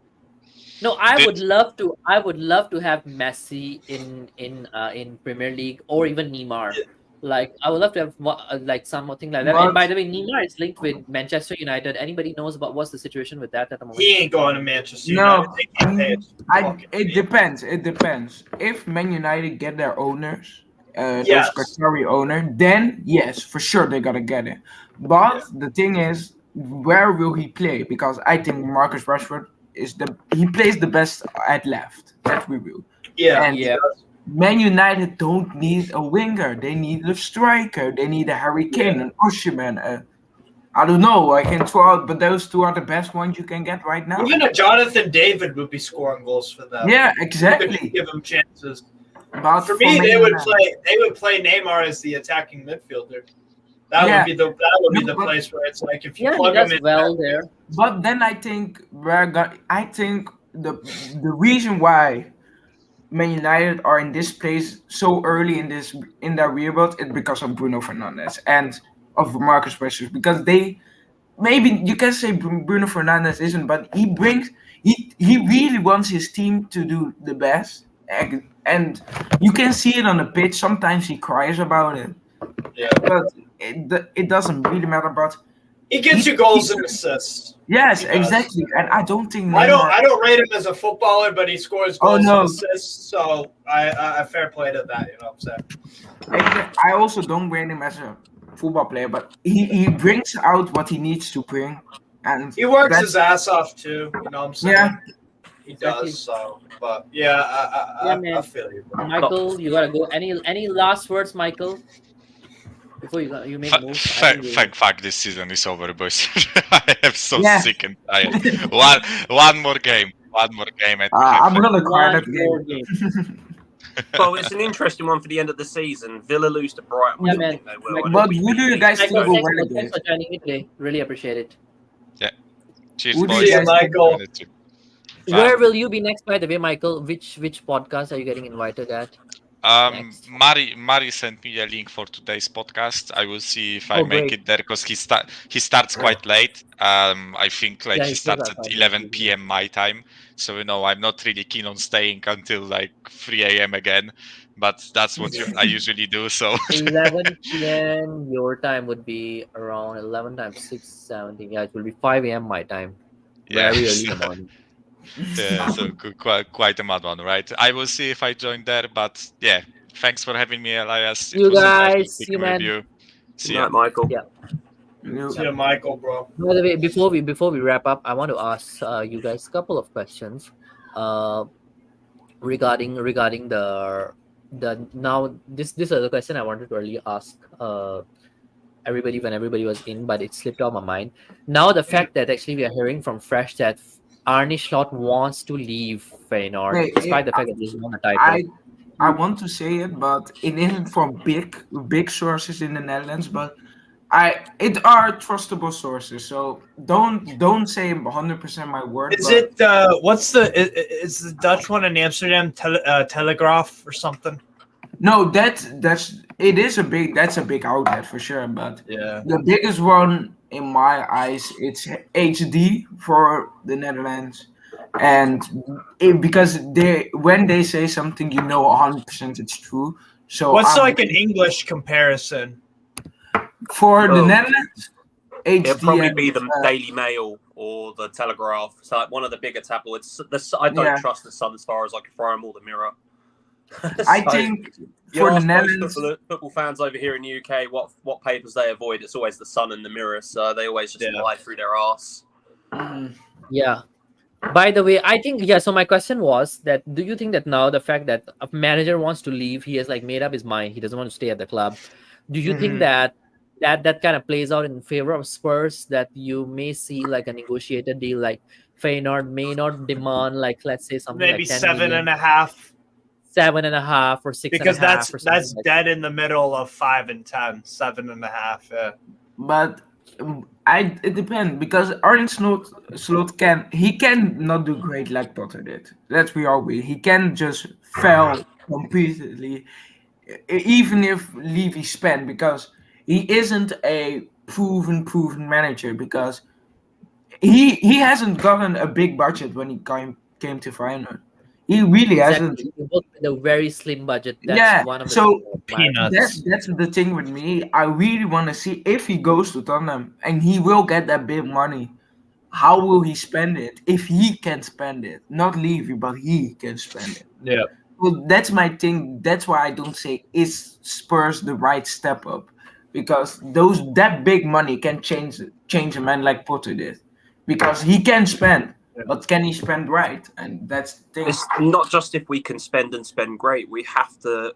Speaker 1: No, I
Speaker 2: Did-
Speaker 1: would love to. I would love to have Messi in Premier League or even Neymar. Like I would love to have like something like that.
Speaker 9: But-
Speaker 1: And by the way, Neymar is linked with Manchester United. Anybody knows about what's the situation with that at the moment?
Speaker 5: He ain't going to Manchester
Speaker 9: No,
Speaker 5: United. They can't pay his fucking
Speaker 9: it
Speaker 5: fee.
Speaker 9: depends. It depends. If Man United get their owners,
Speaker 5: Yes.
Speaker 9: those Qatari owner, then yes, for sure they gotta get it. But the thing is, where will he play? Because I think Marcus Rashford he plays the best at left. That we will.
Speaker 5: Yeah,
Speaker 9: And
Speaker 1: Yeah.
Speaker 9: Man United don't need a winger. They need a striker. They need a Harry Kane, an Osimhen. I don't know. I can throw out, but those two are the best ones you can get right now.
Speaker 5: even a Jonathan David would be scoring goals for them.
Speaker 9: Yeah,
Speaker 5: You could
Speaker 9: exactly.
Speaker 5: give him chances.
Speaker 9: But
Speaker 5: For me,
Speaker 9: Man
Speaker 5: they would
Speaker 9: United-
Speaker 5: play Neymar as the attacking midfielder. That
Speaker 9: Yeah.
Speaker 5: would be the
Speaker 9: No, but-
Speaker 5: place where it's like if you
Speaker 1: Yeah, he
Speaker 5: plug him
Speaker 1: does
Speaker 5: in.
Speaker 1: well there.
Speaker 9: But then I think I think the reason why Man United are in this place so early in their rebuild is because of Bruno Fernandes and of Marcus Rashford, because they maybe you can say Bruno Fernandes isn't, but he really wants his team to do the best, and you can see it on the pitch. Sometimes he cries about it,
Speaker 5: Yeah.
Speaker 9: but it doesn't really matter. But
Speaker 5: He gets you goals and assists.
Speaker 9: yes,
Speaker 5: He does.
Speaker 9: exactly, and I don't think
Speaker 5: I
Speaker 9: Neymar-
Speaker 5: don't rate him as a footballer, but he scores
Speaker 9: Oh,
Speaker 5: goals
Speaker 9: no.
Speaker 5: and assists. So I fair play to that. You know what I'm saying?
Speaker 9: I also don't rate him as a football player, but he brings out what he needs to bring, and
Speaker 5: He works
Speaker 9: that's-
Speaker 5: his ass off too. You know what I'm saying?
Speaker 9: Yeah.
Speaker 5: He
Speaker 1: Exactly.
Speaker 5: does. So, but yeah,
Speaker 1: Yeah,
Speaker 5: I
Speaker 1: man.
Speaker 5: feel you, bro.
Speaker 1: Michael, you gotta go. Any last words, Michael? Before you make a move. I think you-
Speaker 2: Fuck, this season is over, boys. I am so
Speaker 9: Yeah.
Speaker 2: sick and tired. One more game. And
Speaker 9: I'm gonna cry
Speaker 1: One
Speaker 9: that
Speaker 1: more
Speaker 9: game.
Speaker 1: game.
Speaker 3: Well, it's an interesting one for the end of the season. Villa lose to Brighton.
Speaker 1: Yeah,
Speaker 3: I don't
Speaker 1: man.
Speaker 3: think they will. And
Speaker 9: But
Speaker 3: if we
Speaker 9: who do you
Speaker 3: beat
Speaker 9: guys
Speaker 3: Leeds,
Speaker 9: think
Speaker 1: Michael,
Speaker 9: will
Speaker 3: goes-
Speaker 1: thanks
Speaker 9: relegate?
Speaker 1: for joining me today. Really appreciate it.
Speaker 2: Cheers,
Speaker 9: Who do
Speaker 2: boys.
Speaker 9: you guys think
Speaker 4: Michael.
Speaker 2: Bye.
Speaker 1: Where will you be next, by the way, Michael? Which podcast are you getting invited at? Next.
Speaker 2: Mari sent me a link for today's podcast. I will see if I
Speaker 1: Oh,
Speaker 2: make
Speaker 1: great.
Speaker 2: it there because he starts quite late. I think like
Speaker 1: Yeah,
Speaker 2: he
Speaker 1: he starts
Speaker 2: starts
Speaker 1: at
Speaker 2: at
Speaker 1: 5
Speaker 2: 11
Speaker 1: p.m.
Speaker 2: p.m. my time. So I'm not really keen on staying until like 3 a.m. again. But that's what I usually do. So
Speaker 1: 11 p.m. your time would be around 11 times 6, 17. Yeah, it will be 5 a.m. my time.
Speaker 2: yeah,
Speaker 1: Very early in the morning.
Speaker 2: yeah. So quite a mad one, right? I will see if I join there. But yeah, thanks for having me, Elias. It
Speaker 1: You
Speaker 2: was a pleasure
Speaker 1: guys, see you,
Speaker 2: speaking with
Speaker 1: man.
Speaker 2: you.
Speaker 3: Good
Speaker 2: See ya.
Speaker 3: night, Michael.
Speaker 1: Yeah.
Speaker 9: You-
Speaker 4: See you, Michael, bro.
Speaker 1: By the way, before we wrap up, I want to ask you guys a couple of questions regarding the now this is the question I wanted to earlier ask everybody when everybody was in, but it slipped out of my mind. Now the fact that actually we are hearing from Fresh that Arne Slot wants to leave Feyenoord,
Speaker 9: Wait,
Speaker 1: despite the fact that he's won the title.
Speaker 9: I want to say it, but it isn't from big sources in the Netherlands. But it are trustable sources, so don't say 100% my word.
Speaker 5: Is
Speaker 9: but
Speaker 5: it what's the is the Dutch one in Amsterdam Telegraph or something?
Speaker 9: No, that's that's a big outlet for sure. But
Speaker 5: Yeah.
Speaker 9: the biggest one in my eyes, it's HD for the Netherlands, and because when they say something, 100% it's true. So
Speaker 5: What's
Speaker 9: I'm-
Speaker 5: like an English comparison?
Speaker 9: for the
Speaker 3: Oh.
Speaker 9: Netherlands? HD
Speaker 3: It'll probably
Speaker 9: and,
Speaker 3: be the Daily Mail or the Telegraph. So like one of the bigger tabloids. I don't
Speaker 9: Yeah.
Speaker 3: trust the Sun as far as I can throw them all the Mirror.
Speaker 9: I
Speaker 3: So,
Speaker 9: think
Speaker 3: you
Speaker 9: for the
Speaker 3: ask most
Speaker 9: Netherlands,
Speaker 3: football fans over here in the UK what papers they avoid. It's always the Sun and the Mirror. So they always just
Speaker 5: Yeah.
Speaker 3: lie through their arse.
Speaker 1: Yeah. By the way, I think so my question was that do you think that now the fact that a manager wants to leave, he has like made up his mind, he doesn't want to stay at the club. Do you think
Speaker 5: Mhm.
Speaker 1: that kind of plays out in favor of Spurs, that you may see like a negotiated deal, like Feyenoord may not demand like let's say something
Speaker 5: Maybe
Speaker 1: like 10
Speaker 5: seven
Speaker 1: million,
Speaker 5: and a half,
Speaker 1: 7.5 or 6.5
Speaker 5: because that's
Speaker 1: or something like
Speaker 5: dead in the middle of 5 and 10. 7.5. Yeah.
Speaker 9: but it depends because Arne Slot can not do great like Potter did. Let's be honest. He can just fail completely, even if Levy spent, because he isn't a proven manager, because he hasn't gotten a big budget when he came to Feyenoord. He really hasn't.
Speaker 1: Exactly. You work with a very slim budget. That's
Speaker 9: Yeah,
Speaker 1: one of the
Speaker 9: so
Speaker 5: Peanuts.
Speaker 9: that's the thing with me. I really want to see if he goes to Tottenham and he will get that big money. How will he spend it? If he can spend it, not Levy, but he can spend it.
Speaker 5: Yeah.
Speaker 9: Well, that's my thing. That's why I don't say is Spurs the right step up, because that big money can change a man like Potter did, because he can spend, but can he spend right? And that's the thing.
Speaker 3: It's not just if we can spend and spend great. We have to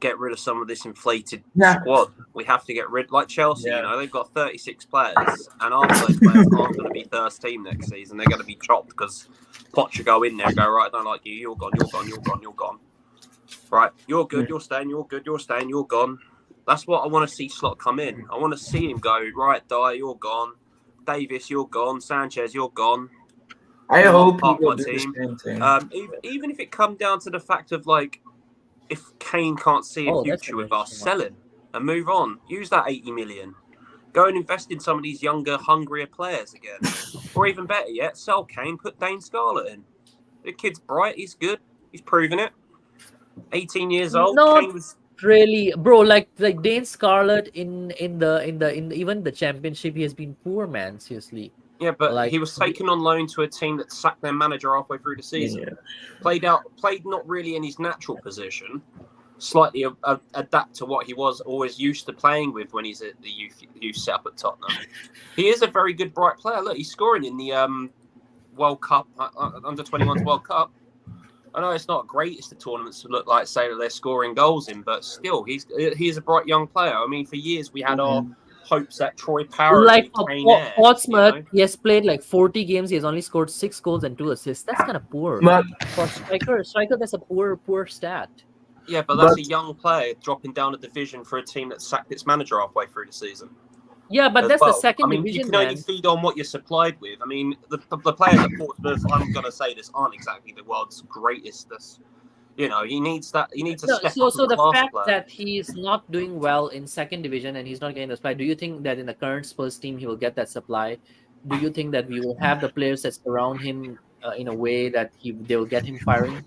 Speaker 3: get rid of some of this inflated
Speaker 9: Yeah.
Speaker 3: squad. We have to get rid, like Chelsea.
Speaker 5: Yeah.
Speaker 3: You know, they've got 36 players, and half of those players aren't going to be first team next season. They're going to be chopped because Potter go in there, and go right. I don't like you. You're gone. You're gone. You're gone. You're gone. Right. You're good. You're staying. You're good. You're staying. You're gone. That's what I want to see Slot come in. I want to see him go right. Dyer, you're gone. Davis, you're gone. Sanchez, you're gone.
Speaker 9: I hope he
Speaker 3: part of
Speaker 9: will
Speaker 3: my
Speaker 9: do the
Speaker 3: team.
Speaker 9: same thing.
Speaker 3: Even if it come down to the fact of like, if Kane can't see a
Speaker 1: Oh, that's
Speaker 3: future
Speaker 1: an
Speaker 3: with us,
Speaker 1: interesting
Speaker 3: sell him and move on. Use that 80 million. Go and invest in some of these younger, hungrier players again. Or even better yet, sell Kane, put Dane Scarlett in. The kid's bright, he's good, he's proven it. 18 years old.
Speaker 1: Not
Speaker 3: Kane was
Speaker 1: really, bro. Like Dane Scarlett in even the championship, he has been poor, man. Seriously.
Speaker 3: yeah, but
Speaker 1: like-
Speaker 3: he was taken on loan to a team that sacked their manager halfway through the season. Played not really in his natural position. Slightly adapt to what he was always used to playing with when he's at the youth setup at Tottenham. He is a very good, bright player. Look, he's scoring in the World Cup, under 21s World Cup. I know it's not great. The tournaments look like say that they're scoring goals in, but still, he is a bright young player. I mean, for years we had our hopes that Troy Parrott,
Speaker 1: Like
Speaker 3: would
Speaker 1: for
Speaker 3: be Kane,
Speaker 1: Portsmouth, he has played like 40 games. He has only scored 6 goals and 2 assists. That's kind of poor.
Speaker 9: But
Speaker 1: For striker, that's a poor stat.
Speaker 3: Yeah, but that's
Speaker 9: But
Speaker 3: a young player dropping down a division for a team that sacked its manager halfway through the season.
Speaker 1: Yeah, but
Speaker 3: As
Speaker 1: that's the
Speaker 3: well. I
Speaker 1: second
Speaker 3: mean, you
Speaker 1: division,
Speaker 3: can only
Speaker 1: man.
Speaker 3: feed on what you're supplied with. I mean, the players at Portsmouth, I'm going to say this, aren't exactly the world's greatest. You know, he needs a
Speaker 1: No,
Speaker 3: step
Speaker 1: so
Speaker 3: up in
Speaker 1: so the
Speaker 3: class
Speaker 1: fact
Speaker 3: player.
Speaker 1: that he's not doing well in second division and he's not getting the supply, do you think that in the current Spurs team he will get that supply? Do you think that we will have the players that surround him in a way that they will get him firing?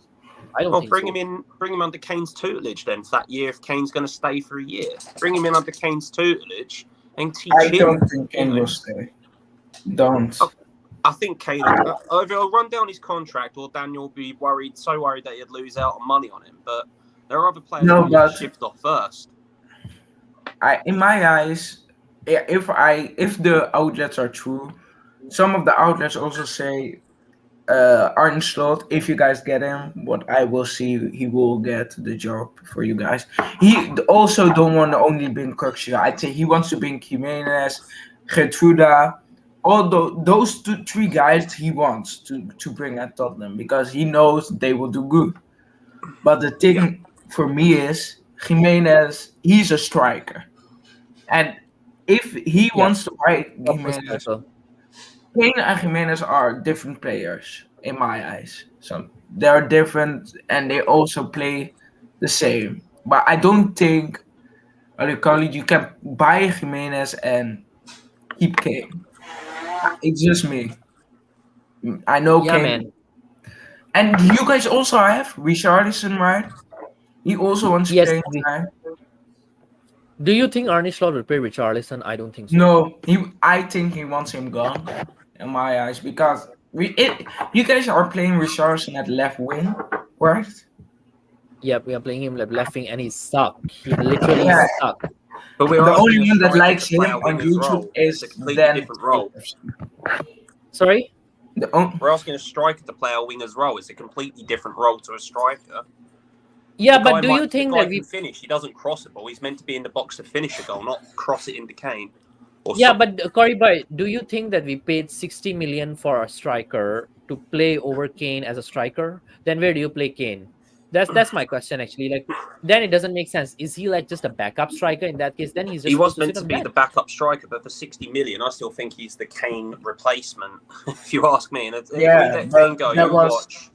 Speaker 1: I don't
Speaker 3: Well,
Speaker 1: think so.
Speaker 3: bring him under Kane's tutelage then for that year if Kane's going to stay for a year. Bring him in under Kane's tutelage and teach
Speaker 9: I
Speaker 3: him.
Speaker 9: don't think
Speaker 3: you
Speaker 9: Kane
Speaker 3: know.
Speaker 9: will stay. Don't.
Speaker 3: Oh, I think Kane either he'll run down his contract or Daniel will be so worried that he'd lose out on money on him. But there are other players
Speaker 9: No,
Speaker 3: who need to
Speaker 9: but
Speaker 3: shift off first.
Speaker 9: in my eyes, if the outlets are true, some of the outlets also say Arne Slot, if you guys get him, what I will see, he will get the job for you guys. He also don't want to only bring Kirkshaw. I think he wants to bring Jimenez, Gertruda, all those three guys he wants to bring at Tottenham because he knows they will do good. But the thing for me is Jimenez, he's a striker. And if he
Speaker 1: Yeah.
Speaker 9: wants to buy
Speaker 1: Proper
Speaker 9: Jimenez,
Speaker 1: striker.
Speaker 9: Kane and Jimenez are different players in my eyes. So they're different and they also play the same. But I don't think what do you call it, you can buy Jimenez and keep Kane. It's just me. I know
Speaker 1: Yeah,
Speaker 9: Kane.
Speaker 1: man.
Speaker 9: And you guys also have Richarlison, right? He also wants to
Speaker 1: Yes.
Speaker 9: play inside.
Speaker 1: Do you think Arne Slot will play Richarlison? I don't think so.
Speaker 9: No, I think he wants him gone in my eyes because you guys are playing Richarlison at left wing, right?
Speaker 1: Yeah, we are playing him left wing and he sucked. He literally
Speaker 9: Yeah.
Speaker 1: sucked.
Speaker 3: But we're
Speaker 9: The
Speaker 3: asking
Speaker 9: only
Speaker 3: a
Speaker 9: one that
Speaker 3: striker
Speaker 9: likes
Speaker 3: to play
Speaker 9: him
Speaker 3: a
Speaker 9: on
Speaker 3: winger's
Speaker 9: YouTube
Speaker 3: role.
Speaker 9: is
Speaker 3: It's a completely
Speaker 9: Dan.
Speaker 3: different role.
Speaker 1: Sorry?
Speaker 3: We're asking a striker to play a winger's role. It's a completely different role to a striker.
Speaker 1: Yeah,
Speaker 3: The
Speaker 1: but
Speaker 3: guy
Speaker 1: do you think
Speaker 3: the guy
Speaker 1: that
Speaker 3: can
Speaker 1: we
Speaker 3: finish? He doesn't cross a ball. He's meant to be in the box to finish a goal, not cross it into Kane. Or
Speaker 1: Yeah,
Speaker 3: something.
Speaker 1: but Corey Boy, do you think that we paid 60 million for a striker to play over Kane as a striker? Then where do you play Kane? That's my question actually. Like, then it doesn't make sense. Is he like just a backup striker in that case? Then he's just
Speaker 3: He was
Speaker 1: supposed to
Speaker 3: meant
Speaker 1: sit
Speaker 3: to
Speaker 1: on
Speaker 3: be
Speaker 1: bench.
Speaker 3: the backup striker, but for 60 million, I still think he's the Kane replacement. If you ask me, and if we let Kane go, you watch.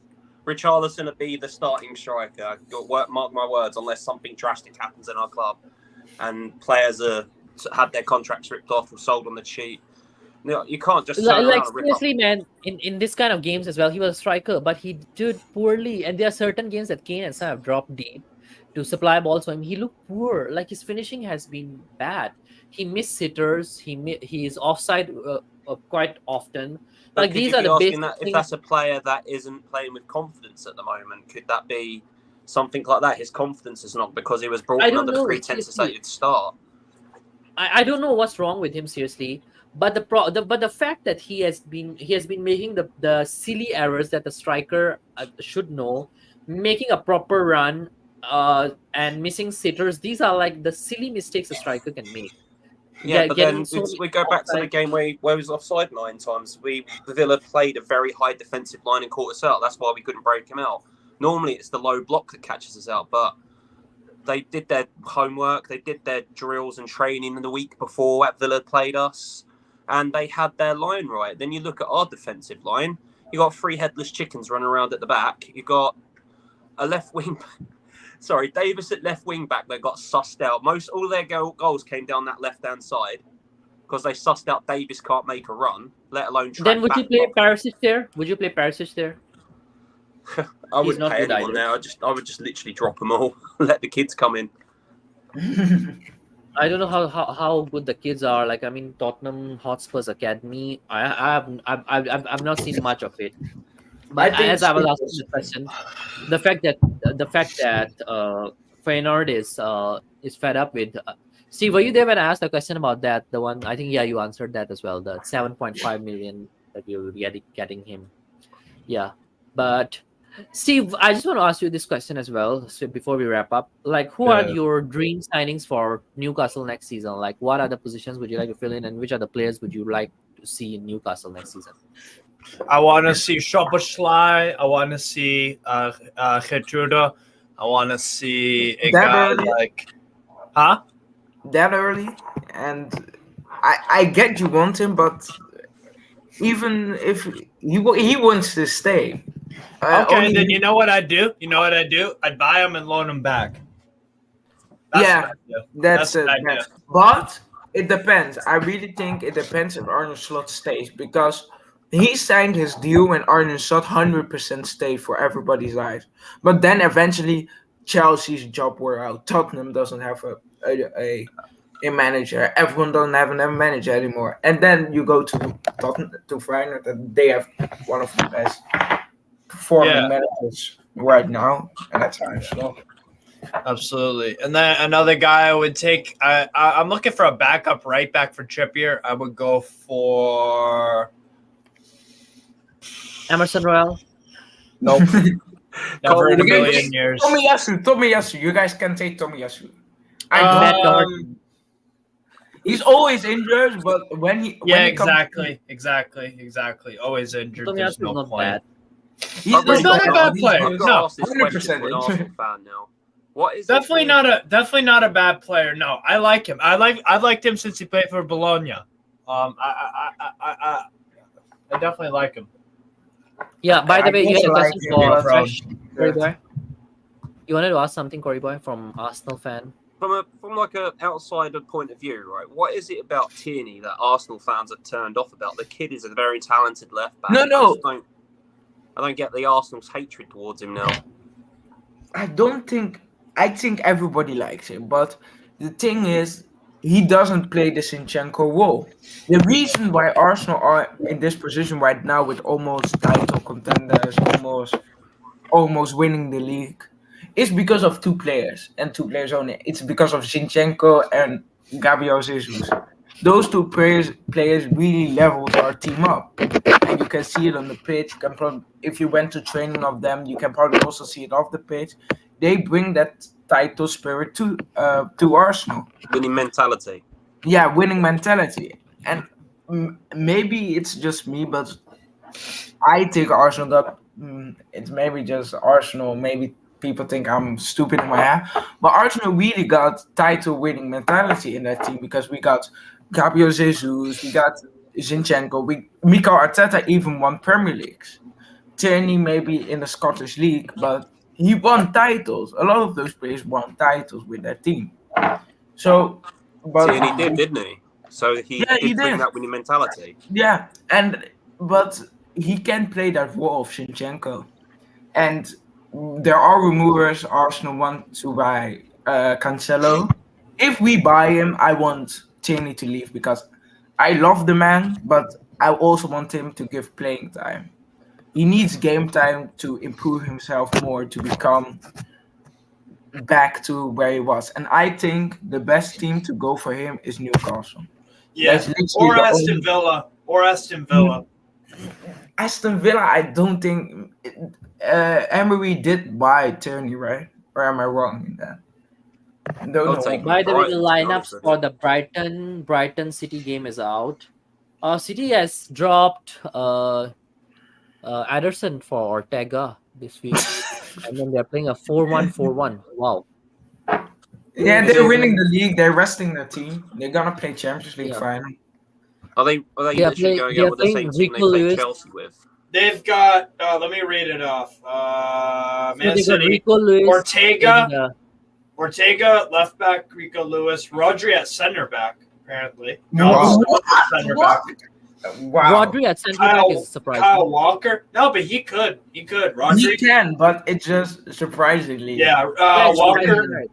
Speaker 3: Richarlison will be the starting striker. Mark my words, unless something drastic happens in our club, and players had their contracts ripped off or sold on the cheap. You can't just turn
Speaker 1: Like
Speaker 3: around and rip up.
Speaker 1: seriously, man, in this kind of games as well, he was a striker, but he did poorly. And there are certain games that Kane and Son have dropped deep to supply balls for him. He looked poor. Like his finishing has been bad. He missed sitters. He is offside quite often.
Speaker 3: But
Speaker 1: Like
Speaker 3: could
Speaker 1: these
Speaker 3: you
Speaker 1: are
Speaker 3: be
Speaker 1: the
Speaker 3: asking
Speaker 1: basic
Speaker 3: that if
Speaker 1: things.
Speaker 3: that's a player that isn't playing with confidence at the moment? Could that be something like that? His confidence is not because he was brought
Speaker 1: I
Speaker 3: in
Speaker 1: don't
Speaker 3: under the
Speaker 1: know.
Speaker 3: pretense that
Speaker 1: Seriously,
Speaker 3: he'd start.
Speaker 1: I don't know what's wrong with him seriously, but the fact that he has been making the silly errors that the striker should know, making a proper run and missing sitters. These are like the silly mistakes a striker can make.
Speaker 3: Yeah, but
Speaker 1: Getting
Speaker 3: then
Speaker 1: so many
Speaker 3: we go back to the
Speaker 1: offside.
Speaker 3: game where he was offside 9 times. The Villa played a very high defensive line and caught us out. That's why we couldn't break him out. Normally, it's the low block that catches us out, but they did their homework. They did their drills and training in the week before at Villa played us, and they had their line right. Then you look at our defensive line. You got 3 headless chickens running around at the back. You got a left wing. Sorry, Davis at left wing back. They got sussed out. All their goals came down that left hand side because they sussed out Davis can't make a run, let alone track
Speaker 1: Then would you
Speaker 3: back
Speaker 1: play
Speaker 3: properly.
Speaker 1: Perisic there? Would you play Perisic there?
Speaker 3: I
Speaker 1: He's
Speaker 3: wouldn't
Speaker 1: not
Speaker 3: pay
Speaker 1: good
Speaker 3: anyone
Speaker 1: either.
Speaker 3: there. I would just literally drop them all, let the kids come in.
Speaker 1: I don't know how good the kids are. Like, I mean, Tottenham Hotspur's academy. I've not seen much of it. But as I was asking the question, the fact that Feyenoord is fed up with. Steve, were you there when I asked a question about that? The one I think, yeah, you answered that as well. The 7.5 million that you will be getting him. Yeah, but Steve, I just want to ask you this question as well. So before we wrap up, like, who are
Speaker 5: Yeah.
Speaker 1: your dream signings for Newcastle next season? Like, what are the positions would you like to fill in, and which are the players would you like to see in Newcastle next season?
Speaker 5: I want to see Szoboszlai. I want to see Gertruda. I want to see a
Speaker 9: That
Speaker 5: guy
Speaker 9: early?
Speaker 5: like, huh?
Speaker 9: That early, and I get you want him, but even if he wants to stay,
Speaker 5: Okay,
Speaker 9: only
Speaker 5: then you know what I'd do? You know what I'd do? I'd buy him and loan him back. That's
Speaker 9: yeah,
Speaker 5: what I'd do.
Speaker 9: that's
Speaker 5: what
Speaker 9: it.
Speaker 5: I'd do.
Speaker 9: But it depends. I really think it depends if Arne Slot stays because he signed his deal when Arne Slot 100% stayed for everybody's eyes. But then eventually Chelsea's job wore out. Tottenham doesn't have a manager. Everyone doesn't have a manager anymore. And then you go to Tottenham to Feyenoord, and they have one of the best performing managers right now, and that's Arne Slot.
Speaker 5: Absolutely. And then another guy I would take, I'm looking for a backup right back for Trippier. I would go for
Speaker 1: Emerson Royal.
Speaker 5: nope. Never in a
Speaker 9: You can
Speaker 5: million
Speaker 9: take
Speaker 5: years.
Speaker 9: Tomiyasu. You guys can take Tomiyasu. I
Speaker 1: Matt
Speaker 9: don't.
Speaker 1: Doherty.
Speaker 9: He's always injured, but when he
Speaker 5: exactly. Always injured.
Speaker 1: Tomiyasu
Speaker 5: There's
Speaker 1: is
Speaker 5: no
Speaker 1: not
Speaker 5: point.
Speaker 1: bad.
Speaker 9: he's
Speaker 5: He's not a bad player.
Speaker 3: I've got to
Speaker 5: No,
Speaker 3: ask this
Speaker 9: 100%.
Speaker 3: question to an Arsenal fan now. What is
Speaker 5: definitely not a bad player. No, I like him. I've liked him since he played for Bologna. I definitely like him.
Speaker 1: Yeah. By the way, you had a question for
Speaker 5: Fresh.
Speaker 1: Corey Boy. You wanted to ask something, Corey Boy, from Arsenal fan.
Speaker 3: from like a outsider point of view, right? What is it about Tierney that Arsenal fans are turned off about? The kid is a very talented left back.
Speaker 9: No.
Speaker 3: I don't get the Arsenal's hatred towards him now.
Speaker 9: I think everybody likes him, but the thing is, he doesn't play the Zinchenko role. The reason why Arsenal are in this position right now with almost title contenders, almost winning the league, is because of two players and two players only. It's because of Zinchenko and Gabriel Jesus. Those two players really leveled our team up, and you can see it on the pitch. If you went to training of them, you can probably also see it off the pitch. They bring that title spirit to Arsenal.
Speaker 3: Winning mentality.
Speaker 9: Yeah, winning mentality. And maybe it's just me, but I think Arsenal got. It's maybe just Arsenal. Maybe people think I'm stupid in my head, but Arsenal really got title-winning mentality in that team because we got Gabriel Jesus, we got Zinchenko, Mikel Arteta even won Premier Leagues. Tierney maybe in the Scottish League, but he won titles. A lot of those players won titles with that team. So, but
Speaker 3: Tierney did, didn't he? So he did bring that winning mentality.
Speaker 9: Yeah, but he can play that role of Zinchenko, and there are rumors Arsenal want to buy Cancelo. If we buy him, I want Tierney to leave because I love the man, but I also want him to give playing time. He needs game time to improve himself more to become back to where he was. And I think the best team to go for him is Newcastle.
Speaker 5: Yeah, or Aston Villa.
Speaker 9: Aston Villa, I don't think Emery did buy Tierney, right? Or am I wrong in that?
Speaker 1: By the way, the lineups for the Brighton City game is out. City has dropped Anderson for Ortega this week, and then they're playing a 4-1-4-1. Wow.
Speaker 9: Yeah, they're winning the league. They're resting their team. They're gonna play Champions League final.
Speaker 3: Are they literally going out with the same team they played Chelsea with?
Speaker 5: They've got. Let me read it off. Man City.
Speaker 1: Rico Lewis,
Speaker 5: Ortega, left back. Rico Lewis. Rodri at center back. Apparently. Center back.
Speaker 9: Wow.
Speaker 1: Rodri at center back is surprising.
Speaker 5: Kyle Walker. No, but he could. Rodri.
Speaker 9: He can, but it's just surprisingly.
Speaker 5: Yeah. Walker.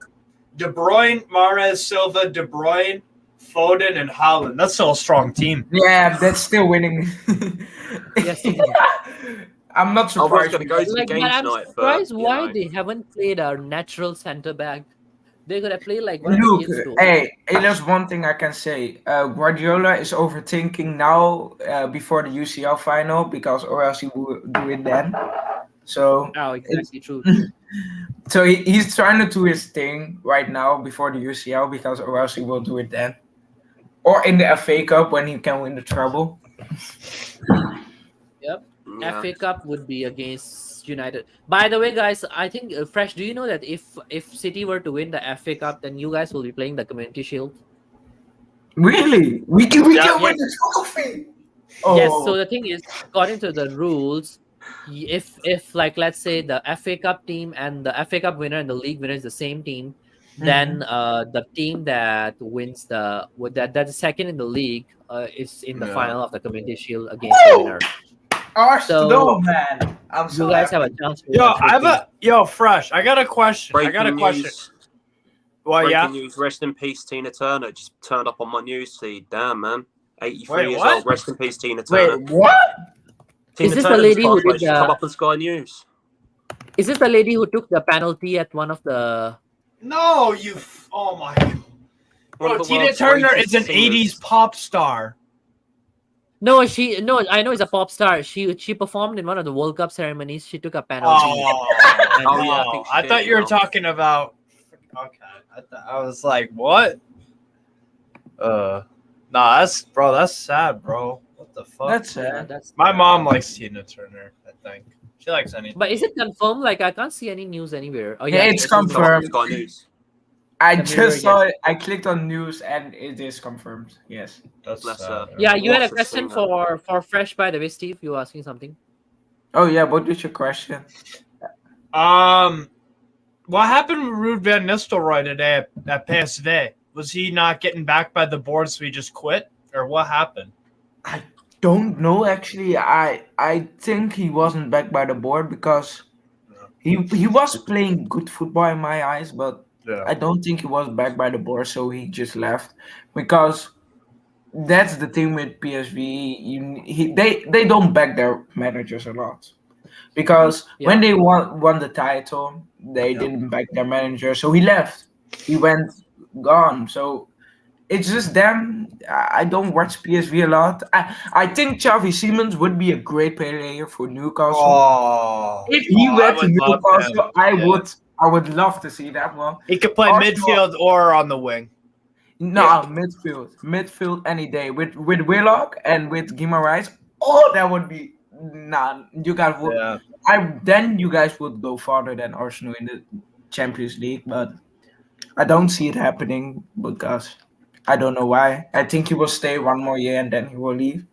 Speaker 5: De Bruyne, Mahrez, Silva, De Bruyne, Foden, and Haaland. That's still a strong team.
Speaker 9: Yeah, that's still winning.
Speaker 1: Yes,
Speaker 9: I'm not surprised.
Speaker 3: I was going to go to the game
Speaker 1: I'm
Speaker 3: tonight.
Speaker 1: surprised
Speaker 3: but,
Speaker 1: why they haven't played a natural center back. They're gonna play like
Speaker 9: Look, hey, there's one thing I can say. Guardiola is overthinking now before the UCL final because or else he will do it then. So
Speaker 1: exactly true.
Speaker 9: So he's trying to do his thing right now before the UCL because or else he will do it then. Or in the FA Cup when he can win the treble.
Speaker 1: Yep.
Speaker 3: Yeah.
Speaker 1: FA Cup would be against United. By the way, guys, I think Fresh. Do you know that if City were to win the FA Cup, then you guys will be playing the Community Shield?
Speaker 9: Really? We can
Speaker 1: Yes,
Speaker 9: win the trophy.
Speaker 1: yes. So
Speaker 9: Oh.
Speaker 1: the thing is, according to the rules, if like let's say the FA Cup team and the FA Cup winner and the league winner is the same team, then the team that wins that's second in the league is in the
Speaker 5: Yeah.
Speaker 1: final of the Community Shield against the winner.
Speaker 9: Arsenal,
Speaker 1: So
Speaker 9: man. I'm
Speaker 1: you
Speaker 9: so
Speaker 1: guys have a
Speaker 9: happy.
Speaker 1: chance to win
Speaker 5: Yo,
Speaker 1: a trophy.
Speaker 5: Fresh. I got a question.
Speaker 3: Breaking news.
Speaker 5: Well,
Speaker 3: Breaking
Speaker 5: yeah.
Speaker 3: news. Rest in peace, Tina Turner. Just turned up on my news feed. Damn, man. 83
Speaker 5: Wait,
Speaker 3: years
Speaker 5: what?
Speaker 3: old. Rest in peace, Tina Turner.
Speaker 9: Wait, what?
Speaker 3: Tina
Speaker 1: Is this the
Speaker 3: Turner
Speaker 1: lady
Speaker 3: just
Speaker 1: who
Speaker 3: passed away.
Speaker 1: did
Speaker 3: She's come
Speaker 1: the?
Speaker 3: up on Sky News.
Speaker 1: Is this the lady who took the penalty at one of the?
Speaker 5: No, oh my God.
Speaker 3: One
Speaker 5: Bro,
Speaker 3: of the
Speaker 5: Tina
Speaker 3: world's
Speaker 5: Turner
Speaker 3: greatest
Speaker 5: is an
Speaker 3: singers.
Speaker 5: 80s pop star.
Speaker 1: No, I know it's a pop star. She performed in one of the World Cup ceremonies. She took a penalty.
Speaker 3: Oh, yeah, I think she
Speaker 5: I
Speaker 3: did,
Speaker 5: thought you were
Speaker 3: now.
Speaker 5: talking about. Okay, I was like, what? Nah, that's sad, bro. What the fuck?
Speaker 9: That's
Speaker 1: Yeah,
Speaker 9: sad.
Speaker 1: that's.
Speaker 5: My mom likes Tina Turner. I think she likes anything.
Speaker 1: But is it confirmed? Like I can't see any news anywhere. Oh
Speaker 9: Yeah,
Speaker 1: yeah,
Speaker 9: it's
Speaker 1: on
Speaker 3: Come up on
Speaker 9: confirmed.
Speaker 3: Sky News.
Speaker 9: I
Speaker 1: The
Speaker 9: just
Speaker 1: Mirror,
Speaker 9: saw
Speaker 1: yes.
Speaker 9: it. I clicked on news and it is confirmed. Yes.
Speaker 5: That's
Speaker 3: That's,
Speaker 5: sad.
Speaker 1: Yeah, you had a
Speaker 3: What a
Speaker 1: question
Speaker 3: singer.
Speaker 1: for Fresh, by the way, Steve. You were asking something.
Speaker 9: Oh yeah. What is your question?
Speaker 5: What happened with Ruud van Nistelrooy today at PSV? Was he not getting back by the board, so he just quit, or what happened?
Speaker 9: I don't know actually. I think he wasn't backed by the board because he was playing good football in my eyes, but
Speaker 5: Yeah.
Speaker 9: I don't think he was backed by the board, so he just left. Because that's the thing with PSV. They don't back their managers a lot. Because
Speaker 1: Yeah.
Speaker 9: when they won the title, they
Speaker 5: Yeah.
Speaker 9: didn't back their manager, so he left. He went gone. So it's just them. I don't watch PSV a lot. I think Xavi Simons would be a great player for Newcastle.
Speaker 5: Oh,
Speaker 9: If he
Speaker 5: I
Speaker 9: went to
Speaker 5: would love
Speaker 9: Newcastle,
Speaker 5: him.
Speaker 9: I
Speaker 5: Yeah.
Speaker 9: would. I would love to see that one.
Speaker 5: He could play
Speaker 9: Arsenal-
Speaker 5: midfield or on the wing.
Speaker 9: No, midfield any day with Willock and with Guimaraes. Oh, that would be You guys would.
Speaker 5: Yeah.
Speaker 9: Then you guys would go farther than Arsenal in the Champions League, but I don't see it happening because I don't know why. I think he will stay one more year and then he will leave,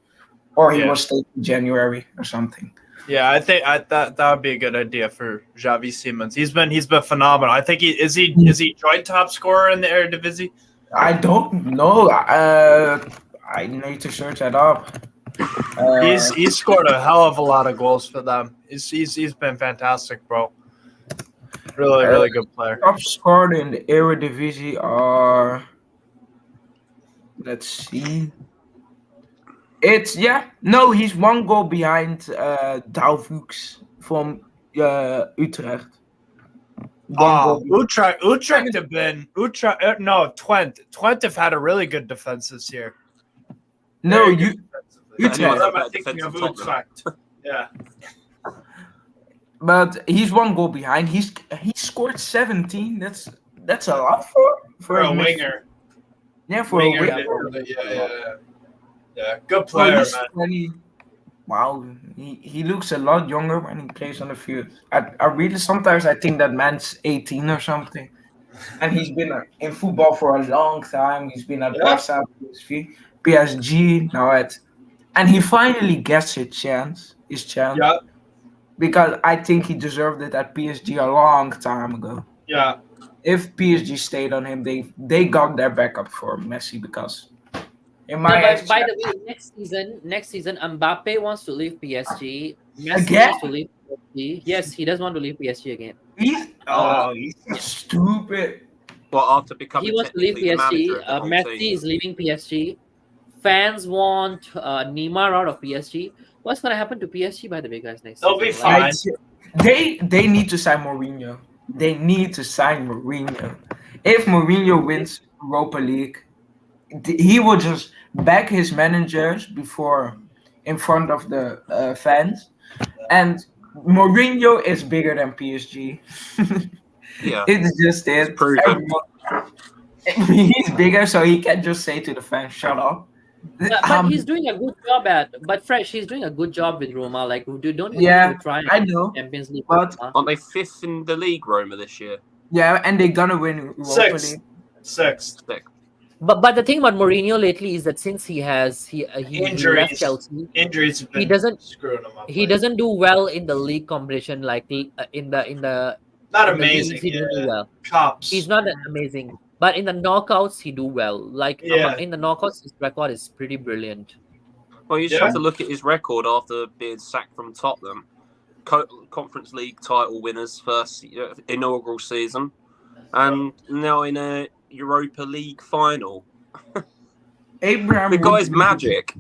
Speaker 9: or he
Speaker 5: Yeah.
Speaker 9: will stay in January or something.
Speaker 5: Yeah, I think that would be a good idea for Xavi Simons. He's been phenomenal. I think is he joint top scorer in the Eredivisie?
Speaker 9: I don't know. I need to search that up.
Speaker 5: He's scored a hell of a lot of goals for them. He's been fantastic, bro. Really good player.
Speaker 9: Top scorer in the Eredivisie are. Let's see. He's one goal behind Dalvux from Utrecht.
Speaker 5: Utrecht have been Twente. Twente have had a really good defense this year.
Speaker 9: No,
Speaker 5: Very
Speaker 9: you.
Speaker 5: good defensively.
Speaker 9: Utrecht.
Speaker 5: What am I thinking of Utrecht? Yeah.
Speaker 9: But he's one goal behind. He scored 17. That's a lot
Speaker 5: For a
Speaker 9: mid-
Speaker 5: winger.
Speaker 9: Yeah, for
Speaker 5: Winger,
Speaker 9: a winger.
Speaker 5: yeah. Good
Speaker 9: Oh,
Speaker 5: player,
Speaker 9: he's
Speaker 5: man.
Speaker 9: 20. Wow, he looks a lot younger when he plays on the field. I really sometimes I think that man's 18 or something, and he's been in football for a long time. He's been at
Speaker 5: Yeah.
Speaker 9: Barca, PSG, and he finally gets his chance.
Speaker 5: Yeah,
Speaker 9: Because I think he deserved it at PSG a long time ago.
Speaker 5: yeah.
Speaker 9: If PSG stayed on him, they got their backup for Messi because in my
Speaker 1: No,
Speaker 9: eyes,
Speaker 1: by the way, next season, Mbappe wants to leave PSG. Messi
Speaker 9: Again?
Speaker 1: wants to leave PSG. Yes, he does want to leave PSG again.
Speaker 9: he's so stupid.
Speaker 3: Well, after becoming
Speaker 1: He wants to leave
Speaker 3: technically the
Speaker 1: PSG.
Speaker 3: manager of the whole
Speaker 1: Messi
Speaker 3: team.
Speaker 1: is leaving PSG. Fans want Neymar out of PSG. What's gonna happen to PSG, by the way, guys? Next
Speaker 5: They'll be
Speaker 1: season? Like,
Speaker 5: fine.
Speaker 9: They need to sign Mourinho. They need to sign Mourinho. If Mourinho wins Europa League, he will just back his managers before in front of the fans. And Mourinho is bigger than PSG.
Speaker 3: Yeah.
Speaker 9: It's just it.
Speaker 3: proven.
Speaker 9: He's bigger, so he can just say to the fans, "Shut up."
Speaker 1: But he's doing a good job he's doing a good job with Roma. Like, don't you think
Speaker 9: yeah,
Speaker 1: we try
Speaker 9: I know,
Speaker 1: Champions League?
Speaker 9: but
Speaker 3: Aren't they fifth in the league, Roma, this year?
Speaker 9: yeah, and they're gonna win Europa
Speaker 4: Sixth.
Speaker 9: League.
Speaker 4: Sixth.
Speaker 3: Sixth.
Speaker 1: But the thing about Mourinho lately is that since he left
Speaker 4: Injuries.
Speaker 1: Chelsea,
Speaker 4: Injuries have been
Speaker 1: he doesn't
Speaker 4: screwing them up.
Speaker 1: he doesn't do well in the league competition, like in the
Speaker 4: Not
Speaker 1: in the
Speaker 4: amazing.
Speaker 1: leagues, he doesn't do
Speaker 4: Yeah.
Speaker 1: well.
Speaker 4: Cups.
Speaker 1: He's not that amazing, but in the knockouts he do well. Like
Speaker 4: Yeah.
Speaker 1: in the knockouts, his record is pretty brilliant.
Speaker 3: Well, you just
Speaker 4: Yeah.
Speaker 3: have to look at his record after being sacked from Tottenham. Conference League title winners first inaugural season, and now in a Europa League final.
Speaker 9: Abraham,
Speaker 3: The
Speaker 9: would
Speaker 3: guy's
Speaker 9: be-
Speaker 3: magic.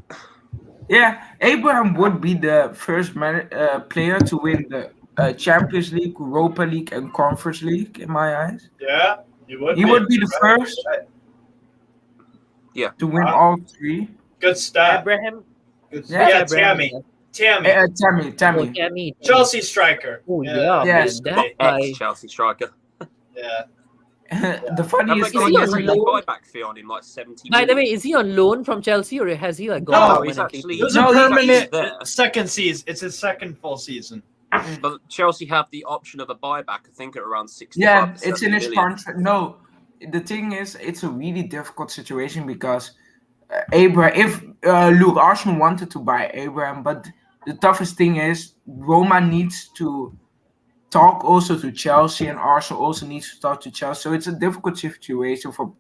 Speaker 9: Yeah, Abraham would be the first player to win the Champions League, Europa League, and Conference League in my eyes.
Speaker 4: Yeah. He would
Speaker 9: He would be the
Speaker 4: right?
Speaker 9: first
Speaker 3: Yeah.
Speaker 9: to win
Speaker 4: Wow.
Speaker 9: all three.
Speaker 4: Good stat.
Speaker 1: Abraham,
Speaker 4: Good
Speaker 9: Yeah,
Speaker 4: yeah,
Speaker 1: Abraham.
Speaker 4: Tammy.
Speaker 9: Tammy.
Speaker 1: Tammy.
Speaker 4: Chelsea striker.
Speaker 1: Oh yeah,
Speaker 9: Yes.
Speaker 1: man, that guy.
Speaker 3: Ex-Chelsea striker.
Speaker 4: Yeah.
Speaker 9: The
Speaker 3: Have they
Speaker 9: funniest
Speaker 3: got
Speaker 1: he
Speaker 3: a
Speaker 1: on
Speaker 3: free
Speaker 1: loan?
Speaker 3: buyback fee on him, like 70
Speaker 1: By the way,
Speaker 3: million?
Speaker 1: is he on loan from Chelsea or has he like
Speaker 4: No,
Speaker 1: gone
Speaker 3: he's
Speaker 1: permanently?
Speaker 3: actually-
Speaker 4: It was
Speaker 9: No,
Speaker 4: a
Speaker 9: he's
Speaker 4: permanent
Speaker 3: there.
Speaker 4: second season. It's his second full season.
Speaker 3: But Chelsea have the option of a buyback, I think, at around 65
Speaker 9: Yeah,
Speaker 3: to
Speaker 9: it's in
Speaker 3: 70
Speaker 9: his
Speaker 3: million.
Speaker 9: contract. No, the thing is, it's a really difficult situation because Abraham, look, Arsenal wanted to buy Abraham, but the toughest thing is Roma needs to talk also to Chelsea, and Arsenal also needs to talk to Chelsea. So it's a difficult situation for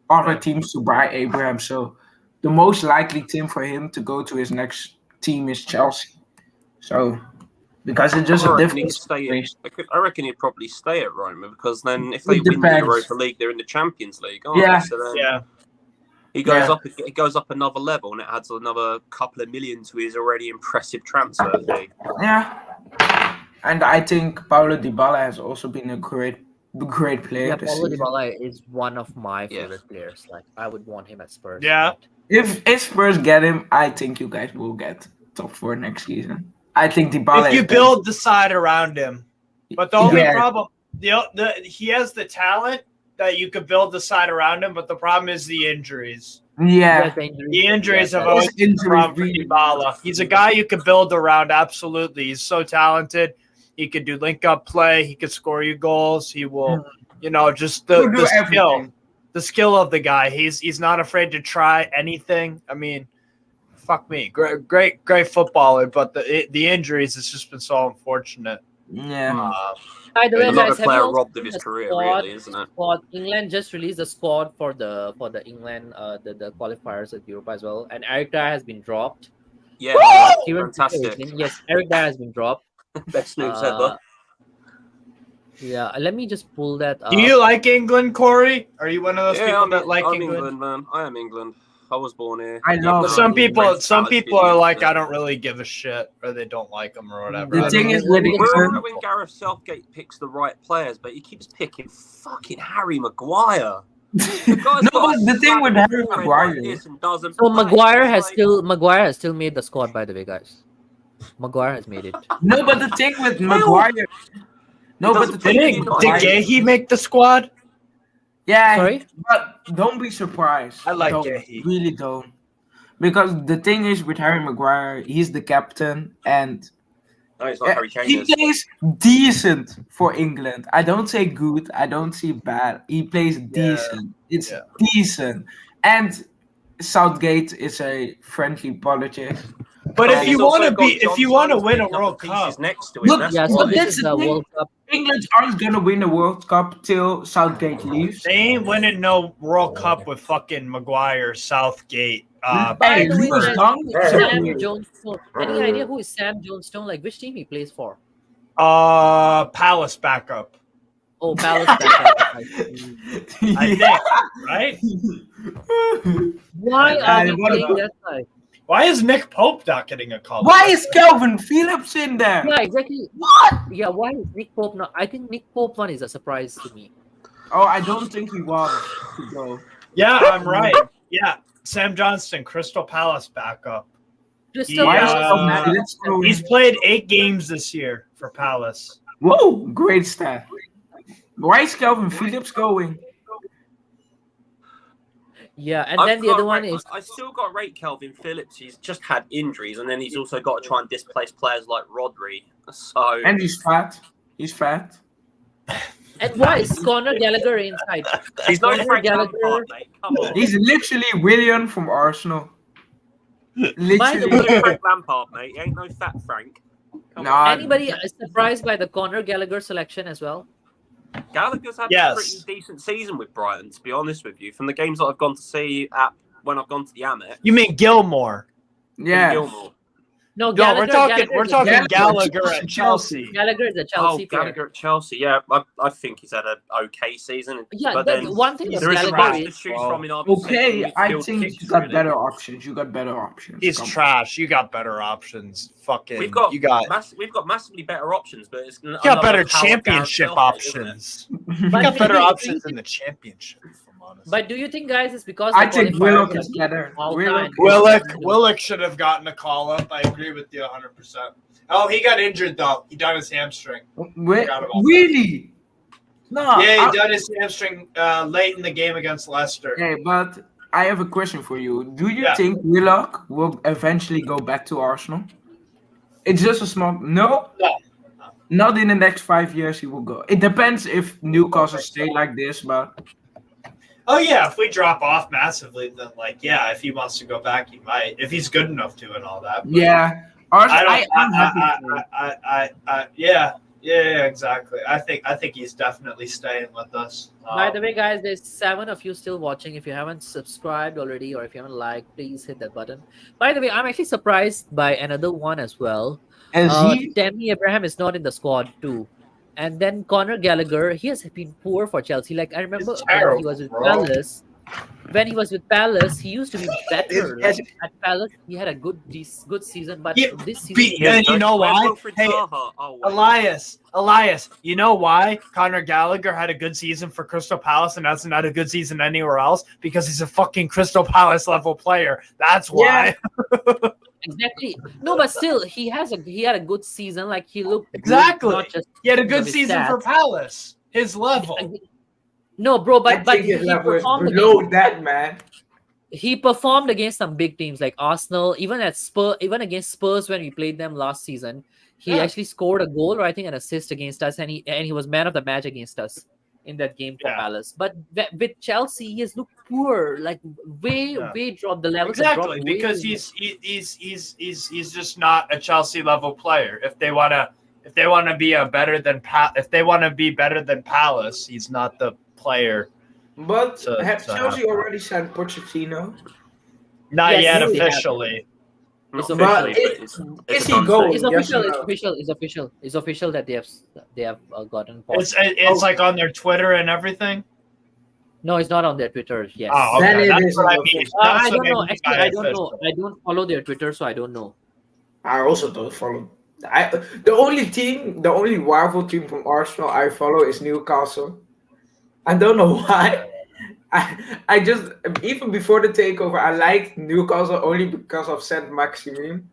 Speaker 9: other teams to buy Abraham. So the most likely team for him to go to his next team is Chelsea. So because it's just
Speaker 3: I
Speaker 9: a
Speaker 3: reckon
Speaker 9: difficult
Speaker 3: he'd stay.
Speaker 9: situation.
Speaker 3: I reckon he'd probably stay at Roma because then if they
Speaker 9: It
Speaker 3: win the
Speaker 9: depends.
Speaker 3: Europa League, they're in the Champions League. Aren't
Speaker 9: Yeah.
Speaker 3: they? So then
Speaker 4: Yeah.
Speaker 3: he goes
Speaker 9: Yeah.
Speaker 3: up. It goes up another level, and it adds another couple of million to his already impressive transfer fee.
Speaker 9: Yeah, and I think Paulo Dybala has also been a great player
Speaker 1: Yeah,
Speaker 9: this
Speaker 1: Paulo
Speaker 9: season.
Speaker 1: Dybala is one of my
Speaker 3: Yeah.
Speaker 1: favorite players. Like, I would want him at Spurs.
Speaker 4: Yeah.
Speaker 9: If Spurs get him, I think you guys will get top 4 next season. I think Dybala.
Speaker 5: If you
Speaker 9: is
Speaker 5: build the side around him. But the only
Speaker 9: Yeah.
Speaker 5: problem, he has the talent that you could build the side around him, but the problem is the injuries.
Speaker 9: Yeah,
Speaker 1: Yes, the injuries.
Speaker 5: The injuries have
Speaker 1: Yeah,
Speaker 5: always
Speaker 9: His
Speaker 5: been a
Speaker 9: injuries
Speaker 5: problem for
Speaker 9: really-
Speaker 5: Dybala. He's a guy you could build around, absolutely. He's so talented. He could do link-up play. He could score you goals. He will, just
Speaker 9: He'll do
Speaker 5: the skill.
Speaker 9: everything.
Speaker 5: The skill of the guy. He's not afraid to try anything. I mean, fuck me. Great footballer, but the injuries has just been so unfortunate.
Speaker 9: Yeah.
Speaker 1: By the way,
Speaker 3: Another
Speaker 1: guys, have
Speaker 3: player
Speaker 1: you all
Speaker 3: robbed
Speaker 1: seen
Speaker 3: of his
Speaker 1: the
Speaker 3: career,
Speaker 1: squad?
Speaker 3: really, isn't it?
Speaker 1: Squad. England just released a squad for the England the qualifiers at Europe as well, and Eric Dyer has been dropped.
Speaker 3: Yeah,
Speaker 1: Kieran Trippier is
Speaker 3: fantastic.
Speaker 1: in. Yes, Eric Dyer has been dropped.
Speaker 3: Best news
Speaker 1: Uh,
Speaker 3: ever.
Speaker 1: Yeah, let me just pull that up.
Speaker 5: Do you like England, Corey? Are you one of those people that like
Speaker 3: I'm
Speaker 5: England?
Speaker 3: man. I am England. I was born here.
Speaker 9: I love
Speaker 5: But some people
Speaker 3: Great
Speaker 5: are
Speaker 3: talent.
Speaker 5: like, I don't really give a shit, or they don't like them or whatever.
Speaker 9: The
Speaker 5: I
Speaker 9: thing
Speaker 5: don't
Speaker 9: is
Speaker 5: know.
Speaker 9: with
Speaker 3: We're all
Speaker 9: England,
Speaker 3: right when Gareth Southgate picks the right players, but he keeps picking fucking Harry Maguire. The guy's
Speaker 9: No,
Speaker 3: got
Speaker 9: but the thing with
Speaker 3: a
Speaker 9: Harry
Speaker 3: forehead
Speaker 9: Maguire
Speaker 3: like
Speaker 9: is-
Speaker 3: this and doesn't
Speaker 1: So
Speaker 3: play.
Speaker 1: Maguire
Speaker 3: It's
Speaker 1: has
Speaker 3: like-
Speaker 1: still made the squad. By the way, guys, Maguire has made it.
Speaker 9: no, but the thing with Maguire. No, but the
Speaker 3: doesn't
Speaker 9: thing
Speaker 3: play
Speaker 9: with
Speaker 3: any
Speaker 5: Did
Speaker 3: nice.
Speaker 9: Maguire.
Speaker 5: Gahey make the squad?
Speaker 9: Yeah,
Speaker 1: Sorry?
Speaker 9: but don't be surprised.
Speaker 5: I like
Speaker 9: Don't,
Speaker 5: Gahey.
Speaker 9: really don't. Because the thing is with Harry Maguire, he's the captain and
Speaker 3: No, it's not Harry Kane.
Speaker 9: he
Speaker 3: is.
Speaker 9: plays decent for England. I don't say good, I don't say bad. He plays decent. It's
Speaker 5: Yeah.
Speaker 9: decent. And Southgate is a friendly politics.
Speaker 5: But
Speaker 3: And
Speaker 5: if
Speaker 3: he's
Speaker 5: you
Speaker 3: also
Speaker 5: want to
Speaker 3: got
Speaker 5: be, if
Speaker 3: John
Speaker 5: you want to
Speaker 3: Stones
Speaker 5: win a
Speaker 3: picking up
Speaker 5: World
Speaker 3: the pieces
Speaker 5: Cup,
Speaker 3: next to him.
Speaker 9: Look,
Speaker 3: That's
Speaker 1: Yeah, so
Speaker 9: Well,
Speaker 3: why.
Speaker 1: this
Speaker 9: that's
Speaker 1: is
Speaker 9: the
Speaker 1: the
Speaker 9: thing.
Speaker 1: World Cup.
Speaker 9: England aren't gonna win the World Cup till Southgate leaves.
Speaker 5: they ain't winning no World Cup with fucking Maguire, Southgate.
Speaker 1: By
Speaker 9: Hey,
Speaker 1: the way,
Speaker 9: Lucas
Speaker 1: guys,
Speaker 9: Dunk
Speaker 1: who
Speaker 9: is
Speaker 1: is
Speaker 9: a
Speaker 1: Sam
Speaker 9: player.
Speaker 1: Johnstone? Any idea who is Sam Johnstone? Like, which team he plays for?
Speaker 5: Palace backup.
Speaker 1: Oh, Palace. backup.
Speaker 5: I think, right?
Speaker 1: Why are we
Speaker 9: what
Speaker 1: playing
Speaker 9: about-
Speaker 1: that side?
Speaker 5: Why is Nick Pope not getting a call?
Speaker 9: Why is Calvin Phillips in there?
Speaker 1: Yeah, exactly. What? Yeah, why is Nick Pope not? I think Nick Pope one is a surprise to me.
Speaker 9: Oh, I don't think he wants to go.
Speaker 5: Yeah, I'm right. Yeah, Sam Johnston, Crystal Palace backup.
Speaker 1: Crystal
Speaker 9: Why is
Speaker 1: Palace
Speaker 9: Calvin
Speaker 1: man.
Speaker 9: Phillips going?
Speaker 5: He's played 8 games this year for Palace.
Speaker 9: Whoa, great stat. Why is Calvin Phillips going?
Speaker 1: Yeah, and then the other one is
Speaker 3: I still got to rate Calvin Phillips. He's just had injuries, and then he's also got to try and displace players like Rodri. So
Speaker 9: And he's fat. He's fat.
Speaker 1: and why is Conor Gallagher inside?
Speaker 3: he's no
Speaker 1: Conor
Speaker 3: Frank
Speaker 1: Gallagher.
Speaker 3: Lampard, mate. Come on.
Speaker 9: He's literally William from Arsenal.
Speaker 1: By the
Speaker 9: Literally.
Speaker 3: He's no Frank Lampard, mate. He ain't no fat Frank. Come on.
Speaker 9: Nah,
Speaker 1: Anybody is surprised by the Conor Gallagher selection as well?
Speaker 3: Gallagher's had
Speaker 4: Yes.
Speaker 3: a pretty decent season with Brighton, to be honest with you. From the games that I've gone to see when I've gone to the Amex.
Speaker 4: You mean Gilmore?
Speaker 9: yeah.
Speaker 3: Gilmore.
Speaker 1: No,
Speaker 4: No,
Speaker 1: Gallagher.
Speaker 4: we're talking
Speaker 1: Gallagher,
Speaker 4: Gallagher at Chelsea.
Speaker 1: Gallagher is a
Speaker 3: Oh,
Speaker 1: Chelsea player.
Speaker 3: Gallagher at Chelsea. Yeah, I think he's had an okay season.
Speaker 1: Yeah,
Speaker 3: but
Speaker 1: then
Speaker 3: then
Speaker 1: one thing with
Speaker 3: there is a
Speaker 1: Gallagher
Speaker 3: lot to
Speaker 1: is
Speaker 3: choose from in our central
Speaker 9: Okay, I
Speaker 3: midfield
Speaker 9: think
Speaker 3: kicks,
Speaker 9: you got
Speaker 3: really.
Speaker 9: better options. You got better options.
Speaker 4: He's
Speaker 9: Come on.
Speaker 4: trash. You got better options. Fucking.
Speaker 3: We've got
Speaker 4: You got
Speaker 3: massively better options, but it's
Speaker 4: better championship options. You
Speaker 1: But
Speaker 4: got better
Speaker 1: maybe-
Speaker 4: options in the championship. If I'm honest.
Speaker 1: But do you think, guys, it's because
Speaker 9: I
Speaker 1: the
Speaker 9: think
Speaker 1: qualifiers
Speaker 9: Willock
Speaker 1: are
Speaker 9: is better.
Speaker 1: all
Speaker 9: Willock
Speaker 1: time?
Speaker 4: Willock should have gotten a call up. I agree with you 100%. Oh, he got injured though. He done his hamstring. Forgot about
Speaker 9: Really? No.
Speaker 4: Yeah, he done his hamstring late in the game against Leicester.
Speaker 9: Okay, but I have a question for you. Do you
Speaker 4: Yeah.
Speaker 9: think Willock will eventually go back to Arsenal? It's just a small no.
Speaker 4: No.
Speaker 9: Not in the next 5 years. He will go. It depends if Newcastle stay like this, but
Speaker 4: Oh yeah, if we drop off massively, then yeah, if he wants to go back, he might. If he's good enough to and all that. But
Speaker 9: yeah. Arsenal. I'm happy for him.
Speaker 4: Yeah, exactly. I think he's definitely staying with us.
Speaker 1: By the way, guys, there's 7 of you still watching. If you haven't subscribed already or if you haven't liked, please hit that button. By the way, I'm actually surprised by another one as well.
Speaker 9: And he,
Speaker 1: Tammy Abraham is not in the squad too. And then Conor Gallagher, he has been poor for Chelsea. Like I remember
Speaker 4: It's
Speaker 1: when he
Speaker 4: terrible,
Speaker 1: was with
Speaker 4: bro.
Speaker 1: Palace. When he was with Palace, he used to be better.
Speaker 9: It's-
Speaker 1: Like, at Palace, he had a good season, but
Speaker 4: Yeah,
Speaker 1: this season,
Speaker 4: and you know
Speaker 3: Where's
Speaker 4: why?
Speaker 3: Wilfried
Speaker 4: Hey,
Speaker 3: Zaha? Oh, wait.
Speaker 4: Elias, you know why Conor Gallagher had a good season for Crystal Palace and that's not a good season anywhere else? Because he's a fucking Crystal Palace level player. That's why.
Speaker 1: exactly. No, but still, he had a good season. Like he looked good,
Speaker 4: Exactly.
Speaker 1: not just
Speaker 4: He had a
Speaker 1: because
Speaker 4: good
Speaker 1: of his
Speaker 4: season for
Speaker 1: stats.
Speaker 4: Palace. His level.
Speaker 1: No, bro,
Speaker 9: I
Speaker 1: but
Speaker 9: think
Speaker 1: he
Speaker 9: his level is
Speaker 1: performed
Speaker 9: below
Speaker 1: against,
Speaker 9: that, man.
Speaker 1: he performed against some big teams like Arsenal, even against Spurs when we played them last season. He
Speaker 4: Yeah.
Speaker 1: actually scored a goal, or I think an assist against us, and he was man of the match against us in that game for
Speaker 4: Yeah.
Speaker 1: Palace. But with Chelsea, he has looked poor, like way dropped the levels. have
Speaker 4: Exactly,
Speaker 1: dropped way
Speaker 4: because
Speaker 1: too
Speaker 4: he's just not a Chelsea level player. If they want to be better than Palace, he's not the player.
Speaker 9: But
Speaker 4: So-
Speaker 9: have
Speaker 4: so
Speaker 9: Chelsea
Speaker 4: have-
Speaker 9: already signed Pochettino?
Speaker 4: Not
Speaker 1: Yes,
Speaker 4: yet
Speaker 1: they have.
Speaker 4: officially.
Speaker 3: Not
Speaker 1: But
Speaker 3: officially,
Speaker 9: it-
Speaker 3: but
Speaker 9: is
Speaker 3: it's
Speaker 9: he
Speaker 3: done
Speaker 9: going?
Speaker 1: It's
Speaker 3: thing.
Speaker 9: Yes or
Speaker 1: official. It's
Speaker 9: no?
Speaker 1: official. It's official. It's official that they have gotten.
Speaker 4: It's like on their Twitter and everything.
Speaker 1: No, it's not on their Twitter. Yes.
Speaker 4: Oh,
Speaker 9: Then
Speaker 4: okay.
Speaker 9: it
Speaker 4: That's
Speaker 9: is
Speaker 4: what I
Speaker 9: official.
Speaker 4: mean.
Speaker 1: I
Speaker 4: That's
Speaker 1: don't
Speaker 4: what
Speaker 1: know.
Speaker 4: mean
Speaker 1: Actually,
Speaker 4: by
Speaker 1: I don't know.
Speaker 4: official.
Speaker 1: I don't follow their Twitter, so I don't know.
Speaker 9: I also don't follow. The only rival team from Arsenal I follow is Newcastle. I don't know why. I just even before the takeover, I liked Newcastle only because of Saint Maximin.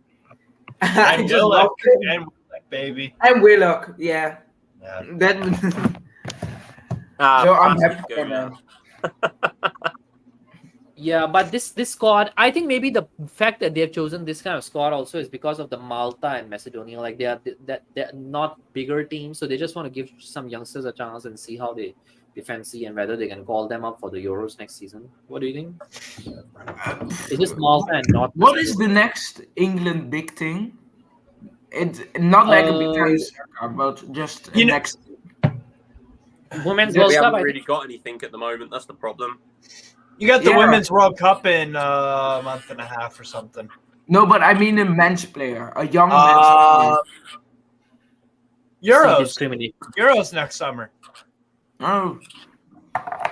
Speaker 9: I
Speaker 4: And
Speaker 9: just
Speaker 4: Willock,
Speaker 9: loved him.
Speaker 4: and Willock, baby.
Speaker 9: And Willock, yeah.
Speaker 4: Yeah.
Speaker 9: That.
Speaker 3: Ah,
Speaker 9: So I'm
Speaker 3: classic
Speaker 9: happy for
Speaker 3: Gooner.
Speaker 9: them.
Speaker 1: Yeah, but this squad, I think maybe the fact that they've chosen this kind of squad also is because of the Malta and Macedonia. Like they're not bigger teams, so they just want to give some youngsters a chance and see how they fancy and whether they can call them up for the Euros next season. What do you think? It's just Malta and not.
Speaker 9: What is the next England big thing? It's not like a big time soccer, but just
Speaker 4: You know-
Speaker 9: next.
Speaker 1: Women's
Speaker 3: We
Speaker 1: World Cup?
Speaker 3: haven't
Speaker 1: I
Speaker 3: really
Speaker 1: think.
Speaker 3: got anything at the moment. That's the problem.
Speaker 4: You got the
Speaker 9: Yeah.
Speaker 4: Women's World Cup in a month and a half or something.
Speaker 9: No, but I mean a men's player, a young men's
Speaker 4: Uh,
Speaker 9: player.
Speaker 4: Euros.
Speaker 1: Discriminate.
Speaker 4: Euros next summer.
Speaker 9: Oh.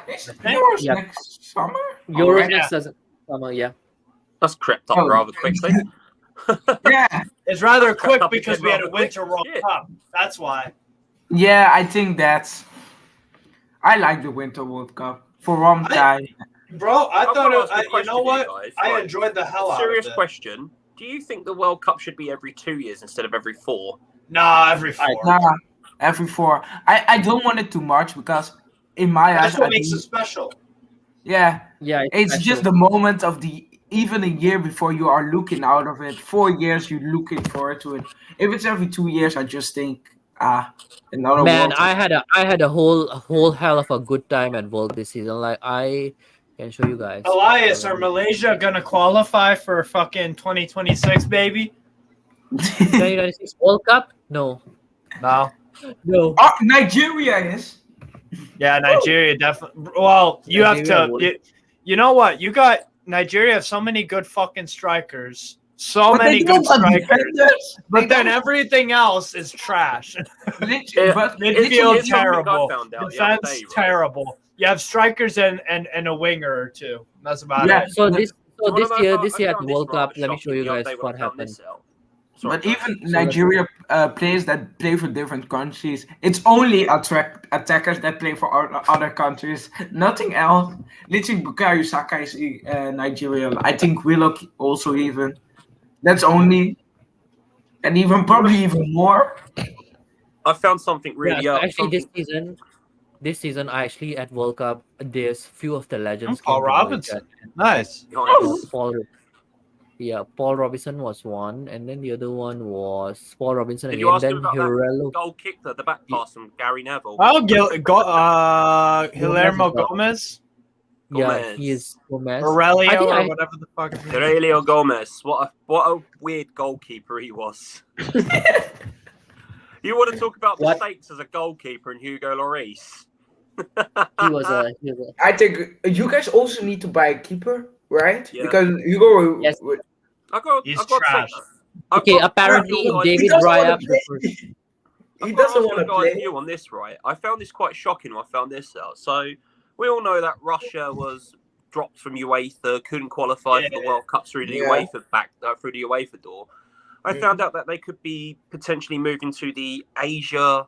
Speaker 9: Is it
Speaker 4: Yeah.
Speaker 9: yours
Speaker 1: Yeah.
Speaker 9: next summer?
Speaker 1: Euros
Speaker 9: Alright.
Speaker 1: next season. Summer, yeah.
Speaker 3: That's crept up
Speaker 9: Oh.
Speaker 3: rather quickly.
Speaker 9: Yeah.
Speaker 4: It's rather
Speaker 3: Crept
Speaker 4: quick
Speaker 3: up
Speaker 4: because
Speaker 3: again
Speaker 4: we had a
Speaker 3: rather quick.
Speaker 4: Winter World
Speaker 3: Shit.
Speaker 4: Cup. That's why.
Speaker 9: Yeah, I think that's. I like the Winter World Cup for one time.
Speaker 4: Bro, I
Speaker 3: I've
Speaker 4: thought
Speaker 3: gotta
Speaker 4: it,
Speaker 3: ask a
Speaker 4: you know
Speaker 3: question
Speaker 4: what?
Speaker 3: here, guys.
Speaker 4: I
Speaker 3: Right.
Speaker 4: enjoyed the hell out
Speaker 3: Serious
Speaker 4: of it.
Speaker 3: question. Do you think the World Cup should be every 2 years instead of every 4?
Speaker 4: Nah, every four.
Speaker 9: Nah, every 4. I don't want it too much because in my eyes,
Speaker 4: That's what
Speaker 9: I
Speaker 4: makes
Speaker 9: do-
Speaker 4: it special.
Speaker 9: Yeah,
Speaker 1: Yeah,
Speaker 9: it's
Speaker 1: special.
Speaker 9: just the moment of even a year before you are looking out of it. 4 years you're looking forward to it. If it's every 2 years, I just think another
Speaker 1: Man,
Speaker 9: World
Speaker 1: I had a whole hell of a good time at World this season. Like I can show you guys.
Speaker 4: Elias, are Malaysia gonna qualify for fucking 2026, baby?
Speaker 1: 2026 World Cup? No,
Speaker 4: No.
Speaker 1: no.
Speaker 9: Oh, Nigeria is.
Speaker 4: Yeah, Nigeria definitely. Well, you have
Speaker 1: Nigeria
Speaker 4: to.
Speaker 1: would.
Speaker 4: You know what? You got Nigeria have so many good fucking strikers. So
Speaker 9: But
Speaker 4: many
Speaker 9: they
Speaker 4: good
Speaker 9: don't have
Speaker 4: strikers.
Speaker 9: defenders. They
Speaker 4: But then
Speaker 9: don't
Speaker 4: everything else is trash.
Speaker 9: literally, but
Speaker 4: Midfield
Speaker 3: it's something I
Speaker 4: terrible.
Speaker 3: found out the other
Speaker 4: Defense
Speaker 3: day, right?
Speaker 4: terrible. You have strikers and a winger or two. That's about
Speaker 9: Yeah.
Speaker 4: it.
Speaker 1: So
Speaker 9: but-
Speaker 1: this
Speaker 3: Do you wanna know how
Speaker 1: this
Speaker 3: I
Speaker 1: year at
Speaker 3: found
Speaker 1: the
Speaker 3: this
Speaker 1: World
Speaker 3: rather
Speaker 1: Cup, let me show
Speaker 3: shocking
Speaker 1: you
Speaker 3: the other
Speaker 1: guys
Speaker 3: day when I
Speaker 1: what
Speaker 3: found
Speaker 1: happened.
Speaker 3: this out? Sorry,
Speaker 9: But
Speaker 3: Josh.
Speaker 9: even
Speaker 1: So let's-
Speaker 9: Nigeria players that play for different countries, it's only attackers that play for other countries. Nothing else. Literally, Bukayo Saka is Nigerian. I think Willock also even. That's only, and even probably even more.
Speaker 3: I found something
Speaker 1: Yeah,
Speaker 3: really
Speaker 1: so
Speaker 3: out.
Speaker 1: actually
Speaker 3: Something,
Speaker 1: this season I actually at World Cup, there's few of the legends
Speaker 4: Paul
Speaker 1: came to Malaysia.
Speaker 4: Robinson. Nice.
Speaker 3: nice.
Speaker 1: Paul Robinson was one, and then the other one was Paul Robinson
Speaker 3: Did you
Speaker 1: again.
Speaker 3: ask him
Speaker 1: Then
Speaker 3: about that
Speaker 1: Hirello
Speaker 3: goal kick, the back pass from Gary Neville?
Speaker 4: Oh, Guillermo Gomez,
Speaker 1: yeah, he
Speaker 3: Gomez.
Speaker 1: is Gomez. I
Speaker 4: Aurelio,
Speaker 1: think
Speaker 4: or
Speaker 1: I
Speaker 4: whatever the fuck. His name is.
Speaker 3: Aurelio Gomez. What a weird goalkeeper he was. You want to talk about
Speaker 1: What?
Speaker 3: mistakes as a goalkeeper in Hugo Lloris?
Speaker 1: he was a
Speaker 6: I think you guys also need to buy a keeper, right?
Speaker 3: Yeah.
Speaker 6: Because you go.
Speaker 1: Yes.
Speaker 4: He's trash.
Speaker 1: Okay, apparently David Raya prefers.
Speaker 6: He doesn't want to
Speaker 3: guys'
Speaker 6: play.
Speaker 3: view on this, right? I found this quite shocking when I found this out. So we all know that Russia was dropped from UEFA, couldn't qualify for the World Cup through the
Speaker 6: Yeah.
Speaker 3: through the UEFA door. I found out that they could be potentially moving to the Asia,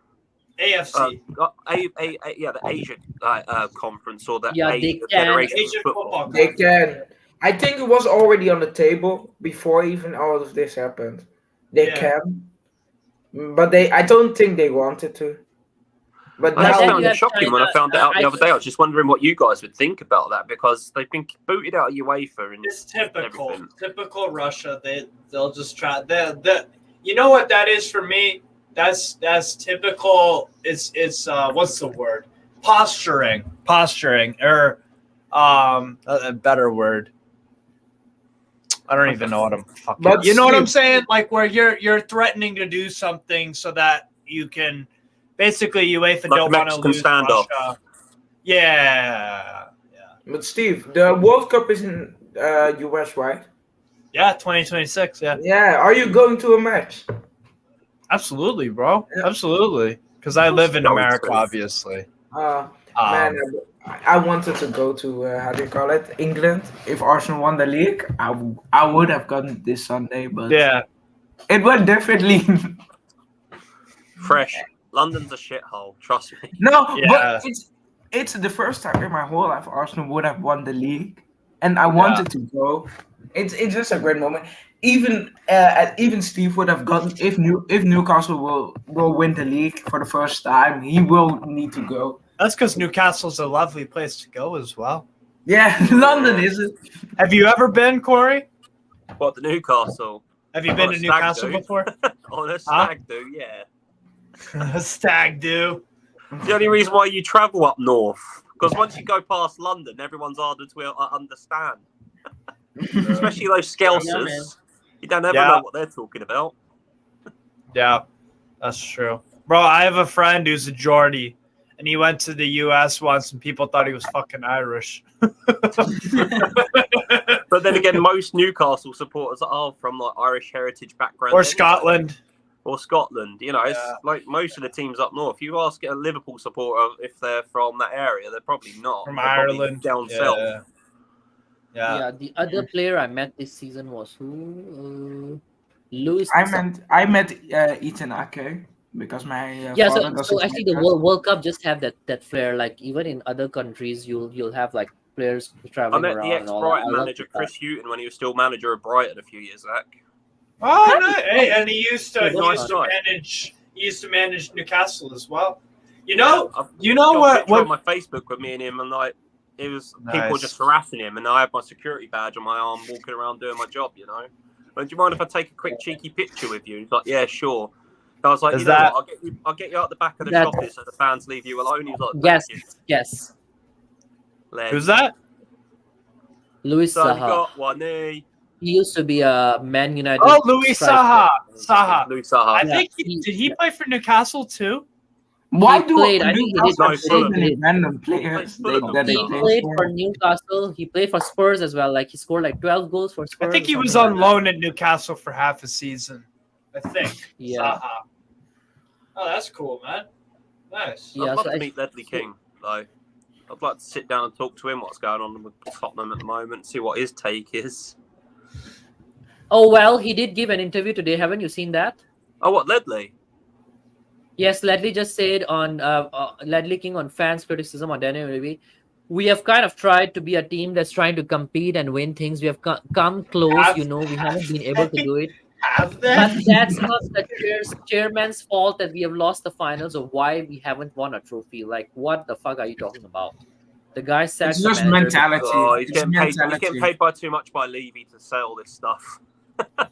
Speaker 4: AFC.
Speaker 3: the Asia conference or the
Speaker 1: Yeah, they
Speaker 3: Asia
Speaker 1: can.
Speaker 3: Federation of
Speaker 4: Asian
Speaker 3: Football.
Speaker 4: football.
Speaker 6: They can. I think it was already on the table before even all of this happened. They
Speaker 4: Yeah.
Speaker 6: can, but I don't think they wanted to. But
Speaker 3: I
Speaker 1: But
Speaker 3: just
Speaker 1: then
Speaker 6: now,
Speaker 3: found
Speaker 1: you
Speaker 3: it
Speaker 1: have
Speaker 3: shocking when I
Speaker 1: China,
Speaker 3: found it out the
Speaker 1: I
Speaker 3: other day. I was just wondering what you guys would think about that because they've been booted out of UEFA and
Speaker 4: It's typical.
Speaker 3: everything.
Speaker 4: Typical Russia. They'll just try. You know what that is for me? That's typical. It's what's the word? Posturing, or a better word. I don't even know what I'm fucking.
Speaker 6: But
Speaker 4: You know what I'm
Speaker 6: Steve-
Speaker 4: saying? Like where you're threatening to do something so that you can basically UEFA
Speaker 3: Like a
Speaker 4: don't want to
Speaker 3: Mexican
Speaker 4: lose
Speaker 3: standoff.
Speaker 4: Russia. Yeah.
Speaker 6: but Steve, the World Cup is in US, right?
Speaker 4: Yeah, 2026. Yeah,
Speaker 6: Yeah. Are you going to a match?
Speaker 4: absolutely, bro.
Speaker 6: Yeah.
Speaker 4: Absolutely. Because I live in
Speaker 3: Going
Speaker 4: America,
Speaker 3: to.
Speaker 4: obviously.
Speaker 6: Man, I wanted to go to how do you call it, England. If Arsenal won the league, I would have gone this Sunday, but
Speaker 4: Yeah.
Speaker 9: it went differently.
Speaker 3: Fresh. London's a shithole. Trust me.
Speaker 9: No,
Speaker 4: Yeah.
Speaker 9: but it's the first time in my whole life Arsenal would have won the league, and I wanted to go. It's just a great moment. Even Steve would have gone if Newcastle will win the league for the first time. He will need to go.
Speaker 4: That's because Newcastle's a lovely place to go as well.
Speaker 9: Yeah, London is it?
Speaker 4: Have you ever been, Corey?
Speaker 3: What, the Newcastle?
Speaker 4: Have you
Speaker 3: On
Speaker 4: been
Speaker 3: a
Speaker 4: to
Speaker 3: stag
Speaker 4: Newcastle
Speaker 3: do.
Speaker 4: before?
Speaker 3: On a stag do, yeah.
Speaker 4: Stag do.
Speaker 3: The only reason why you travel up north, because once you go past London, everyone's harder to understand. Especially those
Speaker 1: Yeah, man.
Speaker 3: Scousers. You don't ever
Speaker 4: Yeah.
Speaker 3: know what they're talking about.
Speaker 4: Yeah, that's true. Bro, I have a friend who's a Geordie, and he went to the U.S. once, and people thought he was fucking Irish.
Speaker 3: But then again, most Newcastle supporters are from like Irish heritage background.
Speaker 4: Or
Speaker 3: anyway.
Speaker 4: Scotland.
Speaker 3: Or Scotland. You know, it's
Speaker 4: Yeah.
Speaker 3: like most of the teams up north. You ask a Liverpool supporter if they're from that area, they're probably not.
Speaker 4: From
Speaker 3: They're probably
Speaker 4: Ireland.
Speaker 3: down
Speaker 4: Yeah.
Speaker 3: south.
Speaker 4: Yeah.
Speaker 1: The other player I met this season was who? Louis.
Speaker 9: I met Ethan Ake because my
Speaker 1: Yeah,
Speaker 9: father
Speaker 1: so
Speaker 9: doesn't
Speaker 1: actually
Speaker 9: like
Speaker 1: the
Speaker 9: us.
Speaker 1: World Cup just have that flair. Like even in other countries, you'll have like players
Speaker 3: I
Speaker 1: traveling
Speaker 3: met
Speaker 1: around
Speaker 3: the
Speaker 1: and all that. I
Speaker 3: ex-Brighton
Speaker 1: love
Speaker 3: manager
Speaker 1: that.
Speaker 3: Chris Hughton when he was still manager of Brighton a few years back.
Speaker 4: Oh, no. Hey, and he used to
Speaker 3: Nice guy.
Speaker 4: manage Newcastle as well. You know,
Speaker 3: I've
Speaker 4: you know
Speaker 3: got a
Speaker 4: what?
Speaker 3: picture
Speaker 4: What?
Speaker 3: on my Facebook with me and him, and like It was people were just harassing him, and I had my security badge on my arm, walking around doing my job. You know, do you mind if I take a quick cheeky picture with you? He's like, yeah, sure. I was like,
Speaker 4: Is
Speaker 3: you know
Speaker 4: that-
Speaker 3: what? I'll get you out the back of the
Speaker 1: That-
Speaker 3: shop here so the fans leave you alone. He's like,
Speaker 1: Yes,
Speaker 3: thank you.
Speaker 1: yes.
Speaker 3: Len.
Speaker 4: Who's that?
Speaker 1: Luis
Speaker 3: So you
Speaker 1: Saha.
Speaker 3: got one knee.
Speaker 1: He used to be a Man United.
Speaker 4: Oh, Louis
Speaker 1: striker.
Speaker 4: Saha.
Speaker 3: Luis Saha.
Speaker 4: I
Speaker 1: Yeah,
Speaker 4: think
Speaker 1: he-
Speaker 4: did he play for Newcastle too?
Speaker 9: Why
Speaker 1: He
Speaker 9: do
Speaker 1: played, I think he did
Speaker 9: Newcastle
Speaker 3: No,
Speaker 9: have so
Speaker 3: Fulham.
Speaker 9: many random
Speaker 3: He
Speaker 9: players
Speaker 3: played Fulham,
Speaker 9: that they
Speaker 1: He
Speaker 9: play
Speaker 1: played
Speaker 9: for?
Speaker 1: for Newcastle. He played for Spurs as well. Like he scored like 12 goals for Spurs.
Speaker 4: I think he
Speaker 1: or
Speaker 4: was
Speaker 1: something
Speaker 4: on
Speaker 1: like that.
Speaker 4: loan at Newcastle for half a season. I think.
Speaker 1: Yeah.
Speaker 4: Saha. Oh, that's cool, man. Nice.
Speaker 1: Yeah,
Speaker 3: I'd love
Speaker 1: so
Speaker 3: to
Speaker 1: I-
Speaker 3: meet Ledley King, though. I'd like to sit down and talk to him. What's going on with Tottenham at the moment? See what his take is.
Speaker 1: Oh well, he did give an interview today. Haven't you seen that?
Speaker 3: Oh, what Ledley?
Speaker 1: Yes, Ledley just said on Ledley King on fans' criticism on Daniel Levy. We have kind of tried to be a team that's trying to compete and win things. We have come close,
Speaker 4: Have-
Speaker 1: you know. We haven't been able to do it.
Speaker 4: Have
Speaker 1: But
Speaker 4: they?
Speaker 1: that's not the chairman's fault that we have lost the finals or why we haven't won a trophy. Like, what the fuck are you talking about? The guy sacked
Speaker 9: It's
Speaker 1: the
Speaker 9: just
Speaker 1: manager.
Speaker 9: mentality.
Speaker 3: Oh, he's
Speaker 9: It's
Speaker 3: getting paid. He's
Speaker 9: mentality.
Speaker 3: getting paid by too much by Levy to sell this stuff.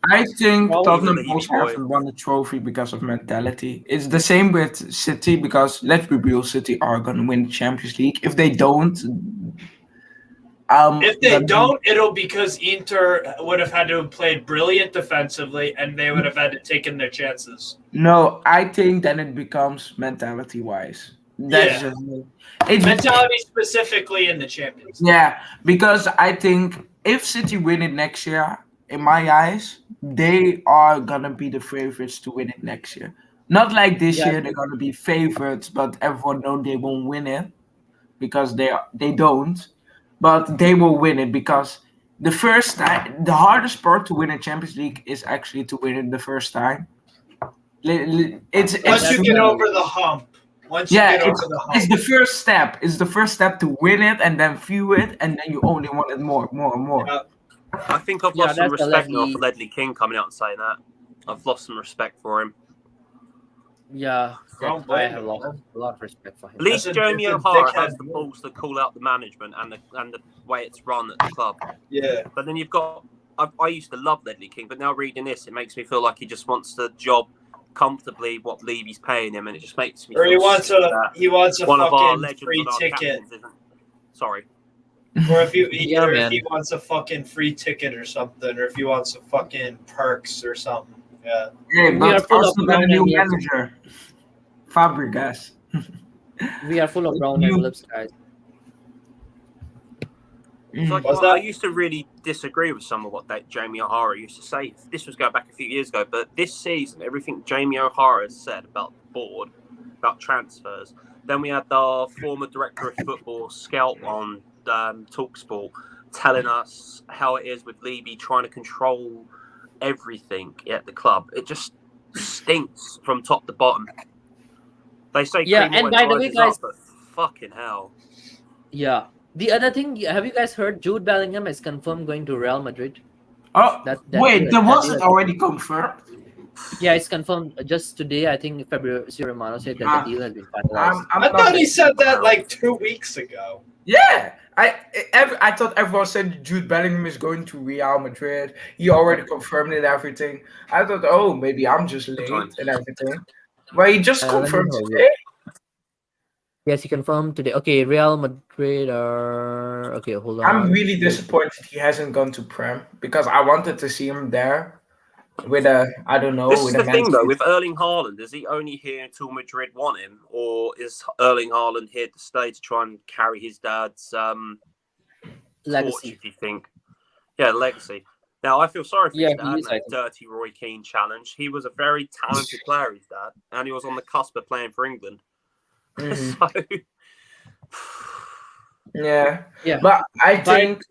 Speaker 9: I think
Speaker 1: Well,
Speaker 9: Tottenham
Speaker 3: he's a
Speaker 9: also
Speaker 3: Levy boy.
Speaker 9: haven't won a trophy because of mentality. It's the same with City because let's be real, City are going to win the Champions League. If they don't,
Speaker 4: If they
Speaker 9: then-
Speaker 4: don't, it'll because Inter would have had to have played brilliant defensively, and they would have had to taken their chances.
Speaker 9: No, I think then it becomes mentality wise. That's
Speaker 4: Yeah.
Speaker 9: just it's
Speaker 4: Mentality specifically in the Champions League.
Speaker 9: Yeah, because I think if City win it next year, in my eyes, they are gonna be the favorites to win it next year. Not like this
Speaker 1: Yeah.
Speaker 9: year they're gonna be favorites, but everyone knows they won't win it because they don't. But they will win it because the first time, the hardest part to win a Champions League is actually to win it the first time. It's
Speaker 4: Once you
Speaker 1: true.
Speaker 4: get over the hump. Once you
Speaker 9: yeah,
Speaker 4: get over
Speaker 9: it's,
Speaker 4: the
Speaker 9: it's
Speaker 4: hump.
Speaker 9: the first step. It's the first step to win it and then view it, and then you only want it more and more.
Speaker 4: Yeah.
Speaker 3: I think I've
Speaker 1: Yeah,
Speaker 3: lost some
Speaker 1: that's the
Speaker 3: respect now
Speaker 1: Ledley-
Speaker 3: for Ledley King coming out and saying that. I've lost some respect for him.
Speaker 1: Yeah,
Speaker 4: Don't
Speaker 1: I
Speaker 4: blame
Speaker 1: have
Speaker 4: him,
Speaker 1: lost
Speaker 4: man.
Speaker 1: a lot of respect for him.
Speaker 3: At least
Speaker 4: That's a-
Speaker 3: Jamie
Speaker 4: it's a
Speaker 3: O'Hara
Speaker 4: dickhead
Speaker 3: has the
Speaker 4: move.
Speaker 3: balls to call out the management and the way it's run at the club.
Speaker 4: Yeah.
Speaker 3: But then you've got. I used to love Ledley King, but now reading this, it makes me feel like he just wants the job comfortably what Levy's paying him, and it just makes me.
Speaker 4: Or he
Speaker 3: feel
Speaker 4: wants
Speaker 3: sick
Speaker 4: a
Speaker 3: that one of our
Speaker 4: fucking
Speaker 3: legends
Speaker 4: free
Speaker 3: on our
Speaker 4: ticket.
Speaker 3: captains isn't. Sorry.
Speaker 4: Or if you
Speaker 1: Yeah,
Speaker 4: either if
Speaker 1: man.
Speaker 4: he wants a fucking free ticket or something, or if he wants a fucking perks or something. Yeah.
Speaker 9: Yeah,
Speaker 1: We are
Speaker 9: but
Speaker 1: full of
Speaker 9: Arsenal got a
Speaker 1: brown
Speaker 9: new
Speaker 1: envelopes.
Speaker 9: manager, Fabregas.
Speaker 1: We are full of brown
Speaker 9: You-
Speaker 1: envelopes, guys.
Speaker 3: It's like,
Speaker 4: What's
Speaker 3: I
Speaker 4: that?
Speaker 3: used to really disagree with some of what that Jamie O'Hara used to say. This was going back a few years ago, but this season, everything Jamie O'Hara has said about the board, about transfers. Then we had our former director of football, Scout, on Talksport, telling us how it is with Levy trying to control everything at the club. It just stinks from top to bottom. They say
Speaker 1: Yeah,
Speaker 3: cream
Speaker 1: and
Speaker 3: always
Speaker 1: by the way,
Speaker 3: rises
Speaker 1: guys-
Speaker 3: up, but fucking hell.
Speaker 1: Yeah. The other thing, have you guys heard Jude Bellingham is confirmed going to Real Madrid?
Speaker 9: Oh,
Speaker 1: That
Speaker 9: wait,
Speaker 1: deal-
Speaker 9: there
Speaker 1: that
Speaker 9: was
Speaker 1: deal-
Speaker 9: it already confirmed?
Speaker 1: Yeah, it's confirmed just today. I think Fabrizio Romano said that
Speaker 9: Ah,
Speaker 1: the deal has been finalized.
Speaker 9: I'm
Speaker 4: I
Speaker 9: not-
Speaker 4: thought he said that like 2 weeks ago.
Speaker 9: Yeah, I thought everyone said Jude Bellingham is going to Real Madrid. He already confirmed it, everything. I thought, oh, maybe I'm just late and everything. But he just
Speaker 1: Let me
Speaker 9: confirmed
Speaker 1: have a
Speaker 9: today.
Speaker 1: Yes, he confirmed today. Okay, Real Madrid are okay. Hold on.
Speaker 9: I'm really disappointed he hasn't gone to Prem because I wanted to see him there with a, I don't know,
Speaker 3: This is
Speaker 9: with
Speaker 3: the
Speaker 9: a Man
Speaker 3: thing, though,
Speaker 9: City.
Speaker 3: with Erling Haaland. Is he only here until Madrid want him, or is Erling Haaland here to stay to try and carry his dad's torch,
Speaker 1: Legacy.
Speaker 3: if you think? Yeah, legacy. Now, I feel sorry for
Speaker 1: Yeah,
Speaker 3: his
Speaker 1: he
Speaker 3: dad
Speaker 1: is,
Speaker 3: in
Speaker 1: I
Speaker 3: that
Speaker 1: think.
Speaker 3: dirty Roy Keane challenge. He was a very talented player, his dad, and he was on the cusp of playing for England.
Speaker 1: Mhm.
Speaker 3: So,
Speaker 9: Yeah.
Speaker 1: Yeah.
Speaker 9: But I think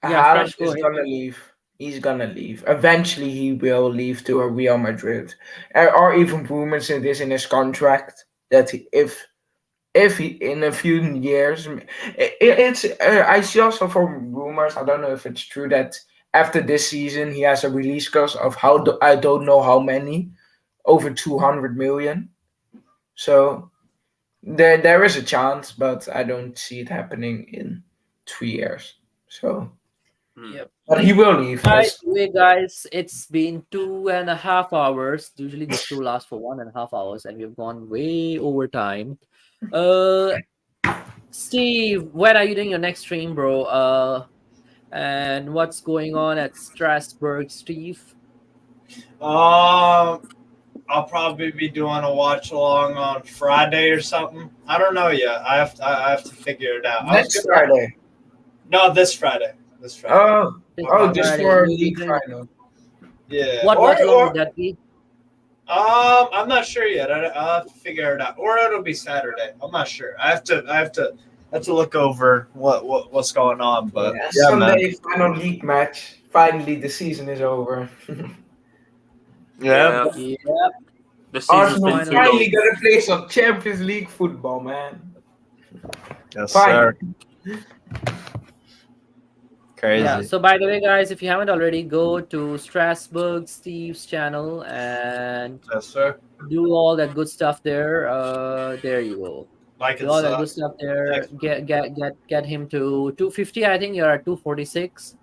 Speaker 1: Yeah,
Speaker 9: Haaland
Speaker 1: fresh, go
Speaker 9: is
Speaker 1: ahead.
Speaker 9: gonna leave. He's gonna leave. Eventually, he will leave to a Real Madrid. There are even rumors in this in his contract that if he in a few years, it's I see also from rumors. I don't know if it's true that after this season he has a release cost of I don't know how many, over 200 million. So There is a chance, but I don't see it happening in 3 years. So,
Speaker 1: Yep.
Speaker 9: but he will leave.
Speaker 1: By
Speaker 9: As
Speaker 1: the way, guys, it's been 2.5 hours. Usually the show lasts for 1.5 hours, and we've gone way over time. Uh, Steve, when are you doing your next stream, bro? And what's going on at Strasbourg, Steve?
Speaker 4: I'll probably be doing a watch along on Friday or something. I don't know yet. I have to figure it out.
Speaker 9: next Friday.
Speaker 4: No, this Friday. This Friday.
Speaker 9: Oh,
Speaker 1: This
Speaker 9: just
Speaker 1: Friday,
Speaker 9: for
Speaker 1: you'll be
Speaker 9: league
Speaker 1: doing-
Speaker 9: final.
Speaker 4: Yeah.
Speaker 1: What watch along would that be?
Speaker 4: I'm not sure yet. I'll have to figure it out, or it'll be Saturday. I'm not sure. I have to look over what's going on. But
Speaker 9: Yeah,
Speaker 4: yeah, man.
Speaker 9: Sunday final league match. Finally, the season is over.
Speaker 4: Yeah.
Speaker 1: Yep.
Speaker 3: The season's
Speaker 9: Arsenal
Speaker 3: been too
Speaker 9: finally
Speaker 3: long.
Speaker 9: gonna play some Champions League football, man.
Speaker 4: Yes,
Speaker 9: Fine.
Speaker 4: sir. Crazy.
Speaker 1: Yeah. So by the way, guys, if you haven't already, go to Strasbourg Steve's channel and
Speaker 4: Yes, sir.
Speaker 1: do all that good stuff there. There you go.
Speaker 4: Like
Speaker 1: Do
Speaker 4: it's
Speaker 1: all that good stuff there.
Speaker 4: Thanks.
Speaker 1: Get him to 250. I think you're at 246.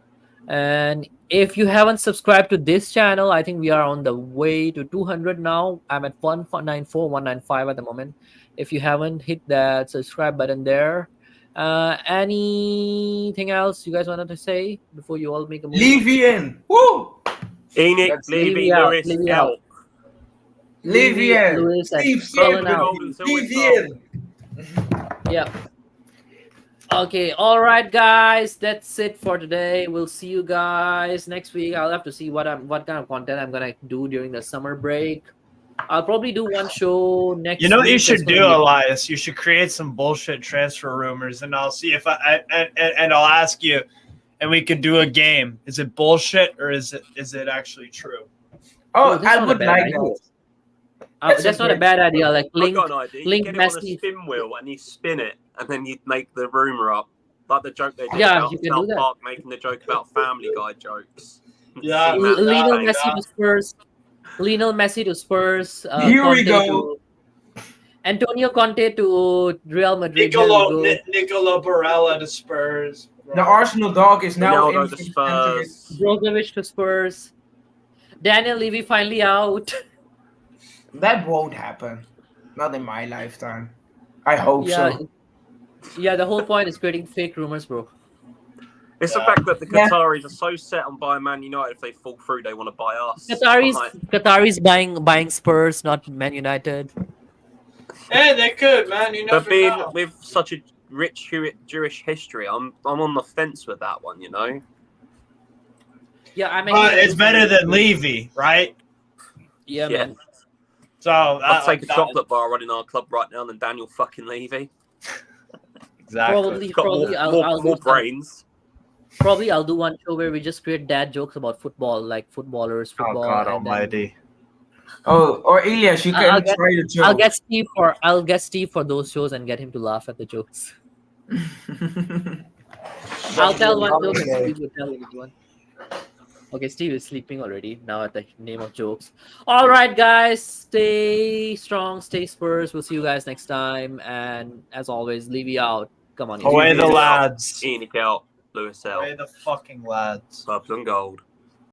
Speaker 1: And if you haven't subscribed to this channel, I think we are on the way to 200 now. I'm at 194, 195 at the moment. If you haven't hit that subscribe button there, anything else you guys wanted to say before you all make a move?
Speaker 9: Levy in. Woo!
Speaker 3: Enoch,
Speaker 9: That's
Speaker 3: Levy,
Speaker 1: Levy out,
Speaker 3: Lewis,
Speaker 1: Levy
Speaker 3: out.
Speaker 1: out.
Speaker 9: Levy in.
Speaker 1: Lewis, and
Speaker 9: Steve
Speaker 1: Cullen
Speaker 3: Keep it
Speaker 1: out.
Speaker 3: golden till it's
Speaker 9: Levy
Speaker 3: off.
Speaker 9: in.
Speaker 1: Yep. Okay, all right, guys. That's it for today. We'll see you guys next week. I'll have to see what kind of content I'm gonna do during the summer break. I'll probably do one show next.
Speaker 4: You know what you
Speaker 1: week that's
Speaker 4: should
Speaker 1: gonna
Speaker 4: do,
Speaker 1: be-
Speaker 4: Elias? You should create some bullshit transfer rumors, and I'll see if and I'll ask you, and we could do a game. Is it bullshit or is it actually true?
Speaker 9: Oh,
Speaker 1: that's
Speaker 9: I
Speaker 1: not a
Speaker 9: would
Speaker 1: bad
Speaker 9: like
Speaker 1: idea.
Speaker 9: that.
Speaker 1: That's
Speaker 9: That's a
Speaker 1: not a
Speaker 9: great-
Speaker 1: bad idea. Like
Speaker 3: I've
Speaker 1: link,
Speaker 3: got an idea. You
Speaker 1: link
Speaker 3: get it on a
Speaker 1: Messi.
Speaker 3: spin wheel and you spin it, and then you make the rumor up, like the joke they did
Speaker 1: Yeah,
Speaker 3: about
Speaker 1: you can do
Speaker 3: South
Speaker 1: that.
Speaker 3: Park making the joke about Family Guy jokes.
Speaker 4: Yeah,
Speaker 3: See, man,
Speaker 1: Lionel
Speaker 3: bang.
Speaker 1: Messi to Spurs. Lionel Messi to Spurs.
Speaker 9: Here we
Speaker 1: Conte
Speaker 9: go.
Speaker 1: to Antonio Conte to Real Madrid. Here we go.
Speaker 4: Nicola Barella to Spurs.
Speaker 9: The Arsenal dog is now in
Speaker 3: Ronaldo to
Speaker 9: for
Speaker 3: Spurs.
Speaker 1: Brozovic to Spurs. Daniel Levy finally out.
Speaker 9: That won't happen. Not in my lifetime. I hope
Speaker 1: Yeah,
Speaker 9: so.
Speaker 1: yeah. The whole point is creating fake rumors, bro.
Speaker 3: It's the
Speaker 4: Yeah.
Speaker 3: fact that the
Speaker 9: Yeah.
Speaker 3: Qataris are so set on buying Man United. If they fall through, they want to buy us. Like,
Speaker 1: Qataris buying Spurs, not Man United.
Speaker 4: Hey, they could, man. You never
Speaker 3: but being
Speaker 4: know.
Speaker 3: with such a rich Jewish history, I'm on the fence with that one. You know.
Speaker 1: Yeah, I mean,
Speaker 4: But it's better than Levy, right?
Speaker 1: Yeah,
Speaker 3: Yeah.
Speaker 1: man.
Speaker 4: So
Speaker 3: I'd take a chocolate bar running our club right now than Daniel fucking Levy.
Speaker 4: Exactly.
Speaker 3: Got
Speaker 1: Probably, I'll
Speaker 3: more
Speaker 1: do
Speaker 3: brains.
Speaker 1: Probably I'll do one show where we just create dad jokes about football, like footballers,
Speaker 4: Oh
Speaker 1: football.
Speaker 4: God
Speaker 1: and then
Speaker 4: Almighty.
Speaker 9: Oh, or Elias, you
Speaker 1: I'll
Speaker 9: can
Speaker 1: get-
Speaker 9: try the joke.
Speaker 1: I'll get Steve for those shows and get him to laugh at the jokes. I'll tell one joke and Steve will tell one. Okay, Steve is sleeping already now at the name of jokes. All right, guys, stay strong, stay Spurs. We'll see you guys next time. And as always, Levy out. Come on, you
Speaker 4: Away
Speaker 1: guys.
Speaker 4: the lads.
Speaker 3: Enoch out. Lewis out.
Speaker 4: Away the fucking lads.
Speaker 3: Purple and gold.